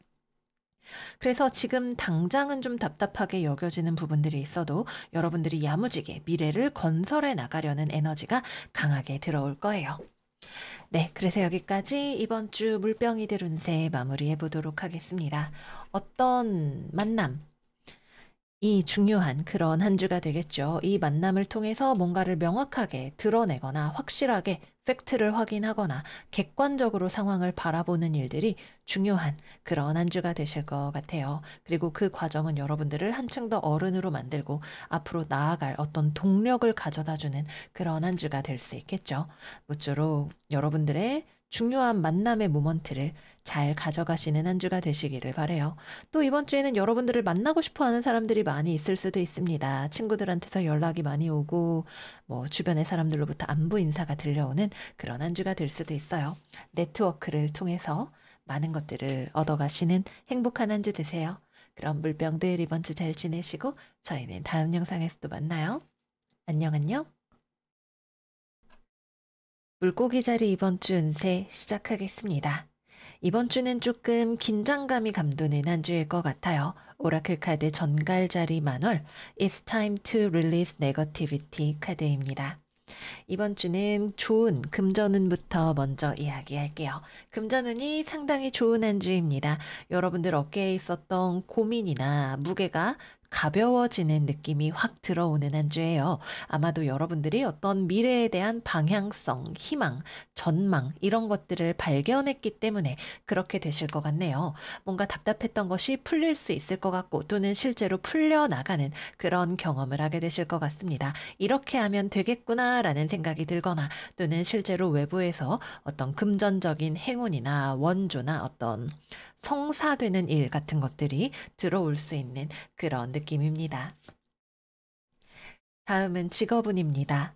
Speaker 1: 그래서 지금 당장은 좀 답답하게 여겨지는 부분들이 있어도 여러분들이 야무지게 미래를 건설해 나가려는 에너지가 강하게 들어올 거예요. 네, 그래서 여기까지 이번 주 물병이들 운세 마무리해 보도록 하겠습니다. 어떤 만남, 이 중요한 그런 한 주가 되겠죠. 이 만남을 통해서 뭔가를 명확하게 드러내거나 확실하게 팩트를 확인하거나 객관적으로 상황을 바라보는 일들이 중요한 그런 한 주가 되실 것 같아요. 그리고 그 과정은 여러분들을 한층 더 어른으로 만들고 앞으로 나아갈 어떤 동력을 가져다주는 그런 한 주가 될 수 있겠죠. 모쪼록 여러분들의 중요한 만남의 모먼트를 잘 가져가시는 한 주가 되시기를 바라요. 또 이번 주에는 여러분들을 만나고 싶어 하는 사람들이 많이 있을 수도 있습니다. 친구들한테서 연락이 많이 오고 뭐 주변의 사람들로부터 안부 인사가 들려오는 그런 한 주가 될 수도 있어요. 네트워크를 통해서 많은 것들을 얻어가시는 행복한 한 주 되세요. 그럼 물병들 이번 주 잘 지내시고 저희는 다음 영상에서 또 만나요. 안녕 안녕. 물고기 자리 이번 주 운세 시작하겠습니다. 이번 주는 조금 긴장감이 감도는 한 주일 것 같아요. 오라클 카드 전갈자리 만월 It's time to release negativity 카드입니다. 이번 주는 좋은 금전운부터 먼저 이야기할게요. 금전운이 상당히 좋은 한 주입니다. 여러분들 어깨에 있었던 고민이나 무게가 가벼워지는 느낌이 확 들어오는 한 주예요. 아마도 여러분들이 어떤 미래에 대한 방향성, 희망, 전망 이런 것들을 발견했기 때문에 그렇게 되실 것 같네요. 뭔가 답답했던 것이 풀릴 수 있을 것 같고 또는 실제로 풀려나가는 그런 경험을 하게 되실 것 같습니다. 이렇게 하면 되겠구나라는 생각이 들거나 또는 실제로 외부에서 어떤 금전적인 행운이나 원조나 어떤 성사되는 일 같은 것들이 들어올 수 있는 그런 느낌입니다. 다음은 직업운입니다.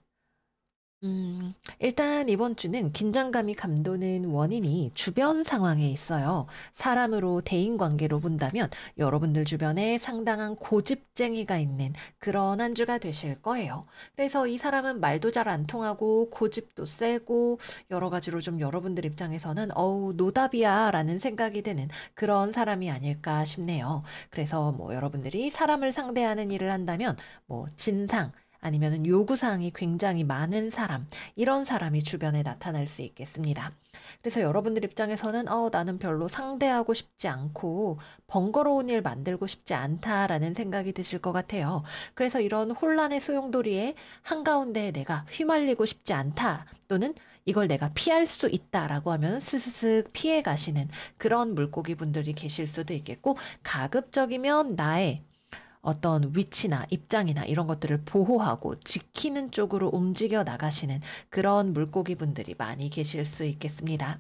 Speaker 1: 일단 이번 주는 긴장감이 감도는 원인이 주변 상황에 있어요. 사람으로 대인 관계로 본다면 여러분들 주변에 상당한 고집쟁이가 있는 그런 한 주가 되실 거예요. 그래서 이 사람은 말도 잘 안 통하고 고집도 세고 여러 가지로 좀 여러분들 입장에서는 어우, 노답이야 라는 생각이 드는 그런 사람이 아닐까 싶네요. 그래서 뭐 여러분들이 사람을 상대하는 일을 한다면 뭐 진상, 아니면은 요구사항이 굉장히 많은 사람, 이런 사람이 주변에 나타날 수 있겠습니다. 그래서 여러분들 입장에서는 나는 별로 상대하고 싶지 않고 번거로운 일 만들고 싶지 않다라는 생각이 드실 것 같아요. 그래서 이런 혼란의 소용돌이에 한가운데 내가 휘말리고 싶지 않다 또는 이걸 내가 피할 수 있다라고 하면 스스슥 피해 가시는 그런 물고기 분들이 계실 수도 있겠고 가급적이면 나의 어떤 위치나 입장이나 이런 것들을 보호하고 지키는 쪽으로 움직여 나가시는 그런 물고기 분들이 많이 계실 수 있겠습니다.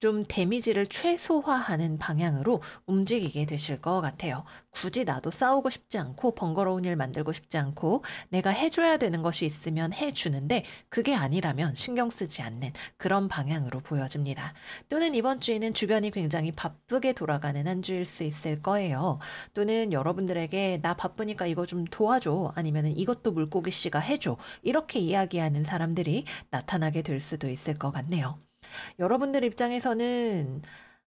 Speaker 1: 좀 데미지를 최소화하는 방향으로 움직이게 되실 것 같아요. 굳이 나도 싸우고 싶지 않고 번거로운 일 만들고 싶지 않고 내가 해줘야 되는 것이 있으면 해주는데 그게 아니라면 신경 쓰지 않는 그런 방향으로 보여집니다. 또는 이번 주에는 주변이 굉장히 바쁘게 돌아가는 한 주일 수 있을 거예요. 또는 여러분들에게 나 바쁘니까 이거 좀 도와줘 아니면 이것도 물고기 씨가 해줘 이렇게 이야기하는 사람들이 나타나게 될 수도 있을 것 같네요. 여러분들 입장에서는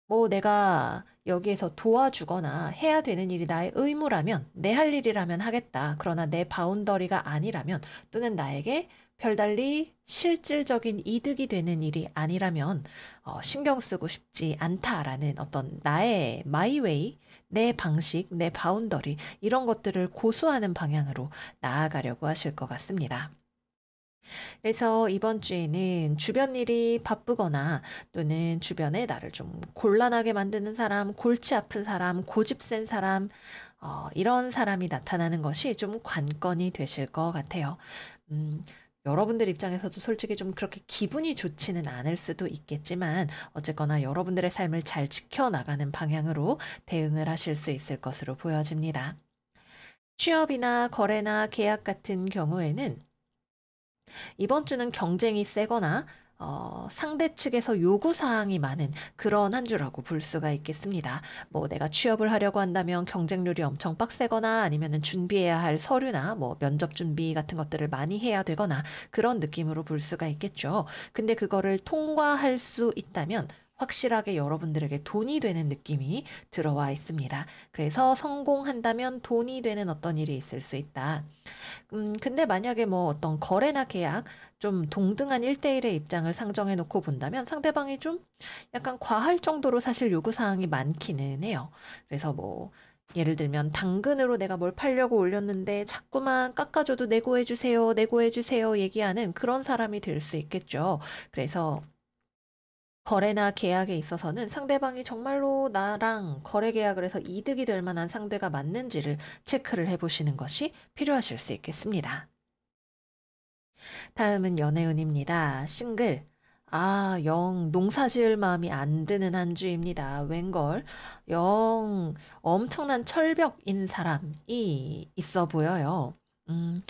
Speaker 1: 뭐 내가 여기에서 도와주거나 해야 되는 일이 나의 의무라면 내 할 일이라면 하겠다. 그러나 내 바운더리가 아니라면 또는 나에게 별달리 실질적인 이득이 되는 일이 아니라면 신경 쓰고 싶지 않다라는 어떤 나의 마이 웨이, 내 방식, 내 바운더리 이런 것들을 고수하는 방향으로 나아가려고 하실 것 같습니다. 그래서 이번 주에는 주변 일이 바쁘거나 또는 주변에 나를 좀 곤란하게 만드는 사람, 골치 아픈 사람, 고집 센 사람, 이런 사람이 나타나는 것이 좀 관건이 되실 것 같아요. 음, 여러분들 입장에서도 솔직히 좀 그렇게 기분이 좋지는 않을 수도 있겠지만, 어쨌거나 여러분들의 삶을 잘 지켜나가는 방향으로 대응을 하실 수 있을 것으로 보여집니다. 취업이나 거래나 계약 같은 경우에는 이번 주는 경쟁이 세거나 상대 측에서 요구사항이 많은 그런 한 주라고 볼 수가 있겠습니다. 뭐 내가 취업을 하려고 한다면 경쟁률이 엄청 빡세거나 아니면은 준비해야 할 서류나 뭐 면접 준비 같은 것들을 많이 해야 되거나 그런 느낌으로 볼 수가 있겠죠. 근데 그거를 통과할 수 있다면 확실하게 여러분들에게 돈이 되는 느낌이 들어와 있습니다. 그래서 성공한다면 돈이 되는 어떤 일이 있을 수 있다. 근데 만약에 뭐 어떤 거래나 계약, 좀 동등한 1대1의 입장을 상정해 놓고 본다면 상대방이 좀 약간 과할 정도로 사실 요구사항이 많기는 해요. 그래서 뭐, 예를 들면 당근으로 내가 뭘 팔려고 올렸는데 자꾸만 깎아줘도 내고해주세요, 내고해주세요 얘기하는 그런 사람이 될 수 있겠죠. 그래서 거래나 계약에 있어서는 상대방이 정말로 나랑 거래 계약을 해서 이득이 될 만한 상대가 맞는지를 체크를 해보시는 것이 필요하실 수 있겠습니다. 다음은 연애운입니다. 싱글. 영 농사 지을 마음이 안 드는 한 주입니다. 웬걸? 영 엄청난 철벽인 사람이 있어 보여요. 음,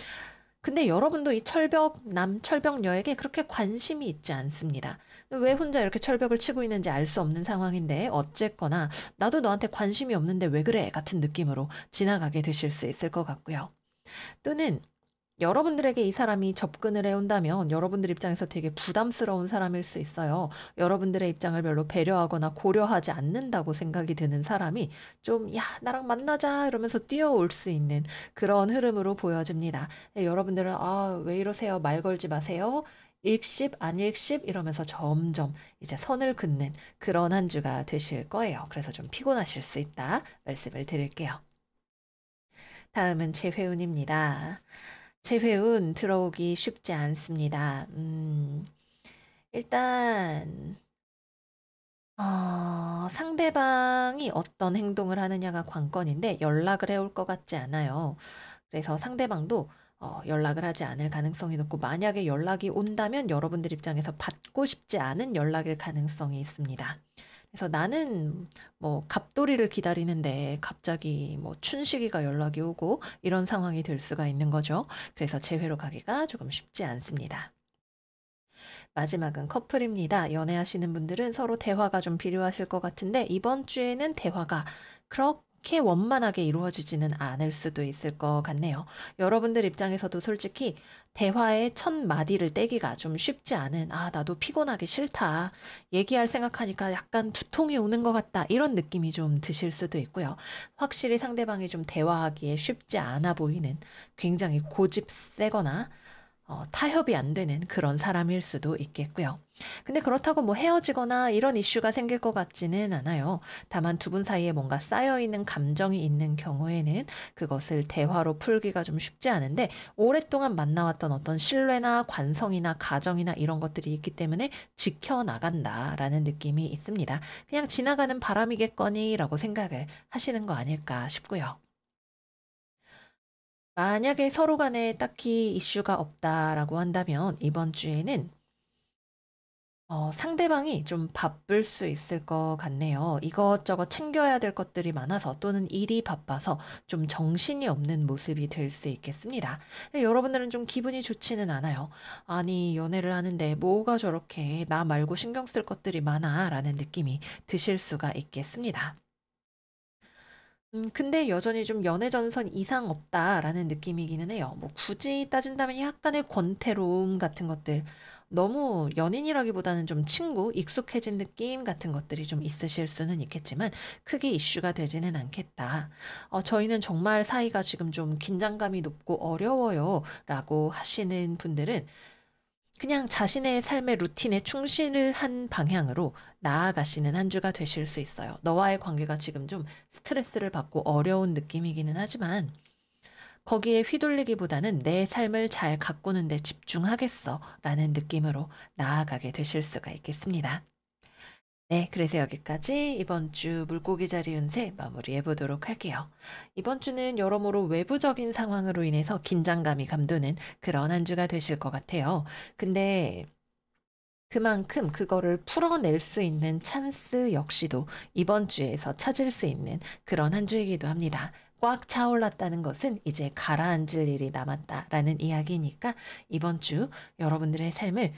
Speaker 1: 근데 여러분도 이 철벽녀에게 그렇게 관심이 있지 않습니다. 왜 혼자 이렇게 철벽을 치고 있는지 알 수 없는 상황인데, 어쨌거나, 나도 너한테 관심이 없는데 왜 그래? 같은 느낌으로 지나가게 되실 수 있을 것 같고요. 또는 여러분들에게 이 사람이 접근을 해온다면 여러분들 입장에서 되게 부담스러운 사람일 수 있어요. 여러분들의 입장을 별로 배려하거나 고려하지 않는다고 생각이 드는 사람이 좀, 야, 나랑 만나자 이러면서 뛰어올 수 있는 그런 흐름으로 보여집니다. 여러분들은, 왜 이러세요? 말 걸지 마세요. 일십, 안일십 이러면서 점점 이제 선을 긋는 그런 한 주가 되실 거예요. 그래서 좀 피곤하실 수 있다 말씀을 드릴게요. 다음은 재회운입니다. 재회운 들어오기 쉽지 않습니다. 일단 상대방이 어떤 행동을 하느냐가 관건인데 연락을 해올 것 같지 않아요. 그래서 상대방도 연락을 하지 않을 가능성이 높고 만약에 연락이 온다면 여러분들 입장에서 받고 싶지 않은 연락일 가능성이 있습니다. 그래서 나는 뭐 갑돌이를 기다리는데 갑자기 뭐 춘식이가 연락이 오고 이런 상황이 될 수가 있는 거죠. 그래서 재회로 가기가 조금 쉽지 않습니다. 마지막은 커플입니다. 연애하시는 분들은 서로 대화가 좀 필요하실 것 같은데 이번 주에는 대화가 그렇게 원만하게 이루어지지는 않을 수도 있을 것 같네요. 여러분들 입장에서도 솔직히 대화의 첫 마디를 떼기가 좀 쉽지 않은 나도 피곤하기 싫다. 얘기할 생각하니까 약간 두통이 오는 것 같다. 이런 느낌이 좀 드실 수도 있고요. 확실히 상대방이 좀 대화하기에 쉽지 않아 보이는 굉장히 고집 세거나 타협이 안 되는 그런 사람일 수도 있겠고요. 근데 그렇다고 뭐 헤어지거나 이런 이슈가 생길 것 같지는 않아요. 다만 두 분 사이에 뭔가 쌓여있는 감정이 있는 경우에는 그것을 대화로 풀기가 좀 쉽지 않은데 오랫동안 만나왔던 어떤 신뢰나 관성이나 가정이나 이런 것들이 있기 때문에 지켜나간다라는 느낌이 있습니다. 그냥 지나가는 바람이겠거니라고 생각을 하시는 거 아닐까 싶고요. 만약에 서로 간에 딱히 이슈가 없다라고 한다면 이번 주에는 상대방이 좀 바쁠 수 있을 것 같네요. 이것저것 챙겨야 될 것들이 많아서 또는 일이 바빠서 좀 정신이 없는 모습이 될 수 있겠습니다. 여러분들은 좀 기분이 좋지는 않아요. 아니, 연애를 하는데 뭐가 저렇게 나 말고 신경 쓸 것들이 많아 라는 느낌이 드실 수가 있겠습니다. 근데 여전히 좀 연애 전선 이상 없다라는 느낌이기는 해요. 뭐 굳이 따진다면 약간의 권태로움 같은 것들, 너무 연인이라기보다는 좀 친구, 익숙해진 느낌 같은 것들이 좀 있으실 수는 있겠지만 크게 이슈가 되지는 않겠다. 저희는 정말 사이가 지금 좀 긴장감이 높고 어려워요 라고 하시는 분들은 그냥 자신의 삶의 루틴에 충실을 한 방향으로 나아가시는 한 주가 되실 수 있어요. 너와의 관계가 지금 좀 스트레스를 받고 어려운 느낌이기는 하지만 거기에 휘둘리기보다는 내 삶을 잘 가꾸는 데 집중하겠어 라는 느낌으로 나아가게 되실 수가 있겠습니다. 네, 그래서 여기까지 이번 주 물고기 자리 운세 마무리해 보도록 할게요. 이번 주는 여러모로 외부적인 상황으로 인해서 긴장감이 감도는 그런 한 주가 되실 것 같아요. 근데 그만큼 그거를 풀어낼 수 있는 찬스 역시도 이번 주에서 찾을 수 있는 그런 한 주이기도 합니다. 꽉 차올랐다는 것은 이제 가라앉을 일이 남았다라는 이야기니까 이번 주 여러분들의 삶을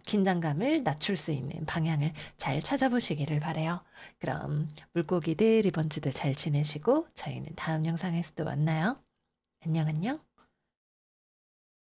Speaker 1: 긴장감을 낮출 수 있는 방향을 잘 찾아보시기를 바래요. 그럼 물고기들 이번 주도 잘 지내시고 저희는 다음 영상에서 또 만나요. 안녕 안녕.